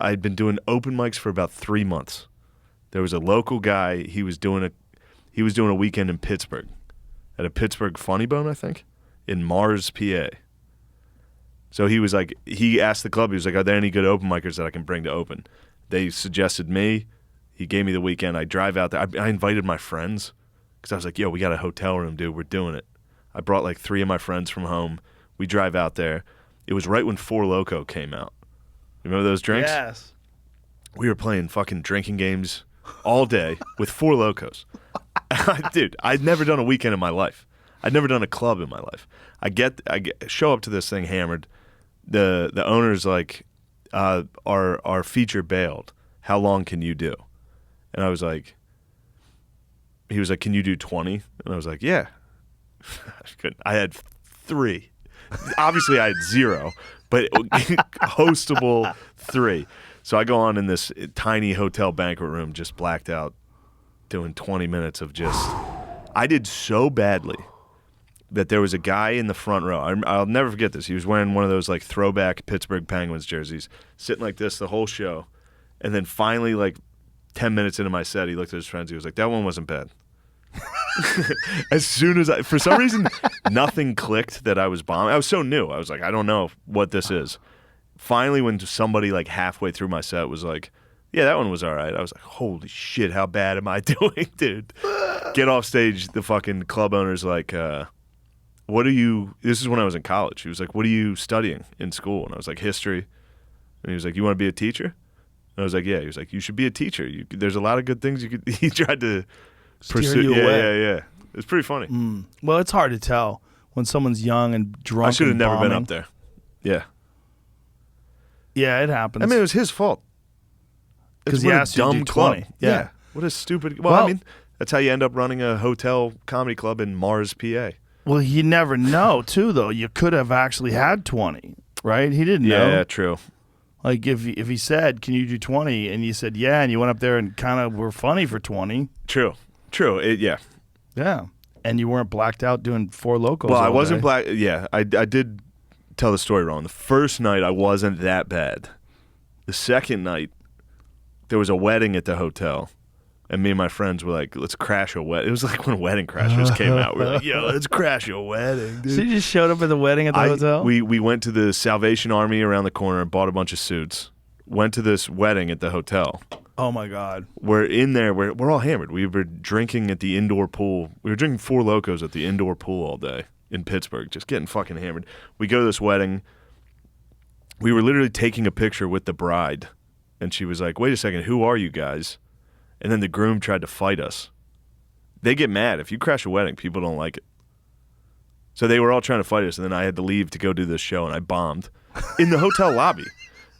I'd been doing open mics for about 3 months. There was a local guy. He was doing a weekend in Pittsburgh, at a Pittsburgh Funny Bone, I think, in Mars, PA. So he asked the club. He was like, "Are there any good open micers that I can bring to open?" They suggested me. He gave me the weekend. I drive out there. I invited my friends because I was like, "Yo, we got a hotel room, dude. We're doing it." I brought like 3 of my friends from home. We drive out there. It was right when Four Loko came out. Remember those drinks? Yes. We were playing fucking drinking games all day with Four Locos. Dude, I'd never done a weekend in my life. I'd never done a club in my life. I show up to this thing hammered. The owner's like, our feature bailed. How long can you do? And I was like, he was like, can you do 20? And I was like, yeah. I couldn't. I had 3. Obviously, I had 0, but hostable 3. So I go on in this tiny hotel banquet room, just blacked out, doing 20 minutes of just. I did so badly that there was a guy in the front row. I'll never forget this. He was wearing one of those like throwback Pittsburgh Penguins jerseys, sitting like this the whole show. And then finally, like 10 minutes into my set, he looked at his friends. He was like, that one wasn't bad. As soon as for some reason, nothing clicked that I was bombing. I was so new. I was like, I don't know what this is. Finally, when somebody like halfway through my set was like, yeah, that one was all right. I was like, holy shit, how bad am I doing, dude? Get off stage. The fucking club owner's like, what are you, this is when I was in college. He was like, what are you studying in school? And I was like, history. And he was like, you want to be a teacher? And I was like, yeah. He was like, you should be a teacher. There's a lot of good things you could, he tried to pursue. you away. Yeah. It's pretty funny. Well, it's hard to tell when someone's young and drunk. I should have and never been bombing. up there. Yeah. Yeah, it happens. I mean, it was his fault. because It's he what a asked you to dumb do club. 20. Yeah. What a stupid. Well, Well- I mean, that's how you end up running a hotel comedy club in Mars, PA. Well, you never know, too, though. You could have actually had 20, right? He didn't know. Yeah, true. Like, if he said, can you do 20? And you said, yeah, and you went up there and kind of were funny for 20. True. Yeah. Yeah. And you weren't blacked out doing Four Locos Well, I all wasn't day. black. Yeah, I did tell the story wrong. The first night, I wasn't that bad. The second night, there was a wedding at the hotel. And me and my friends were like, let's crash a wedding. It was like when Wedding Crashers came out. We were like, yo, let's crash a wedding, dude. So you just showed up at the wedding at the hotel? We went to the Salvation Army around the corner and bought a bunch of suits. Went to this wedding at the hotel. Oh, my God. We're in there. We're all hammered. We were drinking at the indoor pool. We were drinking Four Locos at the indoor pool all day in Pittsburgh, just getting fucking hammered. We go to this wedding. We were literally taking a picture with the bride. And she was like, wait a second, who are you guys? And then the groom tried to fight us. They get mad. If you crash a wedding, people don't like it. So they were all trying to fight us, and then I had to leave to go do this show, and I bombed in the hotel lobby.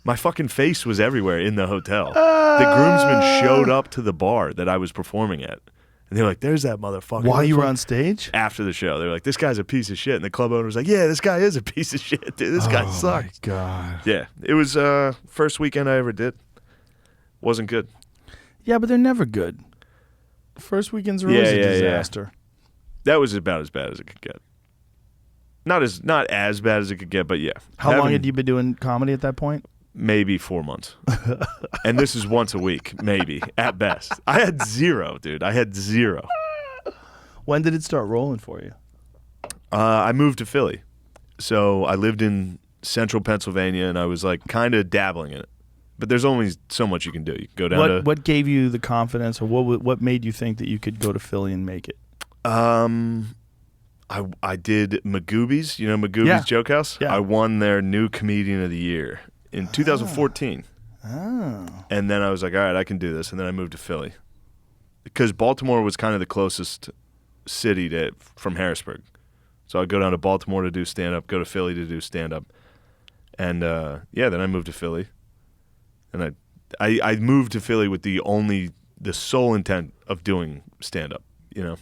My fucking face was everywhere in the hotel. The groomsmen showed up to the bar that I was performing at, And they were like, "There's that motherfucker." While you were on stage? After the show, they were like, "This guy's a piece of shit." And the club owner was like, "Yeah, this guy is a piece of shit, dude. This guy sucks." Oh, my God. Yeah, it was first weekend I ever did. Wasn't good. Yeah, but they're never good. The first weekends are always a disaster. That was about as bad as it could get. Not as bad as it could get, but yeah. How long had you been doing comedy at that point? Maybe 4 months. And this is once a week, maybe, at best. I had zero, dude. I had zero. When did it start rolling for you? I moved to Philly. So I lived in central Pennsylvania, and I was like kind of dabbling in it. But there's only so much you can do. You can go down to... What gave you the confidence, or what made you think that you could go to Philly and make it? I did Magoobies. You know Magoobies Joke House? Yeah. I won their new Comedian of the Year in 2014. Oh. And then I was like, all right, I can do this. And then I moved to Philly. Because Baltimore was kind of the closest city from Harrisburg. So I'd go down to Baltimore to do stand-up, go to Philly to do stand-up. And, then I moved to Philly. And I moved to Philly with the sole intent of doing stand-up, you know.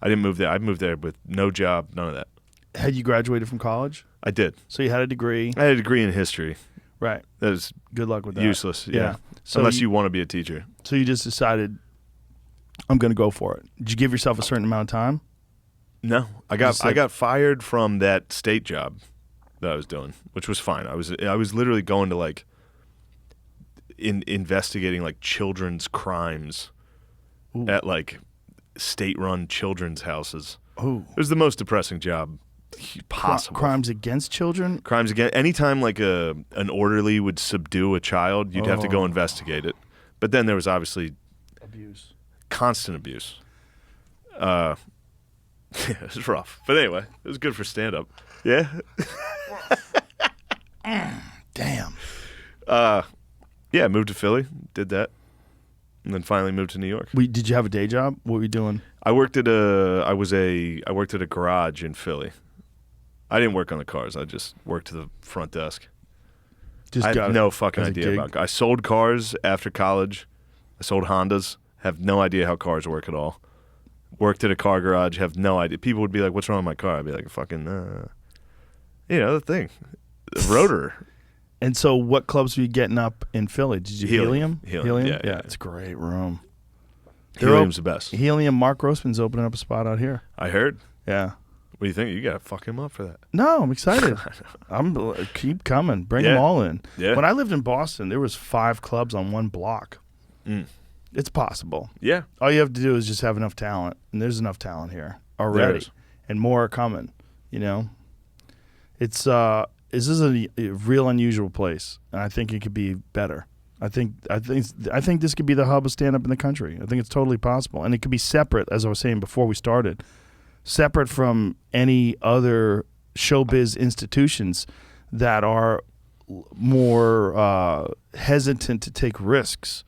I didn't move there. I moved there with no job, none of that. Had you graduated from college? I did. So you had a degree. I had a degree in history. Right. That was good luck with that. Useless, yeah. So unless you want to be a teacher. So you just decided, I'm going to go for it. Did you give yourself a certain amount of time? No. I got fired from that state job that I was doing, which was fine. I was literally going to like investigating like children's crimes at like state-run children's houses. Ooh. It was the most depressing job possible. Crimes against children? Crimes against... Anytime like an orderly would subdue a child, you'd have to go investigate it. But then there was obviously... Abuse. Constant abuse. Yeah, it was rough. But anyway, it was good for stand-up. Yeah? Damn. Yeah, moved to Philly, did that. And then finally moved to New York. Did you have a day job? What were you doing? I worked at a garage in Philly. I didn't work on the cars. I just worked to the front desk. I have no fucking idea about. I sold cars after college. I sold Hondas. Have no idea how cars work at all. Worked at a car garage. Have no idea. People would be like, "What's wrong with my car?" I'd be like, "Fucking, the thing, the rotor." And so, what clubs were you getting up in Philly? Did you Helium? Helium? Yeah. It's a great room. Helium's the best. Helium. Mark Grossman's opening up a spot out here. I heard. Yeah. What do you think? You gotta fuck him up for that. No, I'm excited. Keep coming. Bring them all in. Yeah. When I lived in Boston, there was 5 clubs on one block. It's possible. Yeah. All you have to do is just have enough talent, and there's enough talent here already, and more are coming. You know, this is a real unusual place, and I think it could be better. I think this could be the hub of stand-up in the country. I think it's totally possible, and it could be separate, as I was saying before we started, separate from any other showbiz institutions that are more hesitant to take risks,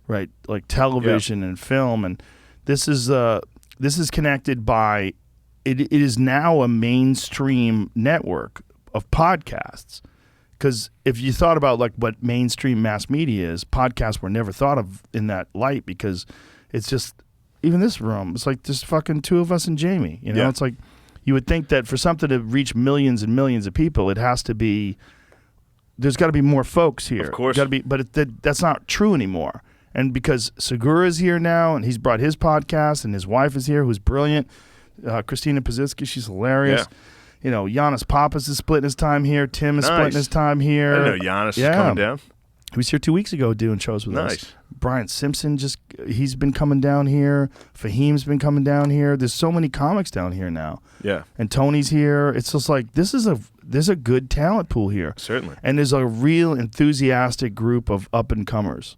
right? Like television and film, and this is connected by it is now a mainstream network of podcasts. Because if you thought about like what mainstream mass media is, podcasts were never thought of in that light, because it's just, even this room, it's like just fucking 2 of us and Jamie. You know, it's like you would think that for something to reach millions and millions of people, it has to be, there's got to be more folks here. Of course. But that's not true anymore. And because Segura's here now, and he's brought his podcast, and his wife is here, who's brilliant, Christina Pazitsky, she's hilarious. Yeah. You know, Giannis Papas is splitting his time here. Tim is splitting his time here. I didn't know Giannis is coming down. He was here 2 weeks ago doing shows with us. Brian Simpson, he's been coming down here. Fahim's been coming down here. There's so many comics down here now. Yeah. And Tony's here. It's just like, there's a good talent pool here. Certainly. And there's a real enthusiastic group of up-and-comers.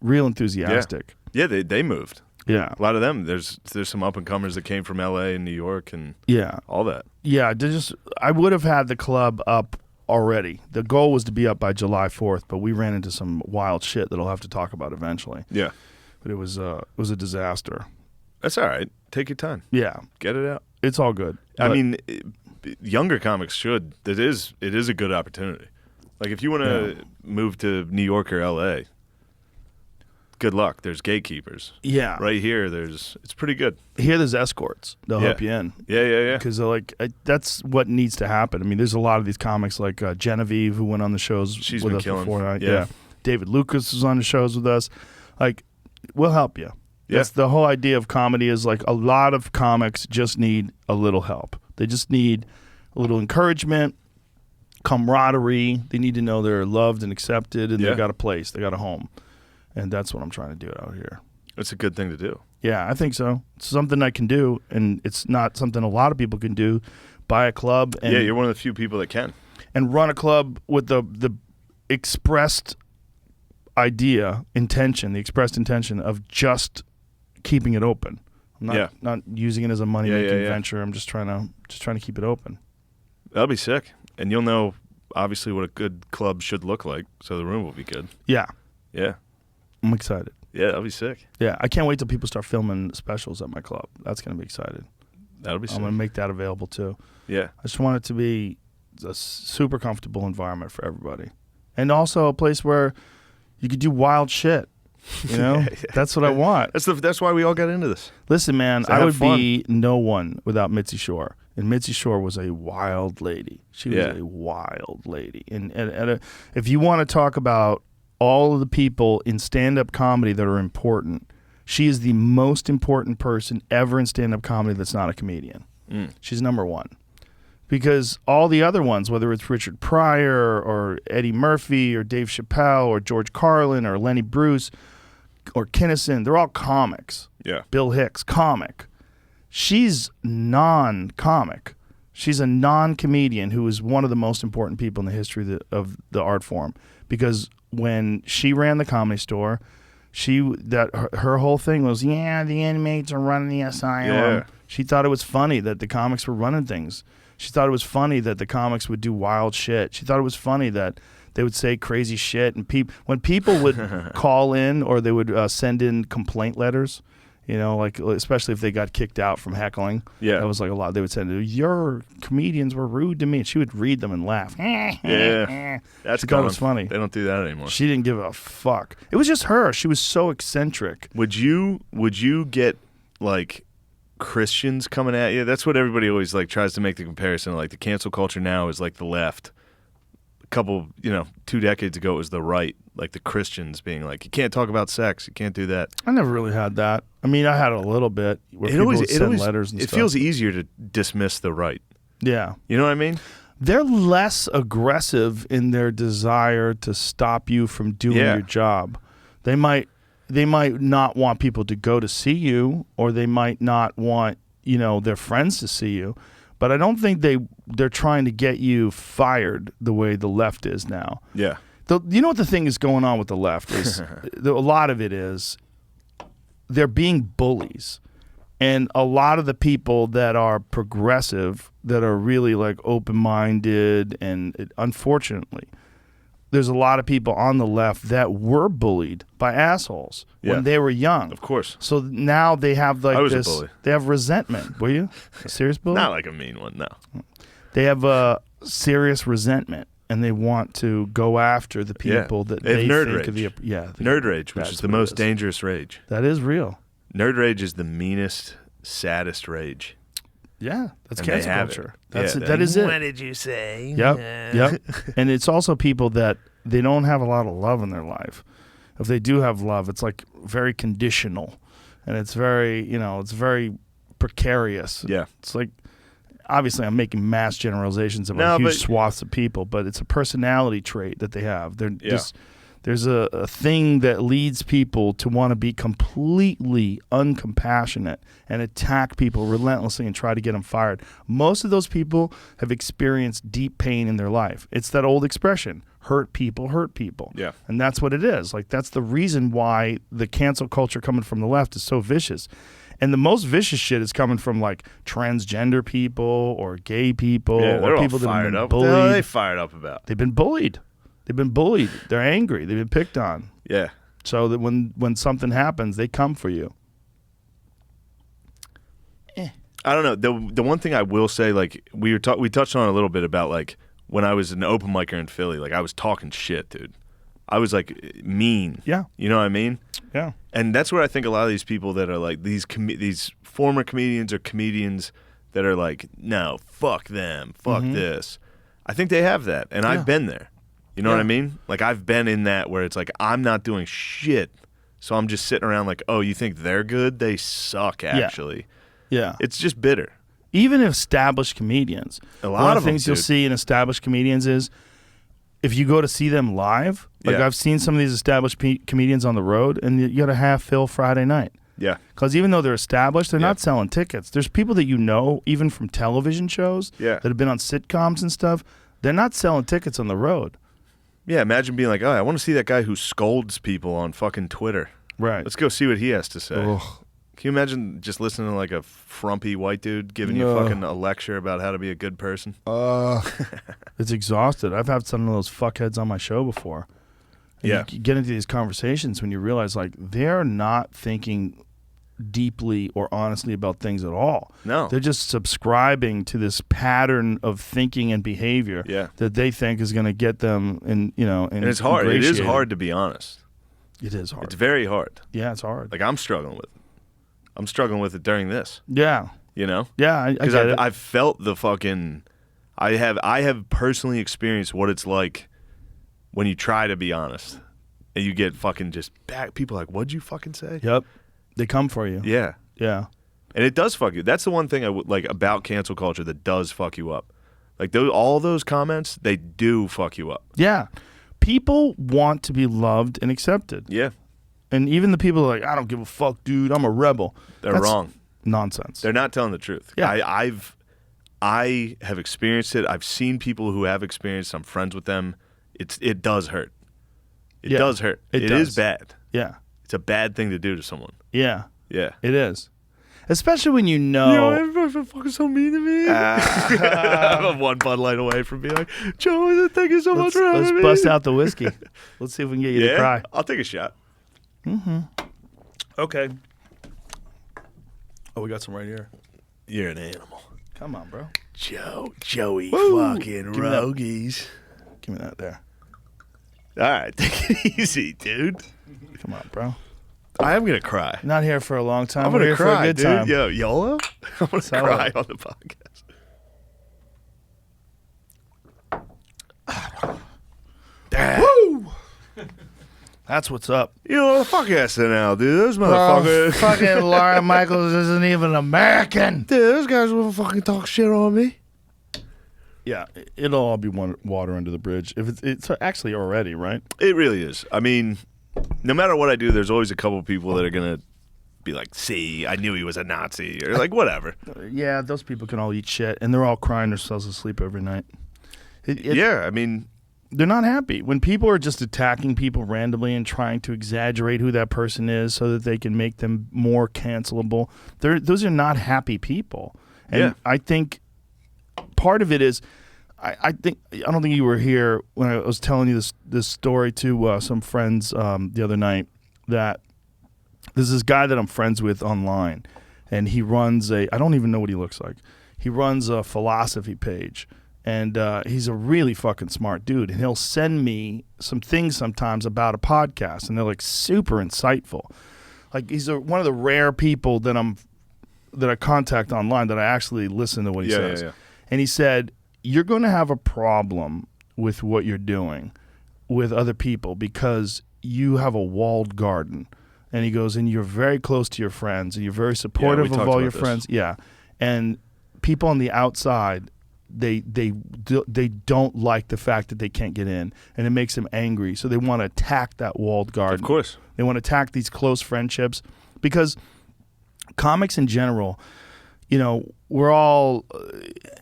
Real enthusiastic. Yeah, they moved. Yeah. A lot of them. There's some up-and-comers that came from L.A. and New York and all that. Yeah, I would have had the club up already. The goal was to be up by July 4th, but we ran into some wild shit that I'll have to talk about eventually. Yeah. But it was a disaster. That's all right. Take your time. Yeah. Get it out. It's all good. I mean, younger comics should. It is a good opportunity. Like if you want to move to New York or L.A., good luck. There's gatekeepers. Yeah. Right here, it's pretty good. Here, there's escorts. They'll help you in. Yeah. Because that's what needs to happen. I mean, there's a lot of these comics like Genevieve who went on the shows She's with been us killing. before. Yeah. David Lucas was on the shows with us. Like, we'll help you. Yeah. That's the whole idea of comedy is like a lot of comics just need a little help. They just need a little encouragement, camaraderie. They need to know they're loved and accepted and they got a place. They got a home. And that's what I'm trying to do out here. It's a good thing to do. Yeah, I think so. It's something I can do, and it's not something a lot of people can do. Buy a club. And, you're one of the few people that can. And run a club with the expressed intention of just keeping it open. I'm not using it as a money-making venture. I'm just trying to keep it open. That'll be sick. And you'll know, obviously, what a good club should look like, so the room will be good. Yeah. Yeah. I'm excited. Yeah, that'll be sick. Yeah, I can't wait till people start filming specials at my club. That's going to be exciting. That'll be sick. I'm going to make that available, too. Yeah. I just want it to be a super comfortable environment for everybody. And also a place where you could do wild shit. You know? That's what I want. That's why we all got into this. Listen, man, So I have would fun. be no one without Mitzi Shore. And Mitzi Shore was a wild lady. She was a wild lady. And if you want to talk about all of the people in stand-up comedy that are important, she is the most important person ever in stand-up comedy that's not a comedian. She's number one. Because all the other ones, whether it's Richard Pryor or Eddie Murphy or Dave Chappelle or George Carlin or Lenny Bruce or Kinison, they're all comics. Yeah. Bill Hicks, comic. She's non-comic. She's a non-comedian who is one of the most important people in the history of the art form. Because when she ran the Comedy Store, her whole thing was, the inmates are running the asylum. Yeah. She thought it was funny that the comics were running things. She thought it was funny that the comics would do wild shit. She thought it was funny that they would say crazy shit. And when people would call in or they would send in complaint letters, you know, like especially if they got kicked out from heckling. Yeah. That was like a lot. They would send, your comedians were rude to me. And she would read them and laugh. Yeah. That's She thought it was funny. They don't do that anymore. She didn't give a fuck. It was just her. She was so eccentric. Would you get like Christians coming at you? That's what everybody always like tries to make the comparison. Like the cancel culture now is like the left. A couple, 2 decades ago it was the right. Like the Christians being like, you can't talk about sex, you can't do that. I never really had that. I mean, I had a little bit where people would send letters and it stuff. feels easier to dismiss the right. Yeah. You know what I mean? They're less aggressive in their desire to stop you from doing your job. They might not want people to go to see you, or they might not want, their friends to see you. But I don't think they're trying to get you fired the way the left is now. Yeah. You know what the thing is going on with the left is a lot of it is they're being bullies. And a lot of the people that are progressive, that are really like open-minded, and unfortunately, there's a lot of people on the left that were bullied by assholes when they were young. Of course. So now they have like I was this. a bully. They have resentment. Were you a serious bully? Not like a mean one, no. They have a serious resentment, and they want to go after the people that They have they nerd think rage. are the Nerd rage, which that's is the what it most is. dangerous rage. That is real. Nerd rage is the meanest, saddest rage. Yeah, that's And they cancel have culture. it. That's Yeah, it. That is it. What did you say? Yep. And it's also people that they don't have a lot of love in their life. If they do have love, it's like very conditional, and it's very, it's very precarious. Yeah. It's like, obviously, I'm making mass generalizations about No, huge but- swaths of people, but it's a personality trait that they have. Yeah. There's a thing that leads people to want to be completely uncompassionate and attack people relentlessly and try to get them fired. Most of those people have experienced deep pain in their life. It's that old expression, hurt people hurt people. Yeah. And that's what it is. Like, that's the reason why the cancel culture coming from the left is so vicious. And the most vicious shit is coming from like transgender people or gay people Yeah, they're or all people that have fired been up. bullied. What the hell are they fired up about? They've been bullied. They've been bullied. They're angry. They've been picked on. Yeah. So that when something happens, they come for you. I don't know. The one thing I will say, like we touched on a little bit about like when I was an open micer in Philly, like I was talking shit, dude. I was like mean. Yeah. You know what I mean? Yeah. And that's where I think a lot of these people that are like these former comedians or comedians that are like, no, fuck them, fuck this. I think they have that, and I've been there. You know what I mean? Like, I've been in that where it's like, I'm not doing shit, so I'm just sitting around like, oh, you think they're good? They suck, actually. Yeah. It's just bitter. Even established comedians. A One lot of of the things them, you'll dude. see in established comedians is if you go to see them live, like Yeah. I've seen some of these established comedians on the road, and you got to half fill Friday night. Yeah. Because even though they're established, they're Yeah. not selling tickets. There's people that you know, even from television shows, Yeah. that have been on sitcoms and stuff. They're not selling tickets on the road. Yeah, imagine being like, oh, I want to see that guy who scolds people on fucking Twitter. Right. Let's go see what he has to say. Ugh. Can you imagine just listening to like a frumpy white dude giving you No. fucking a lecture about how to be a good person? It's exhausted. I've had some of those fuckheads on my show before. And Yeah. You get into these conversations when you realize, like, they're not thinking deeply or honestly about things at all. No. They're just subscribing to this pattern of thinking and behavior Yeah. that they think is going to get them And it's hard. It is hard to be honest. It is hard. It's very hard. Yeah, it's hard. Like, I'm struggling with it. I'm struggling with it during this, Yeah. you know? Yeah, I Because get it. I've felt the fucking... I have personally experienced what it's like when you try to be honest and you get fucking just back. People are like, what'd you fucking say? Yep. They come for you. Yeah. Yeah. And it does fuck you. That's the one thing I would like about cancel culture that does fuck you up. Like all those comments, they do fuck you up. Yeah. People want to be loved and accepted. Yeah. And even the people who are like, I don't give a fuck, dude, I'm a rebel. They're That's wrong. Nonsense. They're not telling the truth. Yeah. I have experienced it. I've seen people who have experienced. I'm friends with them. It does hurt. It Yeah, does hurt. it It does. is bad. Yeah. It's a bad thing to do to someone. Yeah. Yeah. It is. Especially when you know. everyone's fucking so mean to me. I'm one Bud Light away from being like, Joey, thank you so much for having Let's me. bust out the whiskey. Let's see if we can get you Yeah, to cry. I'll take a shot. Okay. Oh, we got some right here. You're an animal. Come on, bro. Joey Woo. fucking Give me that. Rogies. Give me that there. All right, take it easy, dude. Come on, bro. I am gonna cry. Not here for a long time. I'm We're gonna here cry, for a good dude. time. Yo, YOLO? I'm gonna Solid. cry on the podcast. Woo! That's what's up. You know, fuck SNL, dude. Those motherfuckers. Fucking Laura Michaels isn't even American. Dude, those guys will fucking talk shit on me. Yeah, it'll all be water under the bridge. If it's actually already, right? It really is. I mean, no matter what I do, there's always a couple people that are gonna be like, "See, I knew he was a Nazi," or like, whatever. Yeah, those people can all eat shit, and they're all crying themselves to sleep every night. Yeah, I mean, They're not happy. When people are just attacking people randomly and trying to exaggerate who that person is so that they can make them more cancelable, those are not happy people. And Yeah. I think part of it is, I don't think you were here when I was telling you this story to some friends the other night, that there's this guy that I'm friends with online, and he runs I don't even know what he looks like. He runs a philosophy page. And he's a really fucking smart dude. And he'll send me some things sometimes about a podcast, and they're like super insightful. Like he's one of the rare people that I contact online that I actually listen to what he says. Yeah. And he said, you're going to have a problem with what you're doing with other people because you have a walled garden. And he goes, and you're very close to your friends, and you're very supportive of talked all about your this. friends. Yeah. And people on the outside, they don't like the fact that they can't get in, and it makes them angry. So they want to attack that walled garden. Of course. They want to attack these close friendships because comics in general, we're all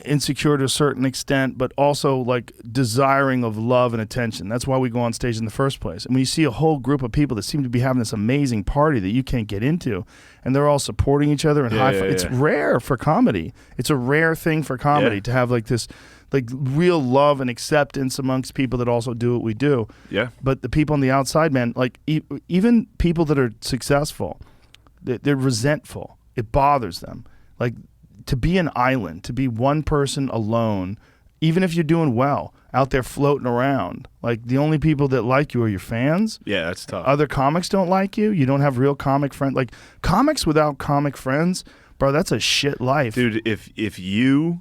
insecure to a certain extent, but also like desiring of love and attention. That's why we go on stage in the first place. And when you see a whole group of people that seem to be having this amazing party that you can't get into, and they're all supporting each other and it's rare for comedy. It's a rare thing for comedy to have like this, like real love and acceptance amongst people that also do what we do. Yeah. But the people on the outside, man, like even people that are successful, they're resentful. It bothers them. Like to be an island, to be one person alone even if you're doing well, out there floating around. Like, the only people that like you are your fans. Yeah, that's tough. Other comics don't like you. You don't have real comic friends. Like, comics without comic friends, bro, that's a shit life. Dude, if you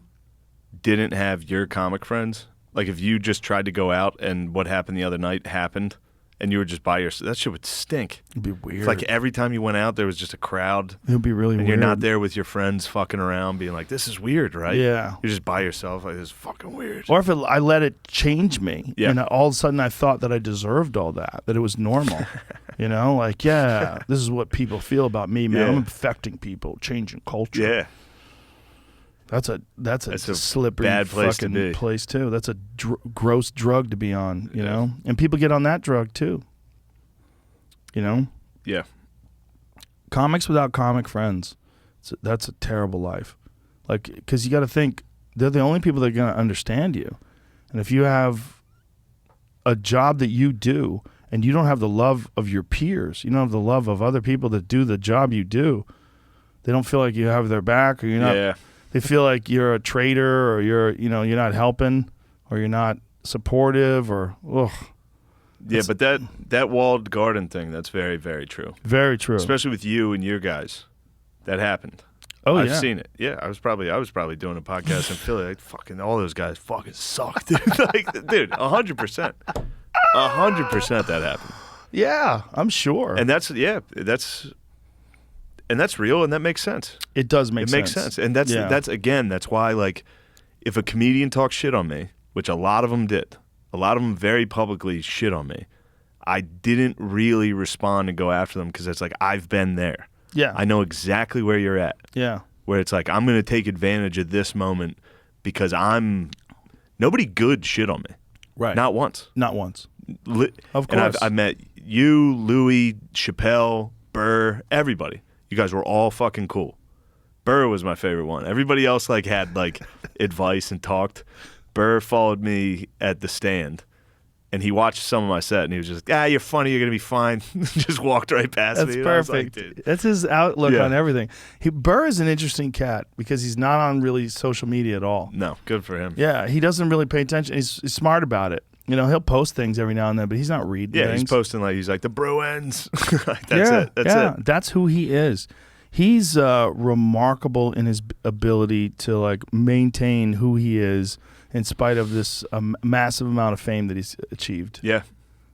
didn't have your comic friends, like if you just tried to go out and what happened the other night happened and you were just by yourself, that shit would stink. It'd be weird. If, like, every time you went out, there was just a crowd. It would be really and weird. you're not there with your friends fucking around being like, this is weird, right? Yeah. You're just by yourself. Like, this is fucking weird. Or if I let it change me, Yeah. and all of a sudden I thought that I deserved all that it was normal. You know, like, yeah, this is what people feel about me, man. Yeah. I'm affecting people, changing culture. Yeah. That's a a slippery bad place to fucking be. place too. That's a gross drug to be on, you know? And people get on that drug too. You know? Yeah. Comics without comic friends. That's a terrible life. Like, because you got to think, they're the only people that are going to understand you. And if you have a job that you do and you don't have the love of your peers, you don't have the love of other people that do the job you do, they don't feel like you have their back, or you're not. Yeah. They feel like you're a traitor, or you're not helping, or you're not supportive, or ugh. Yeah, but that walled garden thing, that's very, very true. Very true. Especially with you and your guys. That happened. Oh, I've yeah. seen it. Yeah, I was probably doing a podcast in Philly. Like, fucking all those guys fucking suck, dude. Like, dude, 100%. 100% that happened. Yeah, I'm sure. And that's real, and that makes sense. It does make It sense. makes sense. And that's why, like, if a comedian talks shit on me, which a lot of them did, a lot of them very publicly shit on me, I didn't really respond and go after them because it's like, I've been there. Yeah. I know exactly where you're at. Yeah. Where it's like, I'm going to take advantage of this moment because nobody good shit on me. Right. Not once. Not once. Of And course. I met you, Louis, Chappelle, Burr, everybody. You guys were all fucking cool. Burr was my favorite one. Everybody else like had like advice and talked. Burr followed me at the stand, and he watched some of my set, and he was just like, you're funny, you're going to be fine. Just walked right past That's me. And I was perfect. like, dude. That's his outlook Yeah. on everything. Burr is an interesting cat because he's not on really social media at all. No, good for him. Yeah, he doesn't really pay attention. He's smart about it. You know, he'll post things every now and then, but he's not reading Yeah, things. he's posting he's like, the Bruins. Like, that's it. That's it. That's who he is. He's remarkable in his ability to like maintain who he is in spite of this massive amount of fame that he's achieved. Yeah.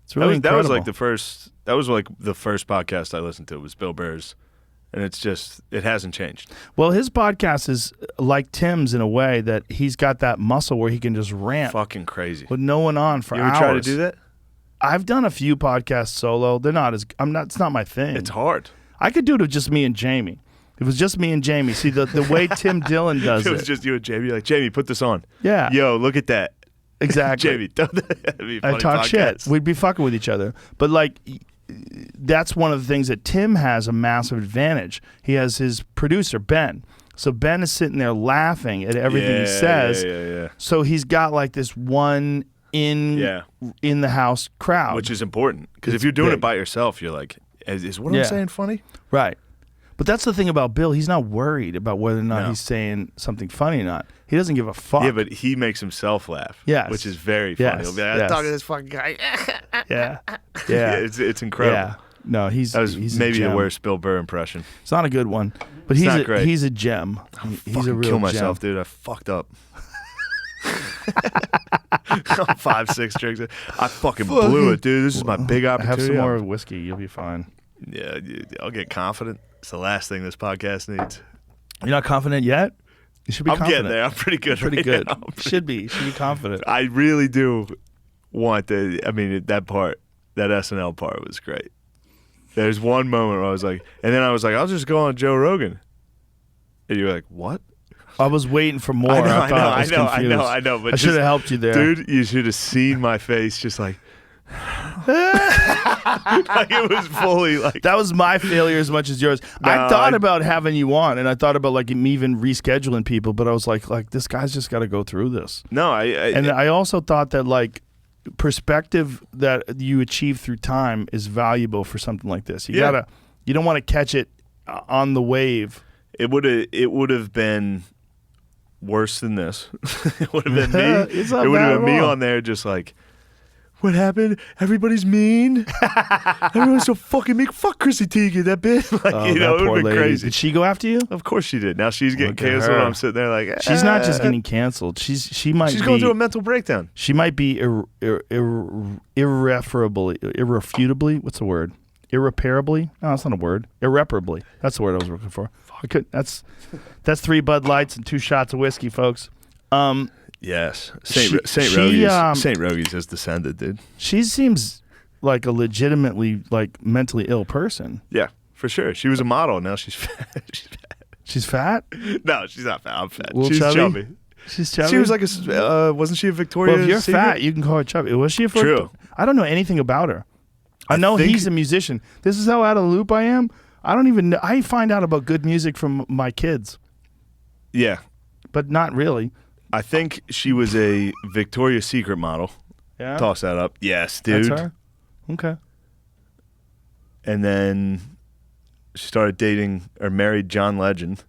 It's really that was incredible. like the first podcast I listened to was Bill Burr's, and it hasn't changed. Well, his podcast is like Tim's in a way that he's got that muscle where he can just rant Fucking crazy. with no one on for You ever hours. try to do that? I've done a few podcasts solo. They're not as it's not my thing. It's hard. I could do it with just me and Jamie. If it was just me and Jamie. See, the way Tim Dillon does It was just you and Jamie. Like, Jamie, put this on. Yeah. Yo, look at that. Exactly. Jamie, that'd be a I funny talk podcast. shit. We'd be fucking with each other. But like, that's one of the things that Tim has a massive advantage. He has his producer, Ben. So Ben is sitting there laughing at everything he says. Yeah. So he's got like this one in the house crowd. Which is important. Because if It's you're doing big. it by yourself, you're like, is what Yeah. I'm saying funny? Right. But that's the thing about Bill. He's not worried about whether or not No. he's saying something funny or not. He doesn't give a fuck. Yeah, but he makes himself laugh. Yes. Which is very funny. Yes. He'll be like, Yes. I'm talking to this fucking guy. Yeah. Yeah, Yeah. it's incredible. Yeah. No, he's That was he's a maybe the gem. worst Bill Burr impression. It's not a good one, but It's not great. he's a gem. He's Fucking a real kill myself, gem. dude. I fucked up. I'm 5-6 drinks. I fucking blew it, dude. This is my big opportunity. Have some more whiskey. You'll be fine. Yeah, dude, I'll get confident. It's the last thing this podcast needs. You're not confident yet? You should be I'm confident. getting there. I'm pretty good. Pretty right good. now. Should be confident. I really do want that part, that SNL part was great. There's one moment where I was like, and then I was like, I'll just go on Joe Rogan. And you were like, what? I was waiting for more. I thought I was confused. I know. But I should have helped you there. Dude, you should have seen my face just like, like it was fully like. That was my failure as much as yours. I No, thought about having you on, and I thought about like me even rescheduling people, but I was like this guy's just got to go through this. No, And I also thought that like perspective that you achieve through time is valuable for something like this. You don't want to catch it on the wave. it would have been worse than this. It would have been me. It's not It would bad have at been me all. on there just like, what happened? Everybody's mean. Everyone's so fucking mean. Fuck Chrissy Teigen, that bitch. Like, Oh, you know, that it would poor have been lady. crazy. Did she go after you? Of course she did. Now she's getting Look at canceled. her. I'm sitting there like, She's not just getting canceled. She might She's be, going through a mental breakdown. She might be irrefutably. What's the word? Irreparably? No, that's not a word. Irreparably. That's the word I was looking for. That's 3 Bud Lights and 2 shots of whiskey, folks. Yes. She- St. she, Rogies has descended, dude. She seems like a legitimately like mentally ill person. Yeah, for sure. She was a model. Now she's fat. She's fat. No, she's not fat. I'm fat. Little She's chubby? chubby. She's chubby. She was like wasn't she a Victoria's Well, if you're Secret? fat, you can call her chubby. Was she a True. I don't know anything about her. I know think- he's a musician. This is how out of the loop I am. I don't even know. I find out about good music from my kids, Yeah. but not really. I think she was a Victoria's Secret model. Yeah. Toss that up. Yes, dude. That's her? Okay. And then she started dating or married John Legend,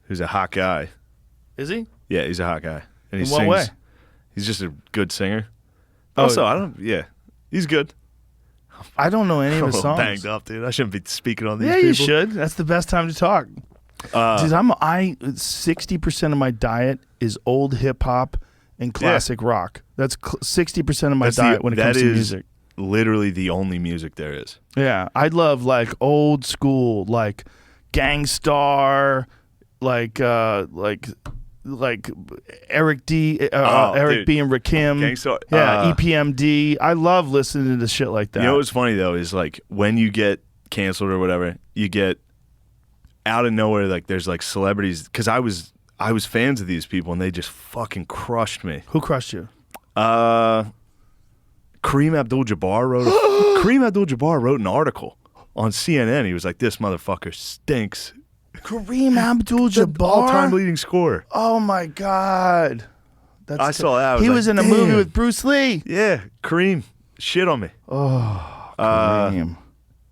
who's a hot guy. Is he? Yeah, he's a hot guy. And he In what sings. way? He's just a good singer. Oh, Also, he's good. I don't know any of I'm his a little songs. banged up, dude. I shouldn't be speaking on these Yeah, people. you should. That's the best time to talk. Dude, 60% of my diet is old hip hop and classic rock. That's 60% of my diet when it comes to music. Literally the only music there is. Yeah, I love like old school, like Gangstar, like Eric D, Eric dude. B and Rakim. Gangstar, Yeah, EPMD. I love listening to shit like that. You know what's funny though is like when you get canceled or whatever, you get out of nowhere like there's like celebrities because I was fans of these people and they just fucking crushed me. Who crushed you? Kareem Abdul-Jabbar wrote an article on CNN. He was like, "This motherfucker stinks." Kareem Abdul-Jabbar, All-time leading scorer. Oh my god, That's I saw that. I was he like, was in a "Damn." movie with Bruce Lee. Yeah, Kareem shit on me. Kareem.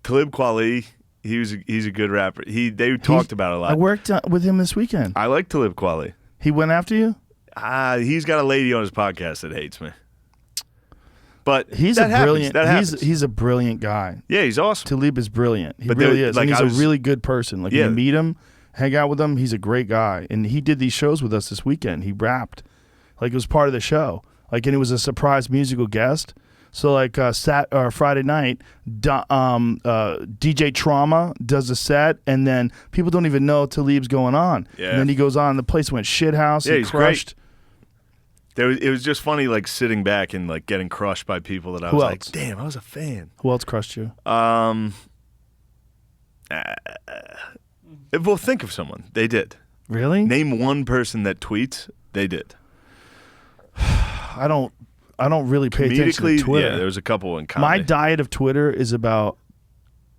Talib Kweli, he's a good rapper. They talked about it a lot. I worked with him this weekend. I like Talib Kweli. He went after you? He's got a lady on his podcast that hates me. But He's that a happens. brilliant. That happens. He's a brilliant guy. Yeah, he's awesome. Talib is brilliant. He But really there- is. like, And he's I a was- really good person. Like Yeah. when you meet him, hang out with him, he's a great guy. And he did these shows with us this weekend. He rapped. Like it was part of the show. Like and it was a surprise musical guest. So like Friday night, DJ Trauma does a set, and then people don't even know Talib's going on. Yeah. And then he goes on. The place went shithouse. Yeah, He he's crushed. It was just funny, like sitting back and like getting crushed by people that I Who was else? like, "Damn, I was a fan." Who else crushed you? Well, think of someone. They did. Really? Name one person that tweets. They did. I don't really pay attention to Comedically, Twitter. yeah, there was a couple in My comedy. diet of Twitter is about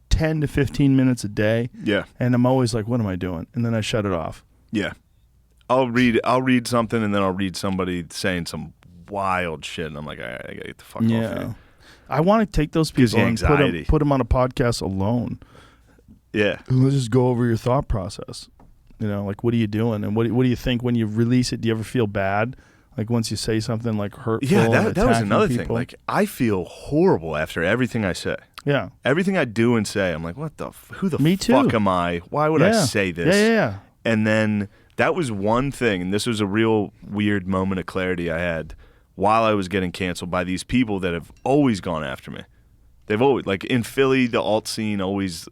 10 to 15 minutes a day, Yeah, and I'm always like, what am I doing? And then I shut it off. yeah. I'll read something, and then I'll read somebody saying some wild shit, and I'm like, all right, I gotta get the fuck off here. I want to take those Gives people you and anxiety. put them on a podcast alone. Yeah, And let's just go over your thought process. You know, like, what are you doing? And what do you think when you release it? Do you ever feel bad? Like, once you say something, like, hurtful yeah. and That was attacking another thing. people? Like, I feel horrible after everything I say. Yeah. Everything I do and say, I'm like, what the? Who the Me too. fuck am I? Why would I Yeah. say this? Yeah. And then that was one thing, and this was a real weird moment of clarity I had while I was getting canceled by these people that have always gone after me. They've always, like in Philly, the alt scene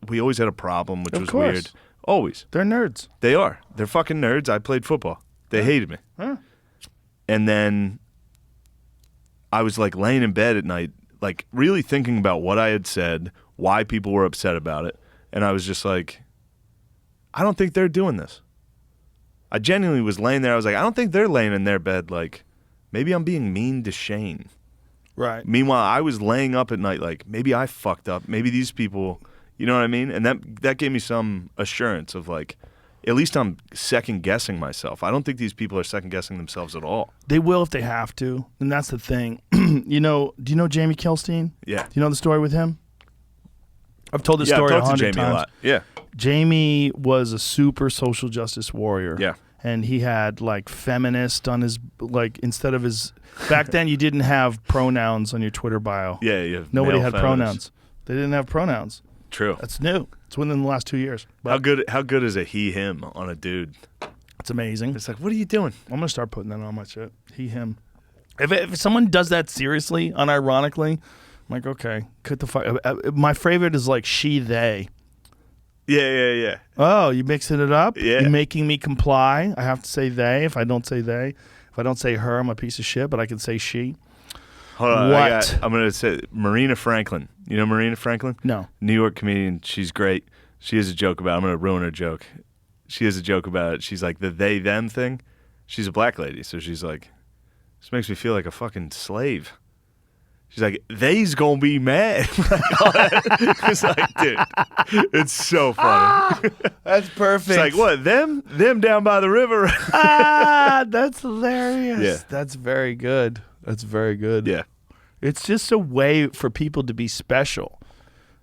we always had a problem, which Of was course. weird. Always. They're nerds. They are. They're fucking nerds. I played football. They hated me. Huh. And then I was like laying in bed at night, like really thinking about what I had said, why people were upset about it. And I was just like, I don't think they're doing this. I genuinely was laying there. I was like, I don't think they're laying in their bed like, maybe I'm being mean to Shane. Right. Meanwhile, I was laying up at night like, maybe I fucked up. Maybe these people, you know what I mean? And that gave me some assurance of like, at least I'm second guessing myself. I don't think these people are second guessing themselves at all. They will if they have to. And that's the thing. Do you know Jamie Kilstein? Yeah. Do you know the story with him? I've told this Yeah, I've story talked to 100 Jamie times. a lot. Yeah. Jamie was a super social justice warrior. Yeah. and he had like feminist on his instead of his. Back then, you didn't have pronouns on your Twitter bio. Yeah, you have Nobody male had feminists. pronouns. They didn't have pronouns. True. That's new. It's within the last 2 years. But How good is a he/him on a dude? it's amazing. It's like, what are you doing? I'm gonna start putting that on my shit. He, him. If someone does that seriously, unironically, I'm like, okay, cut the fuck. My favorite is like she, they. Yeah. Oh, you mixing it up? Yeah. You're making me comply. I have to say they. If I don't say they, if I don't say her, I'm a piece of shit. But I can say she. Hold on. What? I'm gonna say Marina Franklin. You know Marina Franklin? No. New York comedian. She's great. She has a joke about it. I'm gonna ruin her joke. She has a joke about it. She's like the they them thing. She's a black lady, so she's like, this makes me feel like a fucking slave. She's like, they's gonna be mad. It's like, dude, it's so funny. That's perfect. It's like, what, them down by the river? That's hilarious. Yeah. That's very good. That's very good. Yeah. It's just a way for people to be special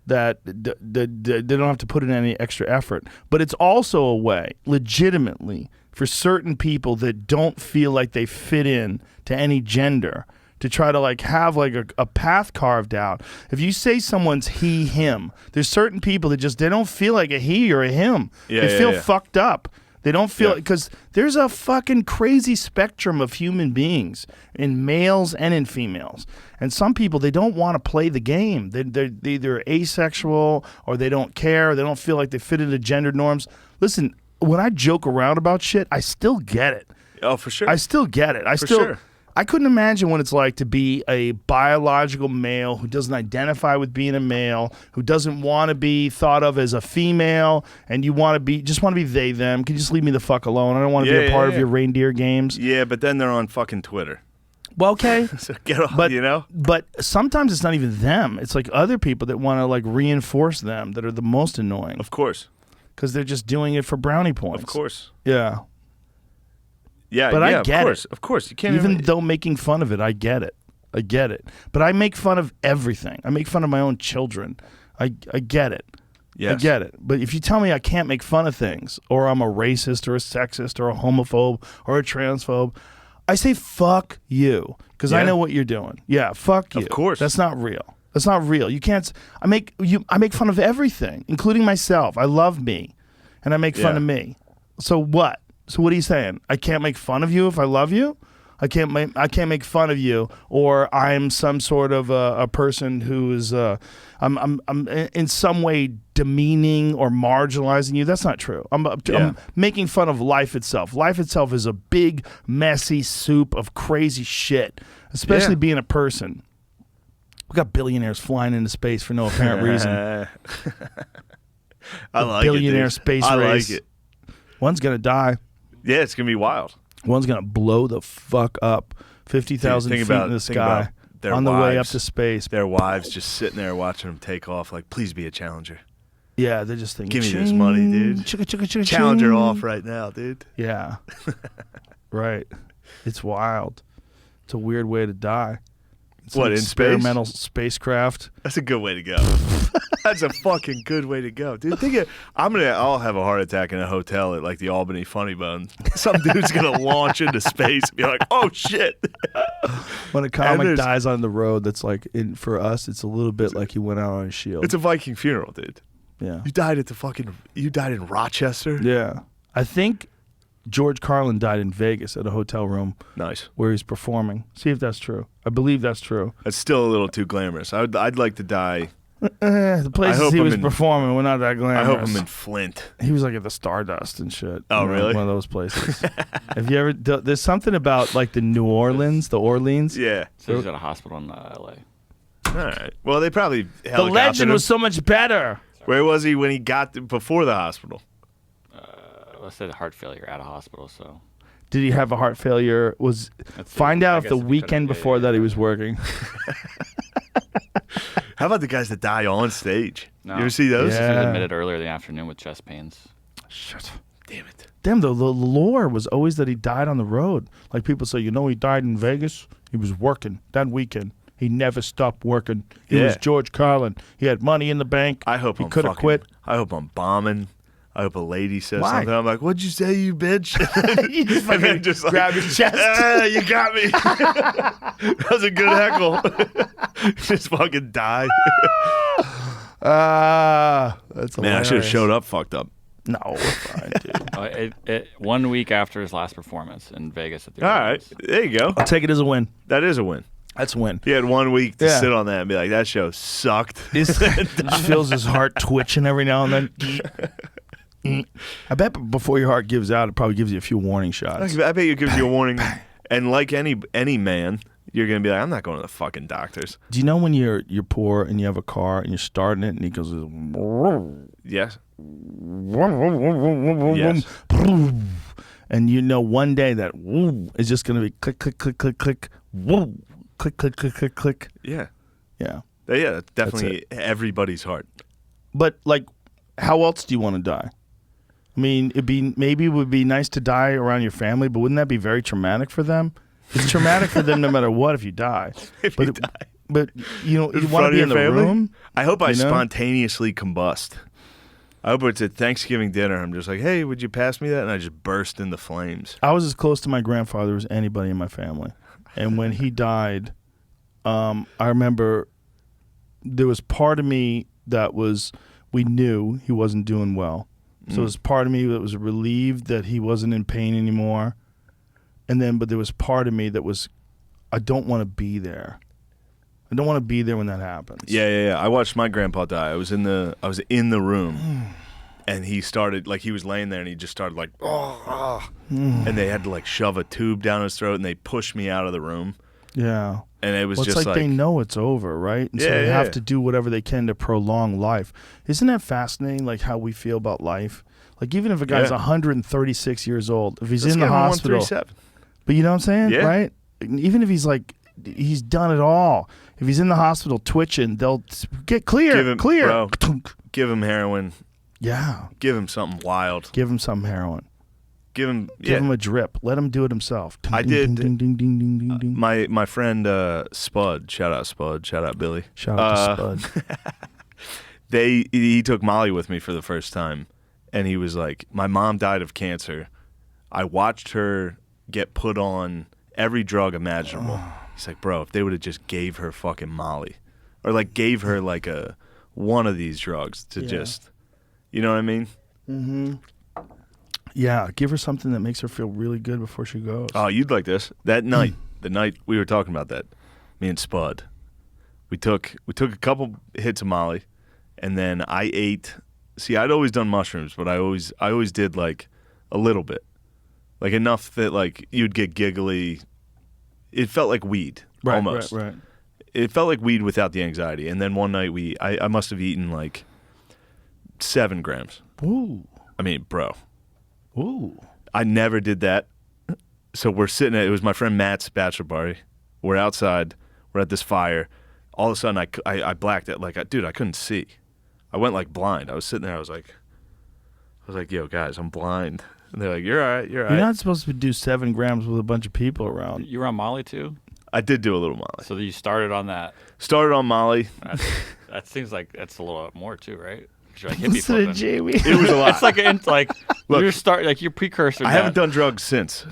that they don't have to put in any extra effort. But it's also a way, legitimately, for certain people that don't feel like they fit in to any gender to try to like have like a path carved out. If you say someone's he, him, there's certain people that just, they don't feel like a he or a him. They feel fucked up. They don't feel, because there's a fucking crazy spectrum of human beings in males and in females. And some people, they don't want to play the game. They're either asexual or they don't care. They don't feel like they fit into gender norms. Listen, when I joke around about shit, I still get it. Oh, for sure. I still get it. Sure. I couldn't imagine what it's like to be a biological male who doesn't identify with being a male, who doesn't want to be thought of as a female, and you want to be they, them. Can you just leave me the fuck alone? I don't want to be a part of your reindeer games. Yeah, but then they're on fucking Twitter. Well, okay. So get off, you know? But sometimes it's not even them. It's like other people that want to like reinforce them that are the most annoying. Of course. Because they're just doing it for brownie points. Of course. Yeah. Yeah, But I get it. Of course. You can't even though making fun of it, I get it. But I make fun of everything. I make fun of my own children. I get it. Yes. I get it. But if you tell me I can't make fun of things, or I'm a racist or a sexist or a homophobe or a transphobe, I say fuck you, because I know what you're doing. Yeah, fuck you. Of course. That's not real. That's not real. You can't. I make fun of everything, including myself. I love me, and I make fun of me. So what? So what are you saying? I can't make fun of you if I love you? I can't make fun of you, or I'm some sort of a person who is I'm in some way demeaning or marginalizing you. That's not true. I'm making fun of life itself. Life itself is a big messy soup of crazy shit, especially being a person. We got billionaires flying into space for no apparent reason. I like billionaire it, space I race. like it. One's gonna die. Yeah, it's gonna be wild. One's gonna blow the fuck up. 50,000 feet in the sky on the way up to space. Their wives just sitting there watching them take off. Like, please be a challenger. Yeah, they're just thinking, give me this money, dude. Chicka, chicka, chicka, Challenger ching. off right now, dude. Yeah, right. It's wild. It's a weird way to die. It's What, an in space? experimental spacecraft. That's a good way to go. That's a fucking good way to go, dude. I'll have a heart attack in a hotel at like the Albany Funny Bone. Some dude's gonna launch into space and be like, "Oh shit!" When a comic dies on the road, that's like for us, it's a little bit like he went out on a shield. It's a Viking funeral, dude. Yeah. You died in Rochester. Yeah. I think George Carlin died in Vegas at a hotel room. Nice. Where he's performing. See if that's true. I believe that's true. That's still a little too glamorous. I'd like to die. The places he was performing were not that glamorous. I hope I'm in Flint. He was like at the Stardust and shit. Oh, really? One of those places. Have you ever? There's something about like the Orleans. Yeah. So he's at a hospital in L.A. All right. Well, they probably The legend was so much better. Where was he when he got before the hospital? Let's say heart failure at a hospital. So Did he have a heart failure? Find out if the weekend before that he was working. How about the guys that die on stage? No. You ever see those? Yeah. he was admitted earlier in the afternoon with chest pains. Shit. Damn it. Damn, the lore was always that he died on the road. Like people say, he died in Vegas. He was working that weekend. He never stopped working. He was George Carlin. He had money in the bank. I hope he I'm could have quit. I hope I'm bombing. I hope a lady says Why? something. I'm like, "What'd you say, you bitch?" You just And then fucking just like, grab his chest. "Ah, you got me." That was a good heckle. Just fucking die. That's Man, I should have hilarious. showed up fucked up. No, we're fine, dude. 1 week after his last performance in Vegas at the All Olympics. right, there you go. I'll take it as a win. That is a win. That's a win. He had 1 week to Yeah. sit on that and be like, "That show sucked." He feels his heart twitching every now and then. I bet before your heart gives out, it probably gives you a few warning shots. I bet it gives you a warning. And like any man, you're gonna be like, "I'm not going to the fucking doctors." Do you know when you're poor and you have a car and you're starting it and he goes, Yes. yes. And you know one day that woo is just going to be click, click, click, click, click, woo, click, click, click, click, click. Yeah. Yeah. Yeah. That's definitely everybody's heart. But like, how else do you want to die? I mean, maybe it would be nice to die around your family, but wouldn't that be very traumatic for them? It's traumatic for them no matter what if you die. But you know, you want to be in the room. I hope I you know? spontaneously combust. I hope it's at Thanksgiving dinner. I'm just like, "Hey, would you pass me that?" And I just burst into flames. I was as close to my grandfather as anybody in my family. And when he died, I remember there was part of me that we knew he wasn't doing well. So there was part of me that was relieved that he wasn't in pain anymore. But there was part of me that was, I don't want to be there. I don't want to be there when that happens. Yeah. I watched my grandpa die. I was in the room, and he started he was laying there, and he just started and they had to shove a tube down his throat, and they pushed me out of the room. Yeah. And it was Well, it's just like they know it's over, right? And so they have to do whatever they can to prolong life. Isn't that fascinating, how we feel about life? Even if a guy's 136 years old, if he's in the hospital. 137. But you know what I'm saying? Yeah. Right? Even if he's he's done it all. If he's in the hospital twitching, they'll get clear. Give him, clear. bro, give him heroin. Yeah. Give him something wild. Give him some heroin. Give him Give him a drip. Let him do it himself. I Ding, did. Ding, ding, ding, ding, ding, ding. My friend Spud, shout out Spud, shout out Billy. Shout out to Spud. He took Molly with me for the first time, and he was like, "My mom died of cancer. I watched her get put on every drug imaginable." He's like, "Bro, if they would have just gave her fucking Molly, or gave her one of these drugs to just, you know what I mean?" Mm-hmm. Yeah, give her something that makes her feel really good before she goes. Oh, you'd like this. That night, the night we were talking about that, me and Spud, we took a couple hits of Molly, and then I ate. See, I'd always done mushrooms, but I always did a little bit, enough that you'd get giggly. It felt like weed, almost. Right. It felt like weed without the anxiety. And then one night I must have eaten 7 grams. Ooh. I mean, bro. Ooh. I never did that. So we're sitting it was my friend Matt's bachelor party. We're outside. We're at this fire. All of a sudden I blacked out. Dude, I couldn't see. I went blind. I was sitting there. I was like, "Yo, guys, I'm blind." And they're like, "You're all right. You're all right." You're not supposed to do 7 grams with a bunch of people around. You were on Molly too? I did do a little Molly. So you started on that. Started on Molly. That seems like that's a little more too, right? You're hippie Listen to flipping. Jamie. It was a lot. It's Look, you're your precursor. I haven't done drugs since.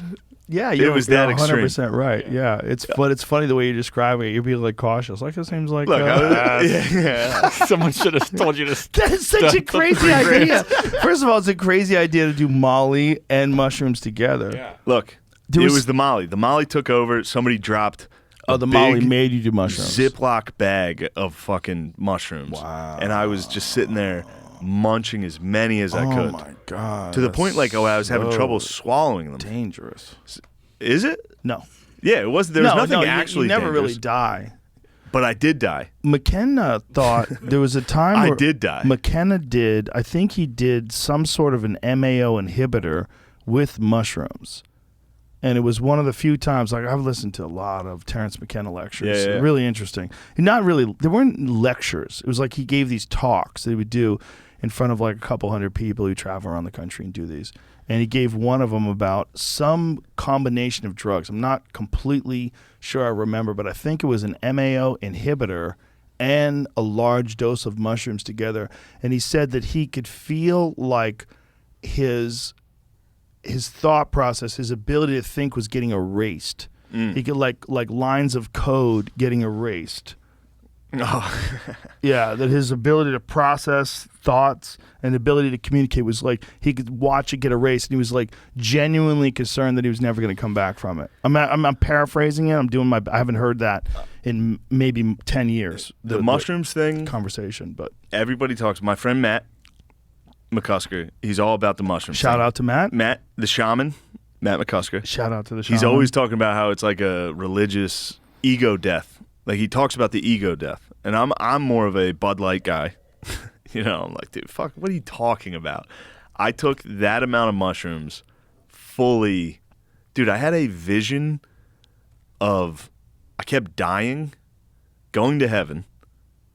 Yeah, It was that 100% right. Yeah, but it's funny the way you're describing it. You're being cautious. It seems like. Look, yeah. Someone should have told you to. That is such a crazy idea. First of all, it's a crazy idea to do Molly and mushrooms together. Yeah. Look, it was the Molly. The Molly took over. Somebody dropped a the Molly big made you do mushrooms. Ziploc bag of fucking mushrooms. Wow. And I was just sitting there munching as many as I Oh could. my god. To the point I was having so trouble swallowing them. dangerous. Is it? No. Yeah, it was. There was nothing you actually never dangerous, really die. but I did die. McKenna thought there was a time I where did die. McKenna did. I think he did some sort of an MAO inhibitor with mushrooms. And it was one of the few times, I've listened to a lot of Terrence McKenna lectures. Yeah. Really interesting. Not really, there weren't lectures. It was he gave these talks that he would do in front of a couple hundred people who travel around the country and do these. And he gave one of them about some combination of drugs. I'm not completely sure I remember, but I think it was an MAO inhibitor and a large dose of mushrooms together. And he said that he could feel his thought process, his ability to think was getting erased. He could like lines of code getting erased. Oh. Yeah, that his ability to process thoughts and ability to communicate was like he could watch it get erased, and he was like genuinely concerned that he was never going to come back from it. I'm paraphrasing it. I haven't heard that in maybe 10 years. The mushrooms thing conversation, but everybody talks. My friend Matt McKusker, he's all about the mushrooms. Shout thing. out to Matt. Matt, the shaman, Matt McKusker. Shout out to the shaman. He's always talking about how it's like a religious ego death. Like he talks about the ego death, and I'm more of a Bud Light guy. You know, I'm like, dude, fuck, what are you talking about? I took that amount of mushrooms fully. Dude, I had a vision of I kept dying, going to heaven,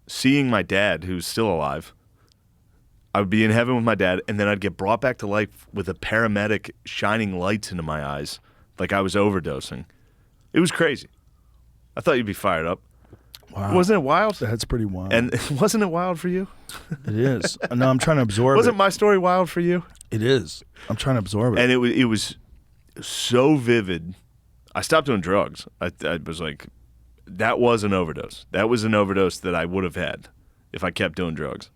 seeing my dad, who's still alive. I would be in heaven with my dad, and then I'd get brought back to life with a paramedic shining lights into my eyes like I was overdosing. It was crazy. I thought you'd be fired up. Wow. Wasn't it wild? That's pretty wild. And wasn't it wild for you? It is. No, I'm trying to absorb it. Wasn't my story wild for you? It is. I'm trying to absorb it. And it was so vivid. I stopped doing drugs. I was like, that was an overdose. That was an overdose that I would have had if I kept doing drugs.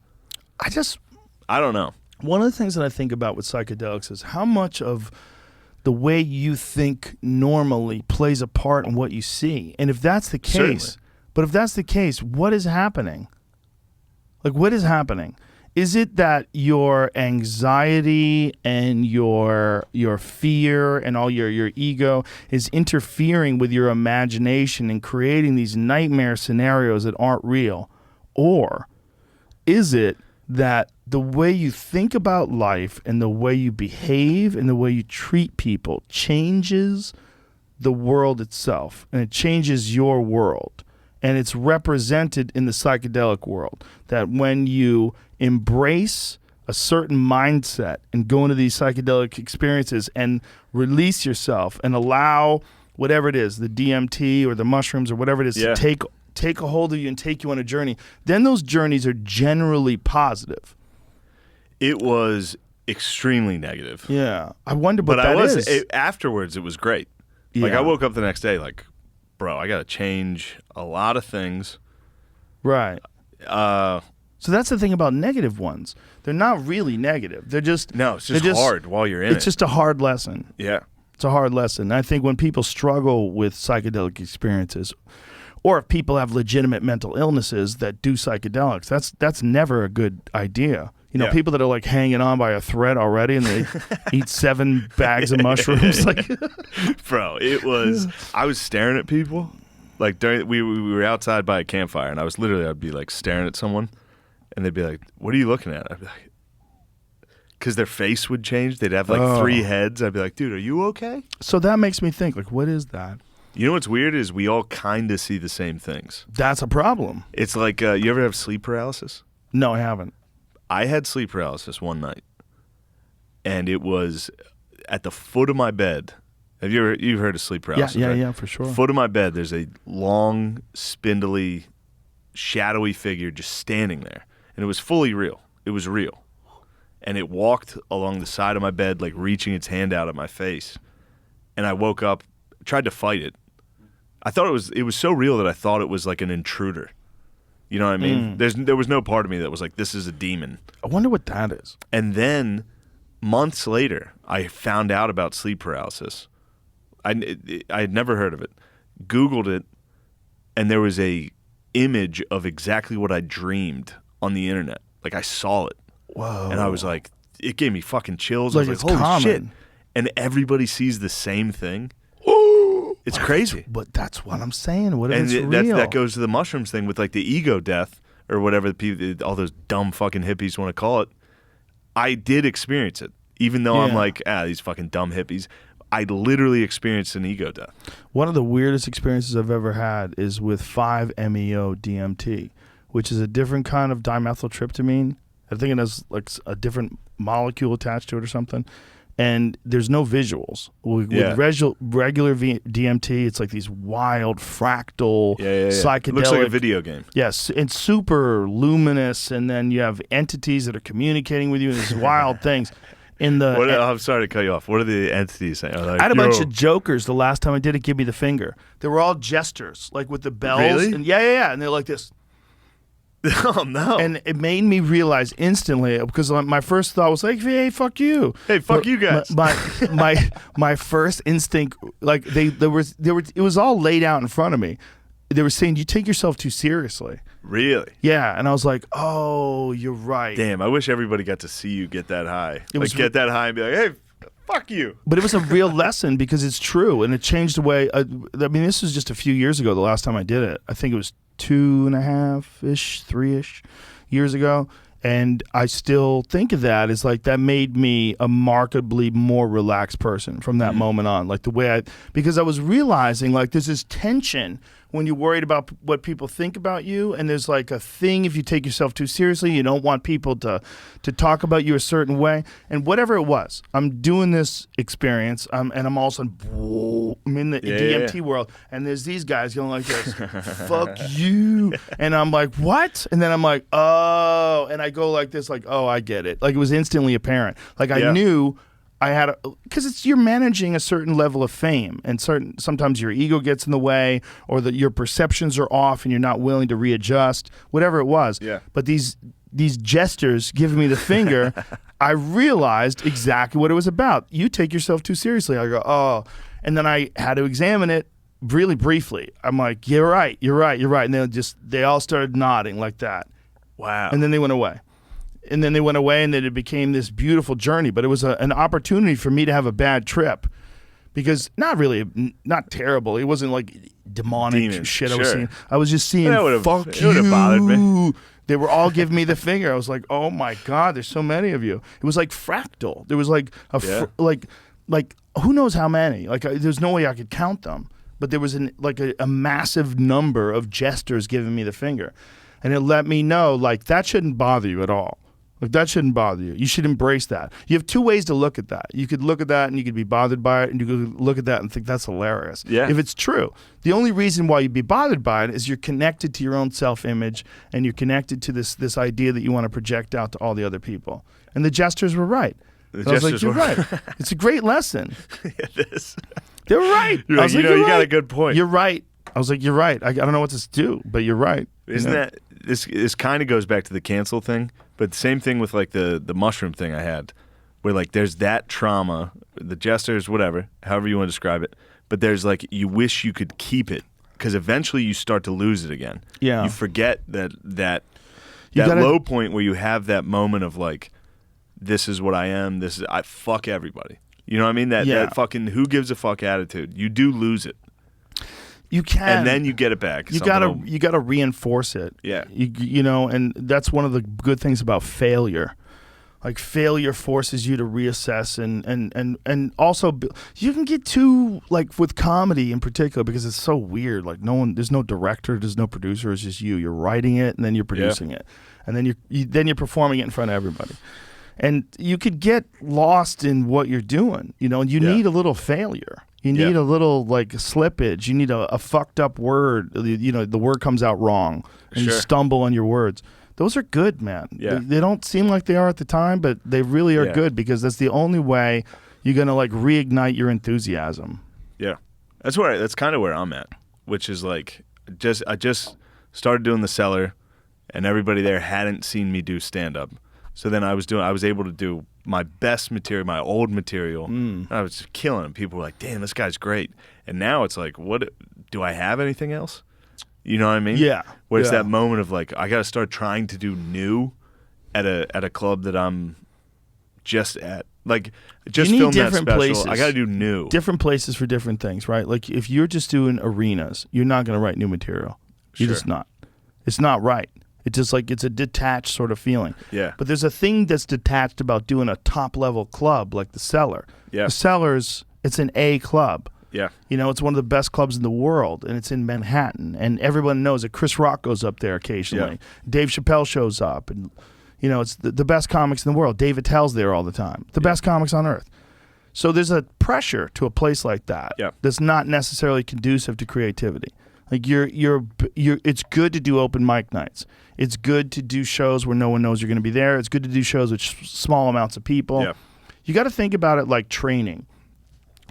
I don't know. One of the things that I think about with psychedelics is how much of the way you think normally plays a part in what you see. And if that's the case, Certainly. But if that's the case, what is happening? Like, what is happening? Is it that your anxiety and your fear and all your ego is interfering with your imagination and creating these nightmare scenarios that aren't real? Or is it that the way you think about life and the way you behave and the way you treat people changes the world itself, and it changes your world? And it's represented in the psychedelic world, that when you embrace a certain mindset and go into these psychedelic experiences and release yourself and allow whatever it is, the DMT or the mushrooms or whatever it is, Yeah. to take a hold of you and take you on a journey, then those journeys are generally positive. It was extremely negative. Yeah. I wonder what But that is. afterwards, it was great. Like, Yeah. I woke up the next day like, bro, I got to change a lot of things. Right. So that's the thing about negative ones. They're not really negative. They're just No, it's just hard while you're in it. It's just a hard lesson. Yeah. It's a hard lesson. I think when people struggle with psychedelic experiences, or if people have legitimate mental illnesses that do psychedelics, that's never a good idea. You know, Yeah. people that are like hanging on by a thread already and they eat 7 bags of mushrooms. Like, Bro, it was, I was staring at people. Like, we were outside by a campfire, and I'd be like staring at someone, and they'd be like, what are you looking at? I'd be like, because their face would change. They'd have like 3 heads. I'd be like, dude, are you okay? so that makes me think, like, what is that? You know what's weird is we all kind of see the same things. That's a problem. It's like, you ever have sleep paralysis? No, I haven't. I had sleep paralysis one night, and it was at the foot of my bed. You've heard of sleep paralysis? Yeah, right? yeah, for sure. Foot of my bed, there's a long, spindly, shadowy figure just standing there, and it was fully real. It was real, and it walked along the side of my bed, like reaching its hand out at my face. And I woke up, tried to fight it. I thought it was so real that I thought it was like an intruder. You know what I mean? There was no part of me that was like, this is a demon. I wonder what that is. And then months later, I found out about sleep paralysis. I had never heard of it. Googled it, and there was a image of exactly what I dreamed on the internet. Like, I saw it. Whoa. And I was like, it gave me fucking chills. Like, I was it's like, holy common. shit. And everybody sees the same thing. It's crazy. But that's what I'm saying. What if And it's real? that goes to the mushrooms thing with like the ego death or whatever the people, all those dumb fucking hippies want to call it. I did experience it, even though I'm Yeah. like, these fucking dumb hippies. I literally experienced an ego death. One of the weirdest experiences I've ever had is with 5-MeO DMT, which is a different kind of dimethyltryptamine. I think it has like a different molecule attached to it or something. And there's no visuals. With regular DMT, it's like these wild fractal psychedelic. It looks like a video game. Yes, it's super luminous, and then you have entities that are communicating with you and these wild things. I'm sorry to cut you off. What are the entities saying? Like, I had a bunch of jokers the last time I did it. Give me the finger. They were all jesters, like with the bells. Really? And yeah. And they're like this. Oh no! And it made me realize instantly, because my first thought was like, "Hey, fuck you! Hey, fuck you guys!" My first instinct, like there was, it was all laid out in front of me. They were saying, "You take yourself too seriously." Really? Yeah, and I was like, "Oh, you're right." Damn! I wish everybody got to see you get that high. Get that high and be like, "Hey, fuck you!" But it was a real lesson because it's true, and it changed the way. I mean, this was just a few years ago. The last time I did it, I think it was 2.5-ish, 3-ish years ago. And I still think of that as like that made me a markedly more relaxed person from that moment on. Like the way because I was realizing like there's this tension when you're worried about what people think about you, and there's like a thing if you take yourself too seriously, you don't want people to talk about you a certain way. And whatever it was, I'm doing this experience, and I'm all of a sudden, I'm in the DMT world, and there's these guys going like this, fuck you. And I'm like, what? And then I'm like, oh, and I go like this, like, oh, I get it. Like it was instantly apparent. Like I knew I had because you're managing a certain level of fame, and sometimes your ego gets in the way, or your perceptions are off, and you're not willing to readjust, whatever it was. Yeah. But these gestures giving me the finger, I realized exactly what it was about. You take yourself too seriously. I go, oh, and then I had to examine it really briefly. I'm like, you're right, and they all started nodding like that. Wow. And then they went away. And then then it became this beautiful journey. But it was an opportunity for me to have a bad trip, because not terrible. It wasn't like demonic shit I was seeing. I was just seeing, fuck you. It would have bothered me. They were all giving me the finger. I was like, oh my God, there's so many of you. It was like fractal. There was like like who knows how many. Like there's no way I could count them. But there was a massive number of jesters giving me the finger. And it let me know, like, that shouldn't bother you at all. Like, that shouldn't bother you. You should embrace that. You have two ways to look at that. You could look at that and you could be bothered by it, and you could look at that and think that's hilarious. Yeah. If it's true. The only reason why you'd be bothered by it is you're connected to your own self-image, and you're connected to this idea that you want to project out to all the other people. And the jesters were right. I was like, you're right. It's a great lesson. It is. They're right. You're like, you got a good point. You're right. I was like, you're right. I don't know what to do, but you're right. Isn't that this kind of goes back to the cancel thing, but same thing with like the mushroom thing I had, where like there's that trauma, the jesters, whatever, however you want to describe it, but there's like you wish you could keep it because eventually you start to lose it again. Yeah, you forget that low point where you have that moment of like, this is what I am. I fuck everybody. You know what I mean? That fucking who gives a fuck attitude. You do lose it. You can, and then you get it back. You gotta reinforce it. Yeah, you know, and that's one of the good things about failure. Like failure forces you to reassess, and also you can get too like with comedy in particular because it's so weird. Like there's no director, there's no producer. It's just you. You're writing it and then you're producing it, and then you're performing it in front of everybody. And you could get lost in what you're doing, you know, and you need a little failure. You need a little like slippage. You need a fucked up word. You know, the word comes out wrong and you stumble on your words. Those are good, man. Yeah. They don't seem like they are at the time, but they really are good because that's the only way you're going to like reignite your enthusiasm. Yeah. That's kind of where I'm at, which is like I just started doing the Cellar and everybody there hadn't seen me do stand up. So then I was able to do my best material, my old material. I was killing it. People were like, damn, this guy's great. And now it's like, what do I have anything else? You know what I mean? Yeah. Where it's that moment of like, I got to start trying to do new at a club that I'm just at. Like, just film that special. Places. I got to do new. Different places for different things, right? Like, if you're just doing arenas, you're not going to write new material. You're just not. It's not right. It's just like it's a detached sort of feeling. Yeah. But there's a thing that's detached about doing a top-level club like the Cellar. Yeah. The Cellar's, it's an A club. Yeah. You know, it's one of the best clubs in the world, and it's in Manhattan. And everyone knows that Chris Rock goes up there occasionally. Yeah. Dave Chappelle shows up. And, you know, it's the best comics in the world. Dave Attell's there all the time. The best comics on earth. So there's a pressure to a place like that that's not necessarily conducive to creativity. Like it's good to do open mic nights. It's good to do shows where no one knows you're going to be there. It's good to do shows with small amounts of people. Yeah. you got to think about it like training.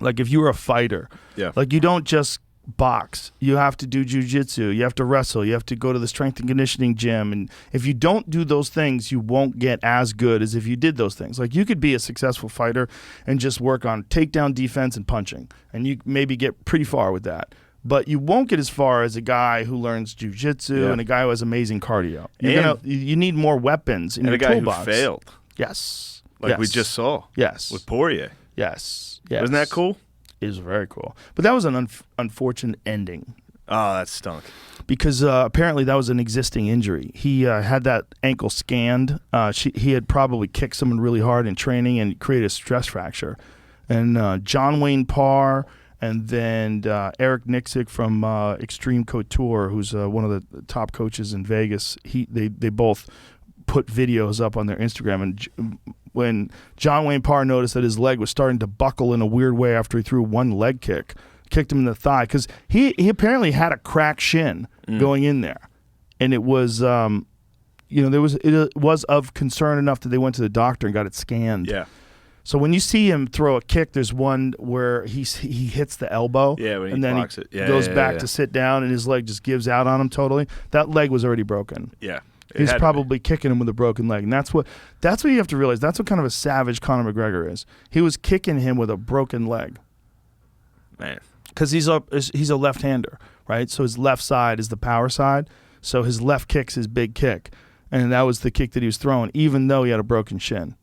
Like if you were a fighter, like you don't just box. You have to do jujitsu. You have to wrestle. You have to go to the strength and conditioning gym. And if you don't do those things, you won't get as good as if you did those things. Like you could be a successful fighter and just work on takedown defense and punching, and you maybe get pretty far with that. But you won't get as far as a guy who learns jujitsu and a guy who has amazing cardio. You need more weapons in your toolbox. And a guy who failed. Yes. Like we just saw. Yes. With Poirier. Yes. Wasn't that cool? It was very cool. But that was an unfortunate ending. Oh, that stunk. Because apparently that was an existing injury. He had that ankle scanned. He had probably kicked someone really hard in training and created a stress fracture. And John Wayne Parr and then Eric Nixick from Extreme Couture, who's one of the top coaches in Vegas, they both put videos up on their Instagram. And when John Wayne Parr noticed that his leg was starting to buckle in a weird way after he threw one leg kick, kicked him in the thigh, because he apparently had a cracked shin going in there, and it was it was of concern enough that they went to the doctor and got it scanned. Yeah. So when you see him throw a kick, there's one where he hits the elbow, when and blocks then it. goes back to sit down, and his leg just gives out on him totally. That leg was already broken. Yeah. He's probably kicking him with a broken leg, and that's what you have to realize. That's what kind of a savage Conor McGregor is. He was kicking him with a broken leg, man, because he's a left-hander, right? So his left side is the power side. So his left kick's his big kick, and that was the kick that he was throwing, even though he had a broken shin.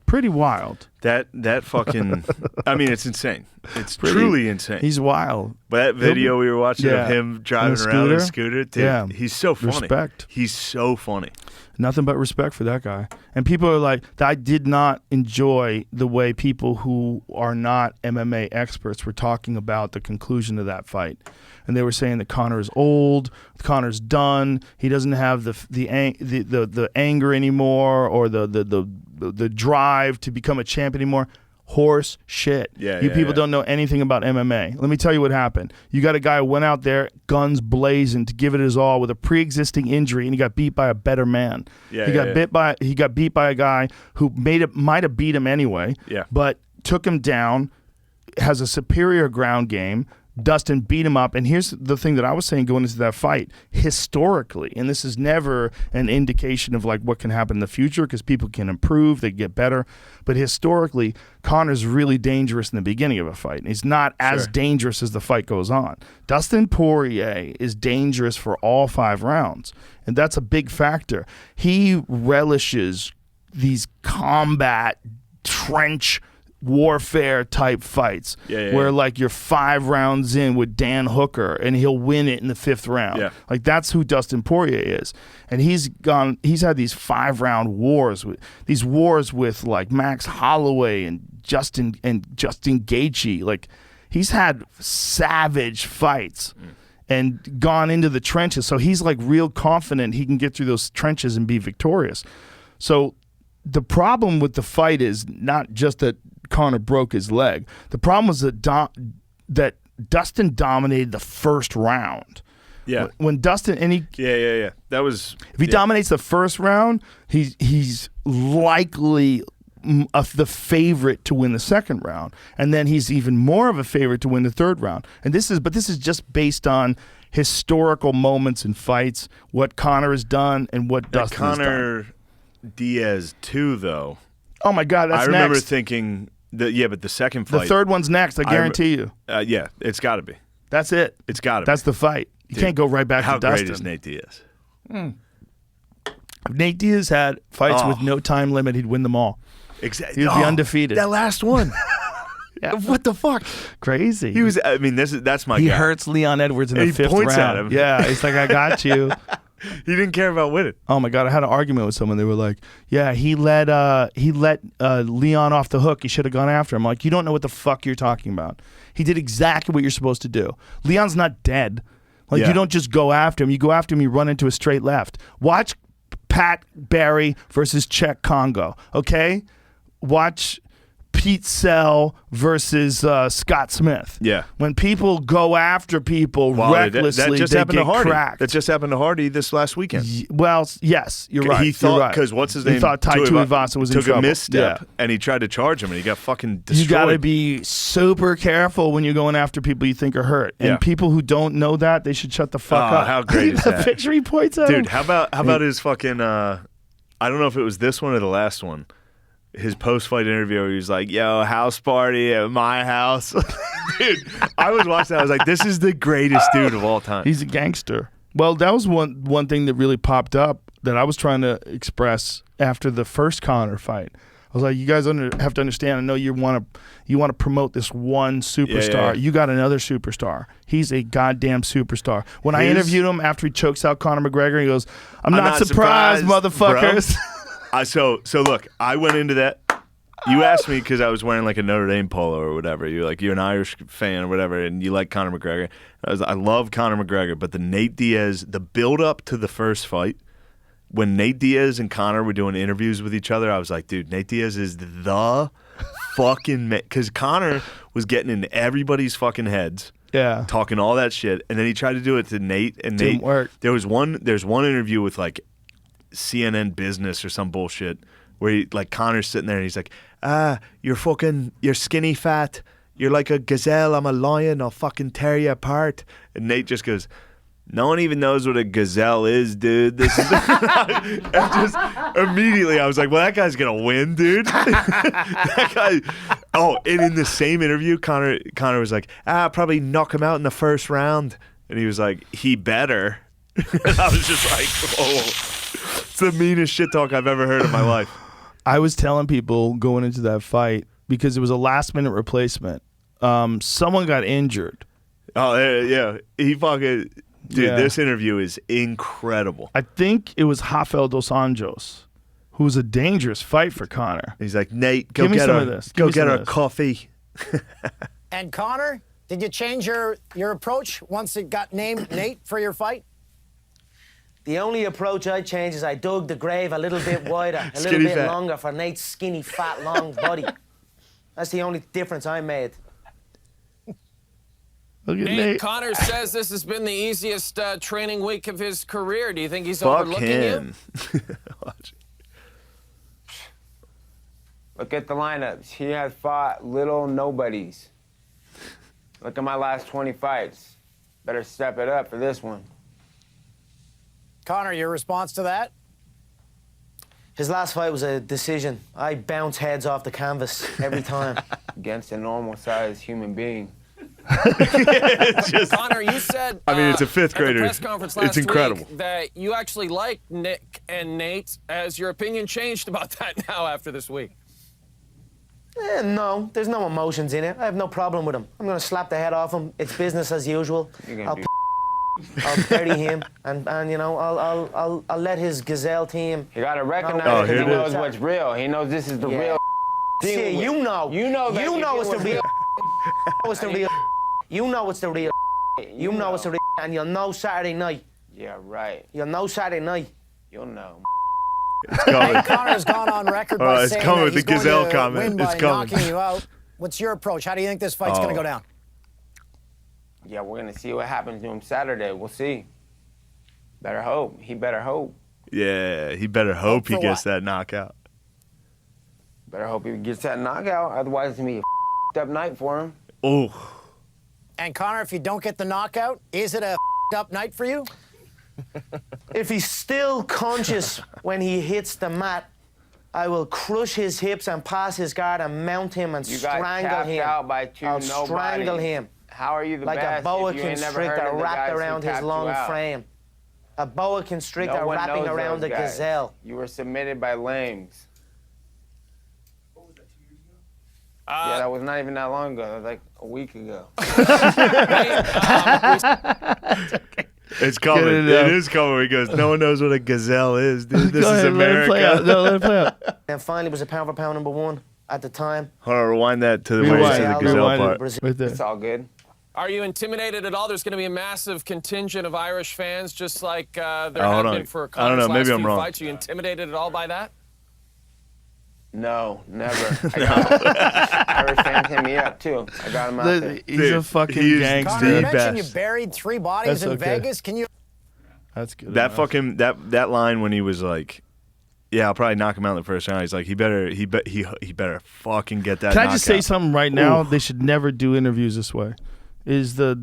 Pretty wild. That fucking, I mean, it's insane. It's truly insane. He's wild. But that video we were watching of him driving around in a scooter, dude, he's so funny. Respect. He's so funny. Nothing but respect for that guy. And people are like, I did not enjoy the way people who are not MMA experts were talking about the conclusion of that fight. And they were saying that Conor is old, Conor's done, he doesn't have the anger anymore, or the drive to become a champion anymore. Horse shit. You people don't know anything about MMA. Let me tell you what happened. You got a guy who went out there, guns blazing, to give it his all with a pre-existing injury, and he got beat by a better man. He got beat by a guy who might have beat him anyway, but took him down, has a superior ground game. Dustin beat him up, and here's the thing that I was saying going into that fight. Historically, and this is never an indication of like what can happen in the future, because people can improve, they get better, but historically, Conor's really dangerous in the beginning of a fight, and he's not as dangerous as the fight goes on. Dustin Poirier is dangerous for all 5 rounds, and that's a big factor. He relishes these combat trench warfare type fights where like you're 5 rounds in with Dan Hooker and he'll win it in the 5th round. Like that's who Dustin Poirier is. And he's had these 5-round wars with like Max Holloway and Justin Gaethje. Like he's had savage fights and gone into the trenches. So he's like real confident he can get through those trenches and be victorious. So the problem with the fight is not just that Conor broke his leg. The problem was that Dustin dominated the first round. Yeah. When Dustin that was if he dominates the first round, he's likely the favorite to win the second round, and then he's even more of a favorite to win the third round. And this is just based on historical moments in fights, what Conor has done and what Dustin has done. Conor Diaz too, though. Oh my God, that's I remember next. thinking but the second fight, the third one's next. I guarantee you. Yeah, it's got to be. That's it. It's got to be. That's the fight. You can't go right back to Dustin. How great is Nate Diaz? If Nate Diaz had fights with no time limit, he'd win them all. Exactly. He'd be undefeated. That last one. What the fuck? Crazy. He was. I mean, that's my. He guy. hurts Leon Edwards in the 5th round. He points at him. Yeah, it's like, I got you. He didn't care about winning. Oh my God, I had an argument with someone. They were like, "Yeah, he let Leon off the hook. He should have gone after him." I'm like, you don't know what the fuck you're talking about. He did exactly what you're supposed to do. Leon's not dead. Like you don't just go after him. You go after him. You run into a straight left. Watch Pat Barry versus Czech Congo. Okay, watch Pete Sell versus Scott Smith. Yeah. When people go after people Well, recklessly, that just they happened get to Hardy. cracked. That just happened to Hardy this last weekend. Well, yes, you're right. He thought you're right. because what's his name? He thought Tai Tuivasa was in took trouble. a misstep, Yeah. and he tried to charge him, and he got fucking destroyed. You got to be super careful when you're going after people you think are hurt. And Yeah. people who don't know that, they should shut the fuck up. How great is the that? picture he points at him. Dude, how about his fucking I don't know if it was this one or the last one. His post-fight interview where he was like, yo, house party at my house. Dude, I was watching that. I was like, this is the greatest dude of all time. He's a gangster. Well, that was one thing that really popped up that I was trying to express after the first Conor fight. I was like, you guys have to understand. I know you want to promote this one superstar. Yeah. You got another superstar. He's a goddamn superstar. When I interviewed him after he chokes out Conor McGregor, he goes, "I'm not surprised, motherfuckers." So look, I went into that. You asked me because I was wearing like a Notre Dame polo or whatever. You're like, you're an Irish fan or whatever, and you like Conor McGregor. I love Conor McGregor, but the Nate Diaz, the build up to the first fight, when Nate Diaz and Conor were doing interviews with each other, I was like, dude, Nate Diaz is the fucking man. Because Conor was getting in everybody's fucking heads. Yeah. Talking all that shit. And then he tried to do it to Nate. And Didn't Nate, work. There's one interview with like CNN Business or some bullshit where he, like Conor's sitting there and he's like, you're skinny fat. You're like a gazelle. I'm a lion. I'll fucking tear you apart. And Nate just goes, no one even knows what a gazelle is, dude. This is and just immediately I was like, well, that guy's gonna win, dude. That guy. Oh, and in the same interview, Conor was like, probably knock him out in the first round. And he was like, he better. And I was just like, oh, it's the meanest shit talk I've ever heard in my life. I was telling people going into that fight because it was a last minute replacement. Someone got injured. Oh yeah, he fucking. Dude, Yeah. This interview is incredible. I think it was Rafael dos Anjos, who was a dangerous fight for Conor. He's like, Nate, go Give me get some her, of this. Give go me get some her of this. coffee. And Conor, did you change your approach once it got named Nate for your fight? The only approach I changed is I dug the grave a little bit wider, a little Skinny bit fat. longer for Nate's skinny, fat, long body. That's the only difference I made. Look at Nate, Nate. Conor says this has been the easiest training week of his career. Do you think he's Fuck overlooking him. you? Look at the lineups. He has fought little nobodies. Look at my last 20 fights. Better step it up for this one. Conor, your response to that? His last fight was a decision. I bounce heads off the canvas every time. Against a normal-sized human being. Conor, you said I mean, it's a fifth at the grader. press conference It's last incredible. week that you actually like Nick and Nate. Has your opinion changed about that now after this week? No, there's no emotions in it. I have no problem with him. I'm gonna slap the head off him. It's business as usual. You're gonna I'll do I'll dirty him, and you know, I'll let his gazelle team. You gotta recognize Oh, because here he it is. knows what's real. He knows this is the Yeah. real. See, you know. You know that You know it's the real. It's the real. You know it's the real. You know it's the real. And you'll know Saturday night. Yeah, right. You'll know Saturday night. You'll know. It's coming. Conor's gone on record by it's saying coming that with he's the going gazelle to comment. win by It's coming. knocking you out. What's your approach? How do you think this fight's going to go down? Yeah, we're gonna see what happens to him Saturday. We'll see. Better hope. He better hope. Yeah, he better hope he for gets what? that knockout. Better hope he gets that knockout. Otherwise, it's gonna be a up night for him. Oh, And Conor, if you don't get the knockout, is it a up night for you? If he's still conscious when he hits the mat, I will crush his hips and pass his guard and mount him and You got strangle tapped him. out by two I'll nobodies. strangle him How are you the like best a boa if you ain't never heard constrictor of the wrapped guys who around his tapped you long out? frame. A boa constrictor No one wrapping knows around those a guys. gazelle. You were submitted by lames. Yeah, that was not even that long ago. That was like a week ago. it's coming. Get it It out. is coming. He goes, no one knows what a gazelle is, dude. This Go is ahead, let it play out. America. No, let it play out. And finally was a pound for pound number one at the time. Hold on, rewind that to the Rewind way to it, the gazelle rewind it. part. Brazil. Right there. It's all good. Are you intimidated at all? There's going to be a massive contingent of Irish fans, just like there hold have on. been for I don't Conor's know, maybe last I'm few wrong. fights. Are you intimidated at all by that? No, never. Irish fans hit me up too. I got him out there. He's a fucking he's gangster. Connor, you the mentioned best. you buried 3 bodies That's in okay. Vegas. Can you? That's good. That enough. fucking that line when he was like, "Yeah, I'll probably knock him out in the first round." He's like, he better fucking get that. Can I just say knockout. something right now? Oof. They should never do interviews this way. Is the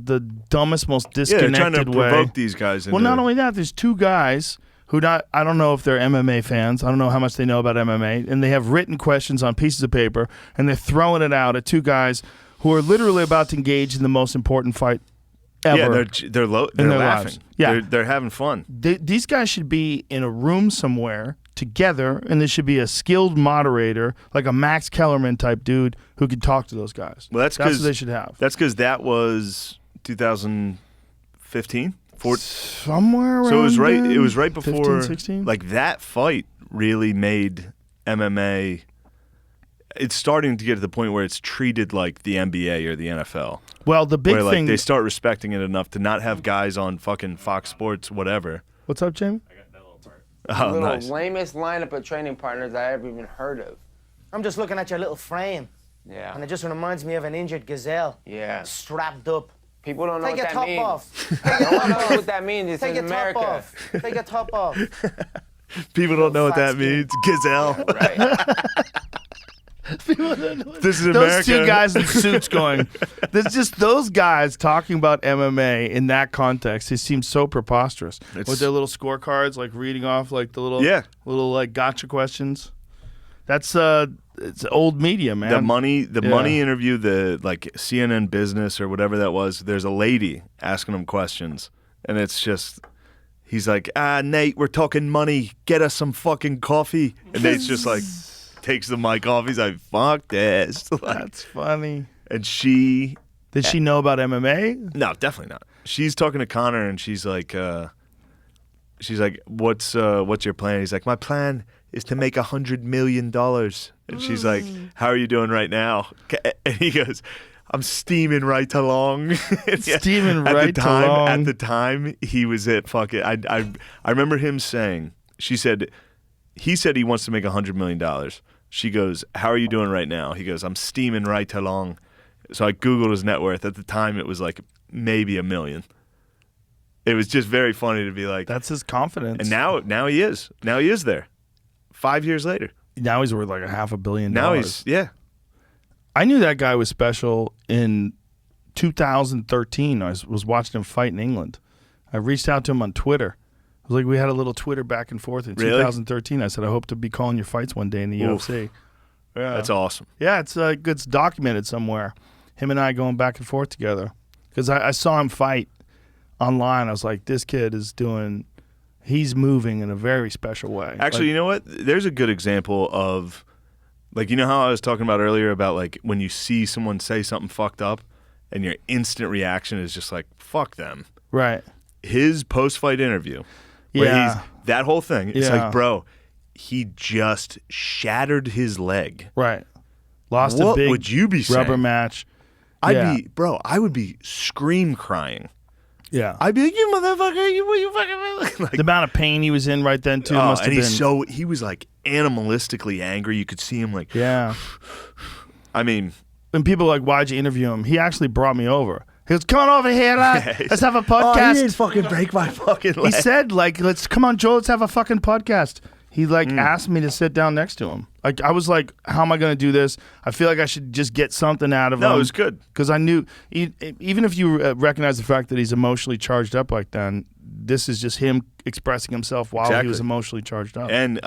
dumbest, most Yeah, they're disconnected trying to way. provoke these guys. Well, into- not only that, there's 2 guys who I don't know if they're MMA fans. I don't know how much they know about MMA, and they have written questions on pieces of paper, and they're throwing it out at 2 guys who are literally about to engage in the most important fight ever. Yeah, they're in their laughing. lives. Yeah. They're having fun. These guys should be in a room somewhere together, and there should be a skilled moderator, like a Max Kellerman type dude, who could talk to those guys. Well, that's what they should have. That's because that was 2015. Somewhere around So it was right. then? It was right before 15, 16? like that fight really made MMA. It's starting to get to the point where it's treated like the NBA or the NFL. Well, the big where like thing. they start respecting it enough to not have guys on fucking Fox Sports, whatever. What's up, Jamie? Oh, Little nice. lamest lineup of training partners I ever even heard of. I'm just looking at your little frame, Yeah. and it just reminds me of an injured gazelle. Yeah. Strapped up. People don't know Take what your that top means. off. They don't know what that means. It's Take in your America. top off. Take your top off. People don't know what Fat that skin. means. Gazelle. Right. This is Those America. 2 guys in suits going. There's just those guys talking about MMA in that context. It seems so preposterous with their little scorecards, like reading off like the little like gotcha questions. That's it's old media, man. The money interview, the like CNN Business or whatever that was. There's a lady asking him questions, and it's just he's like, Nate, we're talking money. Get us some fucking coffee. And Nate's just like takes the mic off. He's like, fuck this. Like, That's funny. and she Did she know about MMA? no, definitely not. She's talking to Connor, and she's like, what's your plan? He's like, my plan is to make $100 million. And she's like, how are you doing right now? And he goes, I'm steaming right along. Steaming at right the time, along. At the time, he was at fucking. I remember him saying. He said he wants to make $100 million. She goes, how are you doing right now? He goes, I'm steaming right along. So I Googled his net worth. At the time, it was like maybe $1 million. It was just very funny to be like. That's his confidence. And now he is. Now he is there. 5 years later. Now he's worth like $500 million. Now he's I knew that guy was special in 2013. I was watching him fight in England. I reached out to him on Twitter. It was like we had a little Twitter back and forth in Really? 2013. I said, I hope to be calling your fights one day in the UFC. Yeah. That's awesome. Yeah, it's documented somewhere. Him and I going back and forth together. Because I saw him fight online. I was like, this kid is he's moving in a very special way. Actually, you know what? There's a good example of, like, you know how I was talking about earlier about, like, when you see someone say something fucked up and your instant reaction is just like, fuck them. Right. His post-fight interview, where Yeah. that whole thing, it's Yeah. like, bro, he just shattered his leg. Right. Lost What a big would you be rubber saying? match. I would be scream crying. Yeah. I'd be like, you motherfucker, you fucking like, The amount of pain he was in right then too must have and been. he was like animalistically angry. You could see him like, Yeah. I mean, And people are like, why'd you interview him? He actually brought me over. He goes, come on over here, lad. Let's have a podcast. fucking break my fucking leg. He said, like, come on, Joe, let's have a fucking podcast. He asked me to sit down next to him. Like, I was like, how am I going to do this? I feel like I should just get something out of him. No, it was good. Because I knew, even if you recognize the fact that he's emotionally charged up like that, this is just him expressing himself while he was emotionally charged up. And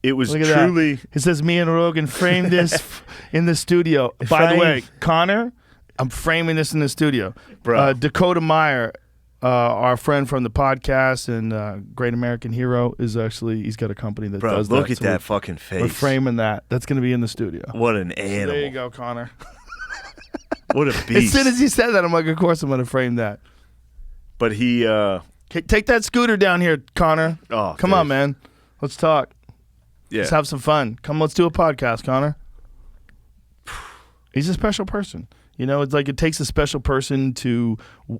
it was Look at truly. that. It says, me and Rogan framed this in the studio. By the way, Connor, I'm framing this in the studio. Bro. Dakota Meyer, our friend from the podcast and Great American Hero, is actually, he's got a company that Bro, does look that. at So that fucking face. We're framing that. That's going to be in the studio. What an So animal. there you go, Connor. What a As beast. soon as he said that, I'm like, of course I'm going to frame that. But he. Take that scooter down here, Connor. Oh, Come dude. on, man. Let's talk. Yeah. Let's have some fun. Come, let's do a podcast, Connor. He's a special person. You know, it's like it takes a special person to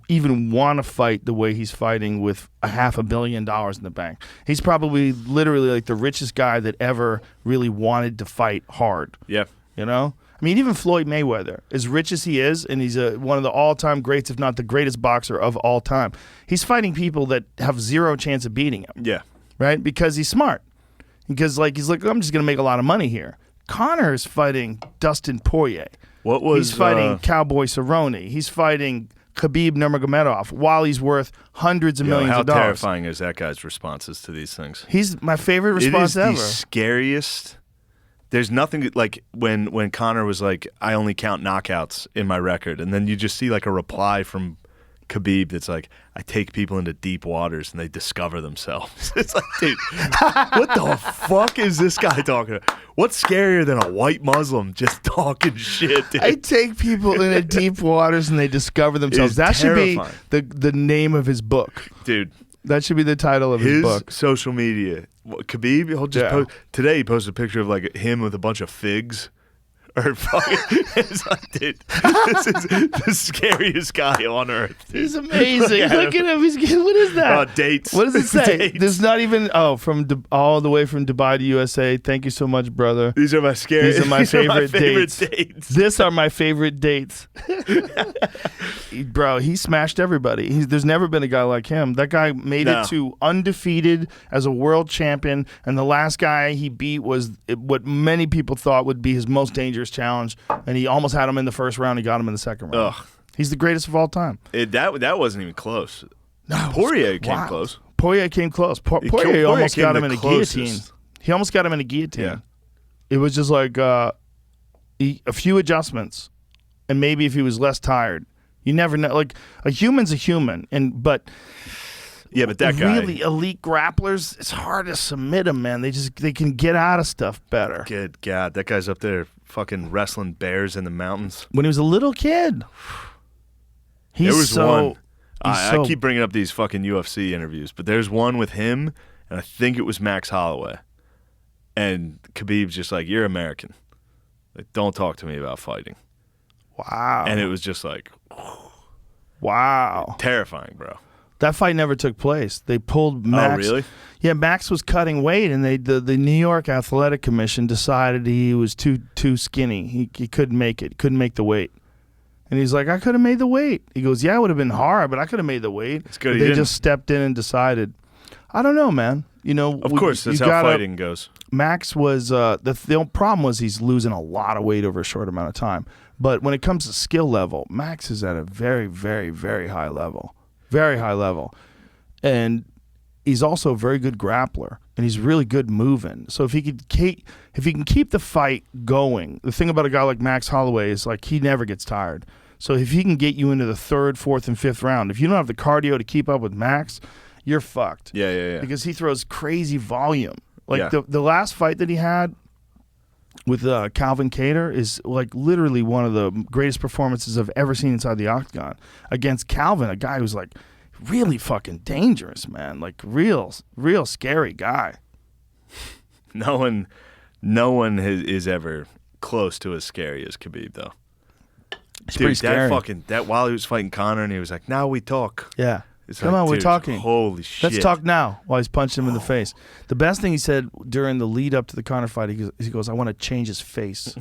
even want to fight the way he's fighting with $500 million in the bank. He's probably literally like the richest guy that ever really wanted to fight hard. Yeah. You know? I mean, even Floyd Mayweather, as rich as he is, and he's one of the all-time greats, if not the greatest boxer of all time, he's fighting people that have zero chance of beating him. Yeah. Right? Because he's smart. Because he's like, I'm just going to make a lot of money here. Conor is fighting Dustin Poirier. He's fighting Cowboy Cerrone. He's fighting Khabib Nurmagomedov while he's worth hundreds of millions of dollars. How terrifying is that guy's responses to these things? He's my favorite response ever. It is the scariest. There's nothing like when Conor was like, I only count knockouts in my record. And then you just see like a reply from Khabib that's like, I take people into deep waters and they discover themselves. It's like, dude, what the fuck is this guy talking about? What's scarier than a white Muslim just talking shit, dude? I take people into deep waters and they discover themselves. That terrifying. Should be the name of his book. Dude. That should be the title of his book. Social media. Khabib, he'll just post. Today he posted a picture of like him with a bunch of figs. Or fucking, it's like, dude, this is the scariest guy on earth. Dude. He's amazing. Look at him. What is that? Dates. What does it say? Dates. There's not even. From all the way from Dubai to USA. Thank you so much, brother. These are my scary. These are my favorite dates. dates. These are my favorite dates. Bro, he smashed everybody. There's never been a guy like him. That guy made it to undefeated as a world champion, and the last guy he beat was what many people thought would be his most dangerous challenge, and he almost had him in the first round. He got him in the second round. Ugh. He's the greatest of all time. That wasn't even close. No, Poirier came close. Poirier came close. Poirier almost got him in a guillotine. He almost got him in a guillotine. Yeah. It was just like a few adjustments, and maybe if he was less tired. You never know. Like, a human's a human, but that guy, really elite grapplers, it's hard to submit them, man. They can get out of stuff better. Good God, that guy's up there fucking wrestling bears in the mountains. When he was a little kid, there was one. I keep bringing up these fucking UFC interviews, but there's one with him, and I think it was Max Holloway, and Khabib's just like, "You're American. Like, don't talk to me about fighting." Wow. And it was just like, wow, terrifying, bro. That fight never took place. They pulled Max. Oh, really? Yeah, Max was cutting weight, and the New York Athletic Commission decided he was too skinny. He couldn't make it. Couldn't make the weight. And he's like, I could have made the weight. He goes, yeah, it would have been hard, but I could have made the weight. It's good. They just stepped in and decided. I don't know, man. You know, of course, that's how fighting goes. Max was the problem was he's losing a lot of weight over a short amount of time. But when it comes to skill level, Max is at a very, very, very high level. Very high level. And he's also a very good grappler, and he's really good moving. So if he can keep the fight going, the thing about a guy like Max Holloway is like he never gets tired. So if he can get you into the third, fourth, and fifth round, if you don't have the cardio to keep up with Max, you're fucked. Yeah. Because he throws crazy volume. Like the last fight that he had with Calvin Kattar is like literally one of the greatest performances I've ever seen inside the octagon against Calvin, a guy who's like really fucking dangerous, man. Like real scary guy. No one is ever close to as scary as Khabib, though. It's pretty scary. That while he was fighting Conor, and he was like, "Now we talk." Yeah. It's Come like, on, we're dude, talking. Holy shit. Let's talk now while he's punched him in the face. The best thing he said during the lead up to the Conor fight, he goes, I want to change his face.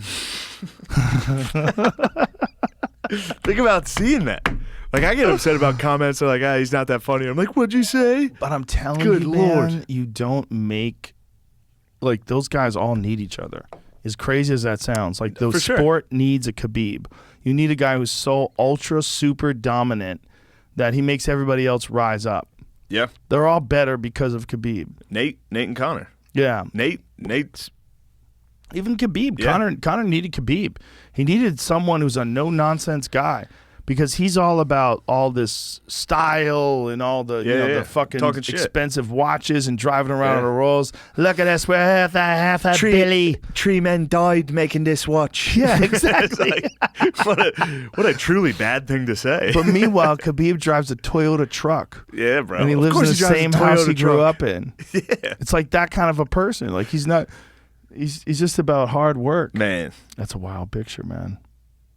Think about seeing that. Like, I get upset about comments that are like, he's not that funny. I'm like, what'd you say? But I'm telling Good you, Lord. man, you don't make, like, those guys all need each other. As crazy as that sounds. Like, the sport needs a Khabib. You need a guy who's so ultra, super dominant that he makes everybody else rise up. Yeah. They're all better because of Khabib. Nate and Conor. Yeah. Nate's... Even Khabib. Yeah. Conor needed Khabib. He needed someone who's a no-nonsense guy because he's all about all this style and all the, the fucking expensive watches and driving around on the rolls. Look at this, we're worth a half a billy. 3 men died making this watch. Yeah, exactly. what a truly bad thing to say. But meanwhile, Khabib drives a Toyota truck. Yeah, bro. And he lives in the same house he grew up in. Yeah. It's like that kind of a person. Like he's just about hard work. Man. That's a wild picture, man.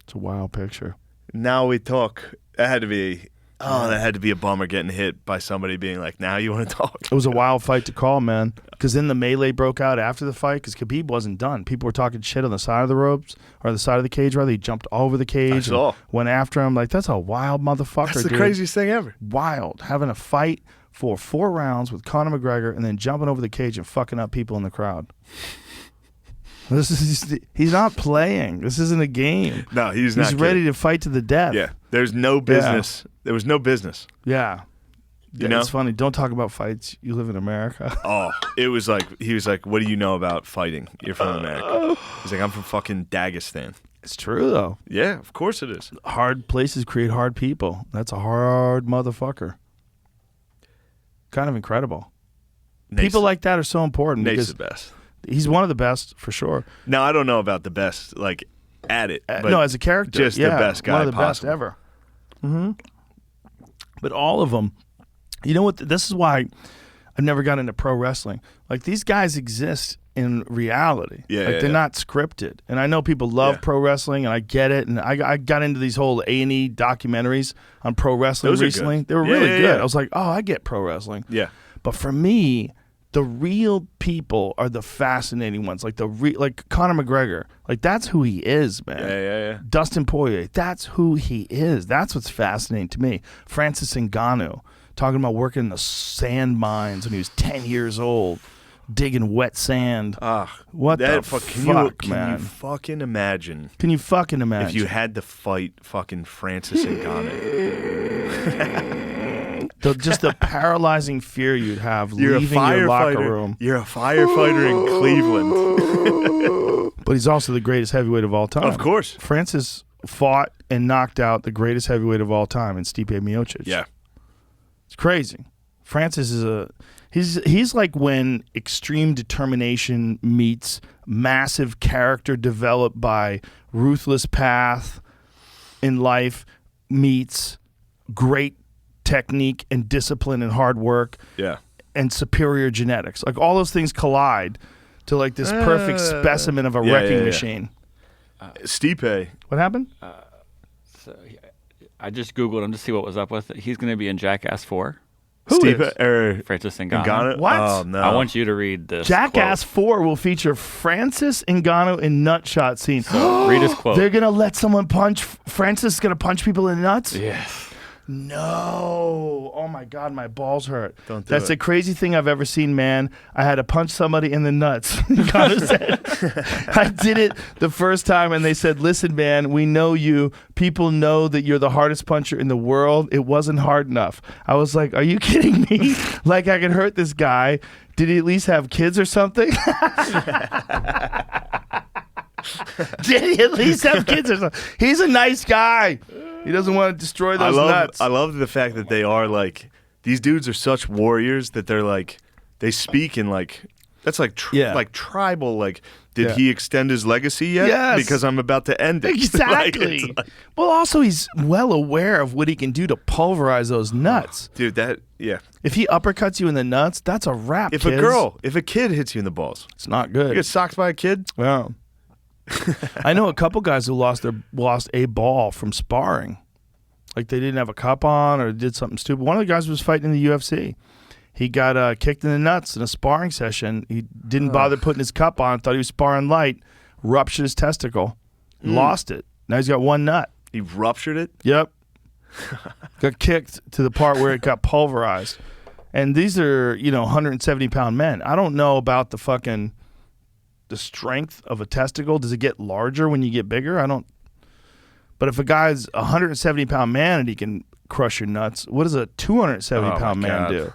It's a wild picture. Now we talk. That had to be. Oh, that had to be a bummer getting hit by somebody being like, now you want to talk. It was a wild fight to call, man. Because then the melee broke out after the fight because Khabib wasn't done. People were talking shit on the side of the ropes, or the side of the cage, rather. He jumped all over the cage. I saw. And went after him. Like, that's a wild motherfucker, That's the dude. craziest thing ever. Wild. Having a fight for 4 rounds with Conor McGregor and then jumping over the cage and fucking up people in the crowd. He's not playing. This isn't a game. No, he's not. He's ready to fight to the death. Yeah, there's no business. Yeah. There was no business. Yeah. You know? It's funny. Don't talk about fights. You live in America. Oh, it was like, he was like, what do you know about fighting? You're from America. He's like, I'm from fucking Dagestan. It's true, though. Yeah, of course it is. Hard places create hard people. That's a hard motherfucker. Kind of incredible. People like that are so important. Nate's because the best. He's one of the best, for sure. Now, I don't know about the best, like, at it. But no, as a character. Just the best guy one of the possible. best ever. Mm-hmm. But all of them, you know what? This is why I've never got into pro wrestling. Like, these guys exist in reality. Yeah, like, they're not scripted. And I know people love pro wrestling, and I get it. And I got into these whole A&E documentaries on pro wrestling Those are recently. good. They were Yeah, really yeah, good. yeah. I was like, oh, I get pro wrestling. Yeah. But for me, the real people are the fascinating ones. Like like Conor McGregor. Like, that's who he is, man. Yeah. Dustin Poirier. That's who he is. That's what's fascinating to me. Francis Ngannou, talking about working in the sand mines when he was 10 years old, digging wet sand. What the fuck, man? Can you fucking imagine? Can you fucking imagine? If you had to fight fucking Francis Ngannou. Just the paralyzing fear you'd have leaving your locker room. You're a firefighter in Cleveland. But he's also the greatest heavyweight of all time. Of course. Francis fought and knocked out the greatest heavyweight of all time in Stipe Miocic. Yeah. It's crazy. Francis is he's like when extreme determination meets massive character developed by ruthless path in life meets great technique and discipline and hard work. Yeah. And superior genetics. Like, all those things collide to like this perfect specimen of a wrecking machine. Stipe. What happened? So I just Googled him to see what was up with it. He's going to be in Jackass 4. Who Stipe is? Francis Ngannou. Ngannou? What? Oh, no. I want you to read this Jackass quote. 4 will feature Francis Ngannou in nutshot scene. So read his quote. They're going to let someone punch. Francis is going to punch people in the nuts? Yes. No. Oh, my God. My balls hurt. Don't do That's it. the crazy thing I've ever seen, man. I had to punch somebody in the nuts. Ngannou said. I did it the first time, and they said, listen, man, we know you. People know that you're the hardest puncher in the world. It wasn't hard enough. I was like, are you kidding me? Like, I could hurt this guy. Did he at least have kids or something? Did he at least have kids or something? He's a nice guy. He doesn't want to destroy those nuts. I love the fact that they are like, these dudes are such warriors that they're like, they speak in like, that's like like tribal, like, did he extend his legacy yet? Yes. Because I'm about to end it. Exactly. Like, it's like, well, also, he's well aware of what he can do to pulverize those nuts. dude, If he uppercuts you in the nuts, that's a wrap, if kids. if a kid hits you in the balls, It's not good. you get socked by a kid? Yeah. I know a couple guys who lost a ball from sparring. Like, they didn't have a cup on or did something stupid. One of the guys was fighting in the UFC. He got kicked in the nuts in a sparring session. He didn't bother putting his cup on, thought he was sparring light, ruptured his testicle, lost it. Now he's got one nut. He ruptured it? Yep. Got kicked to the part where it got pulverized. And these are, 170-pound men. I don't know about the strength of a testicle. Does it get larger when you get bigger? I don't. But if a guy's a 170-pound man and he can crush your nuts, what does a 270-pound man do?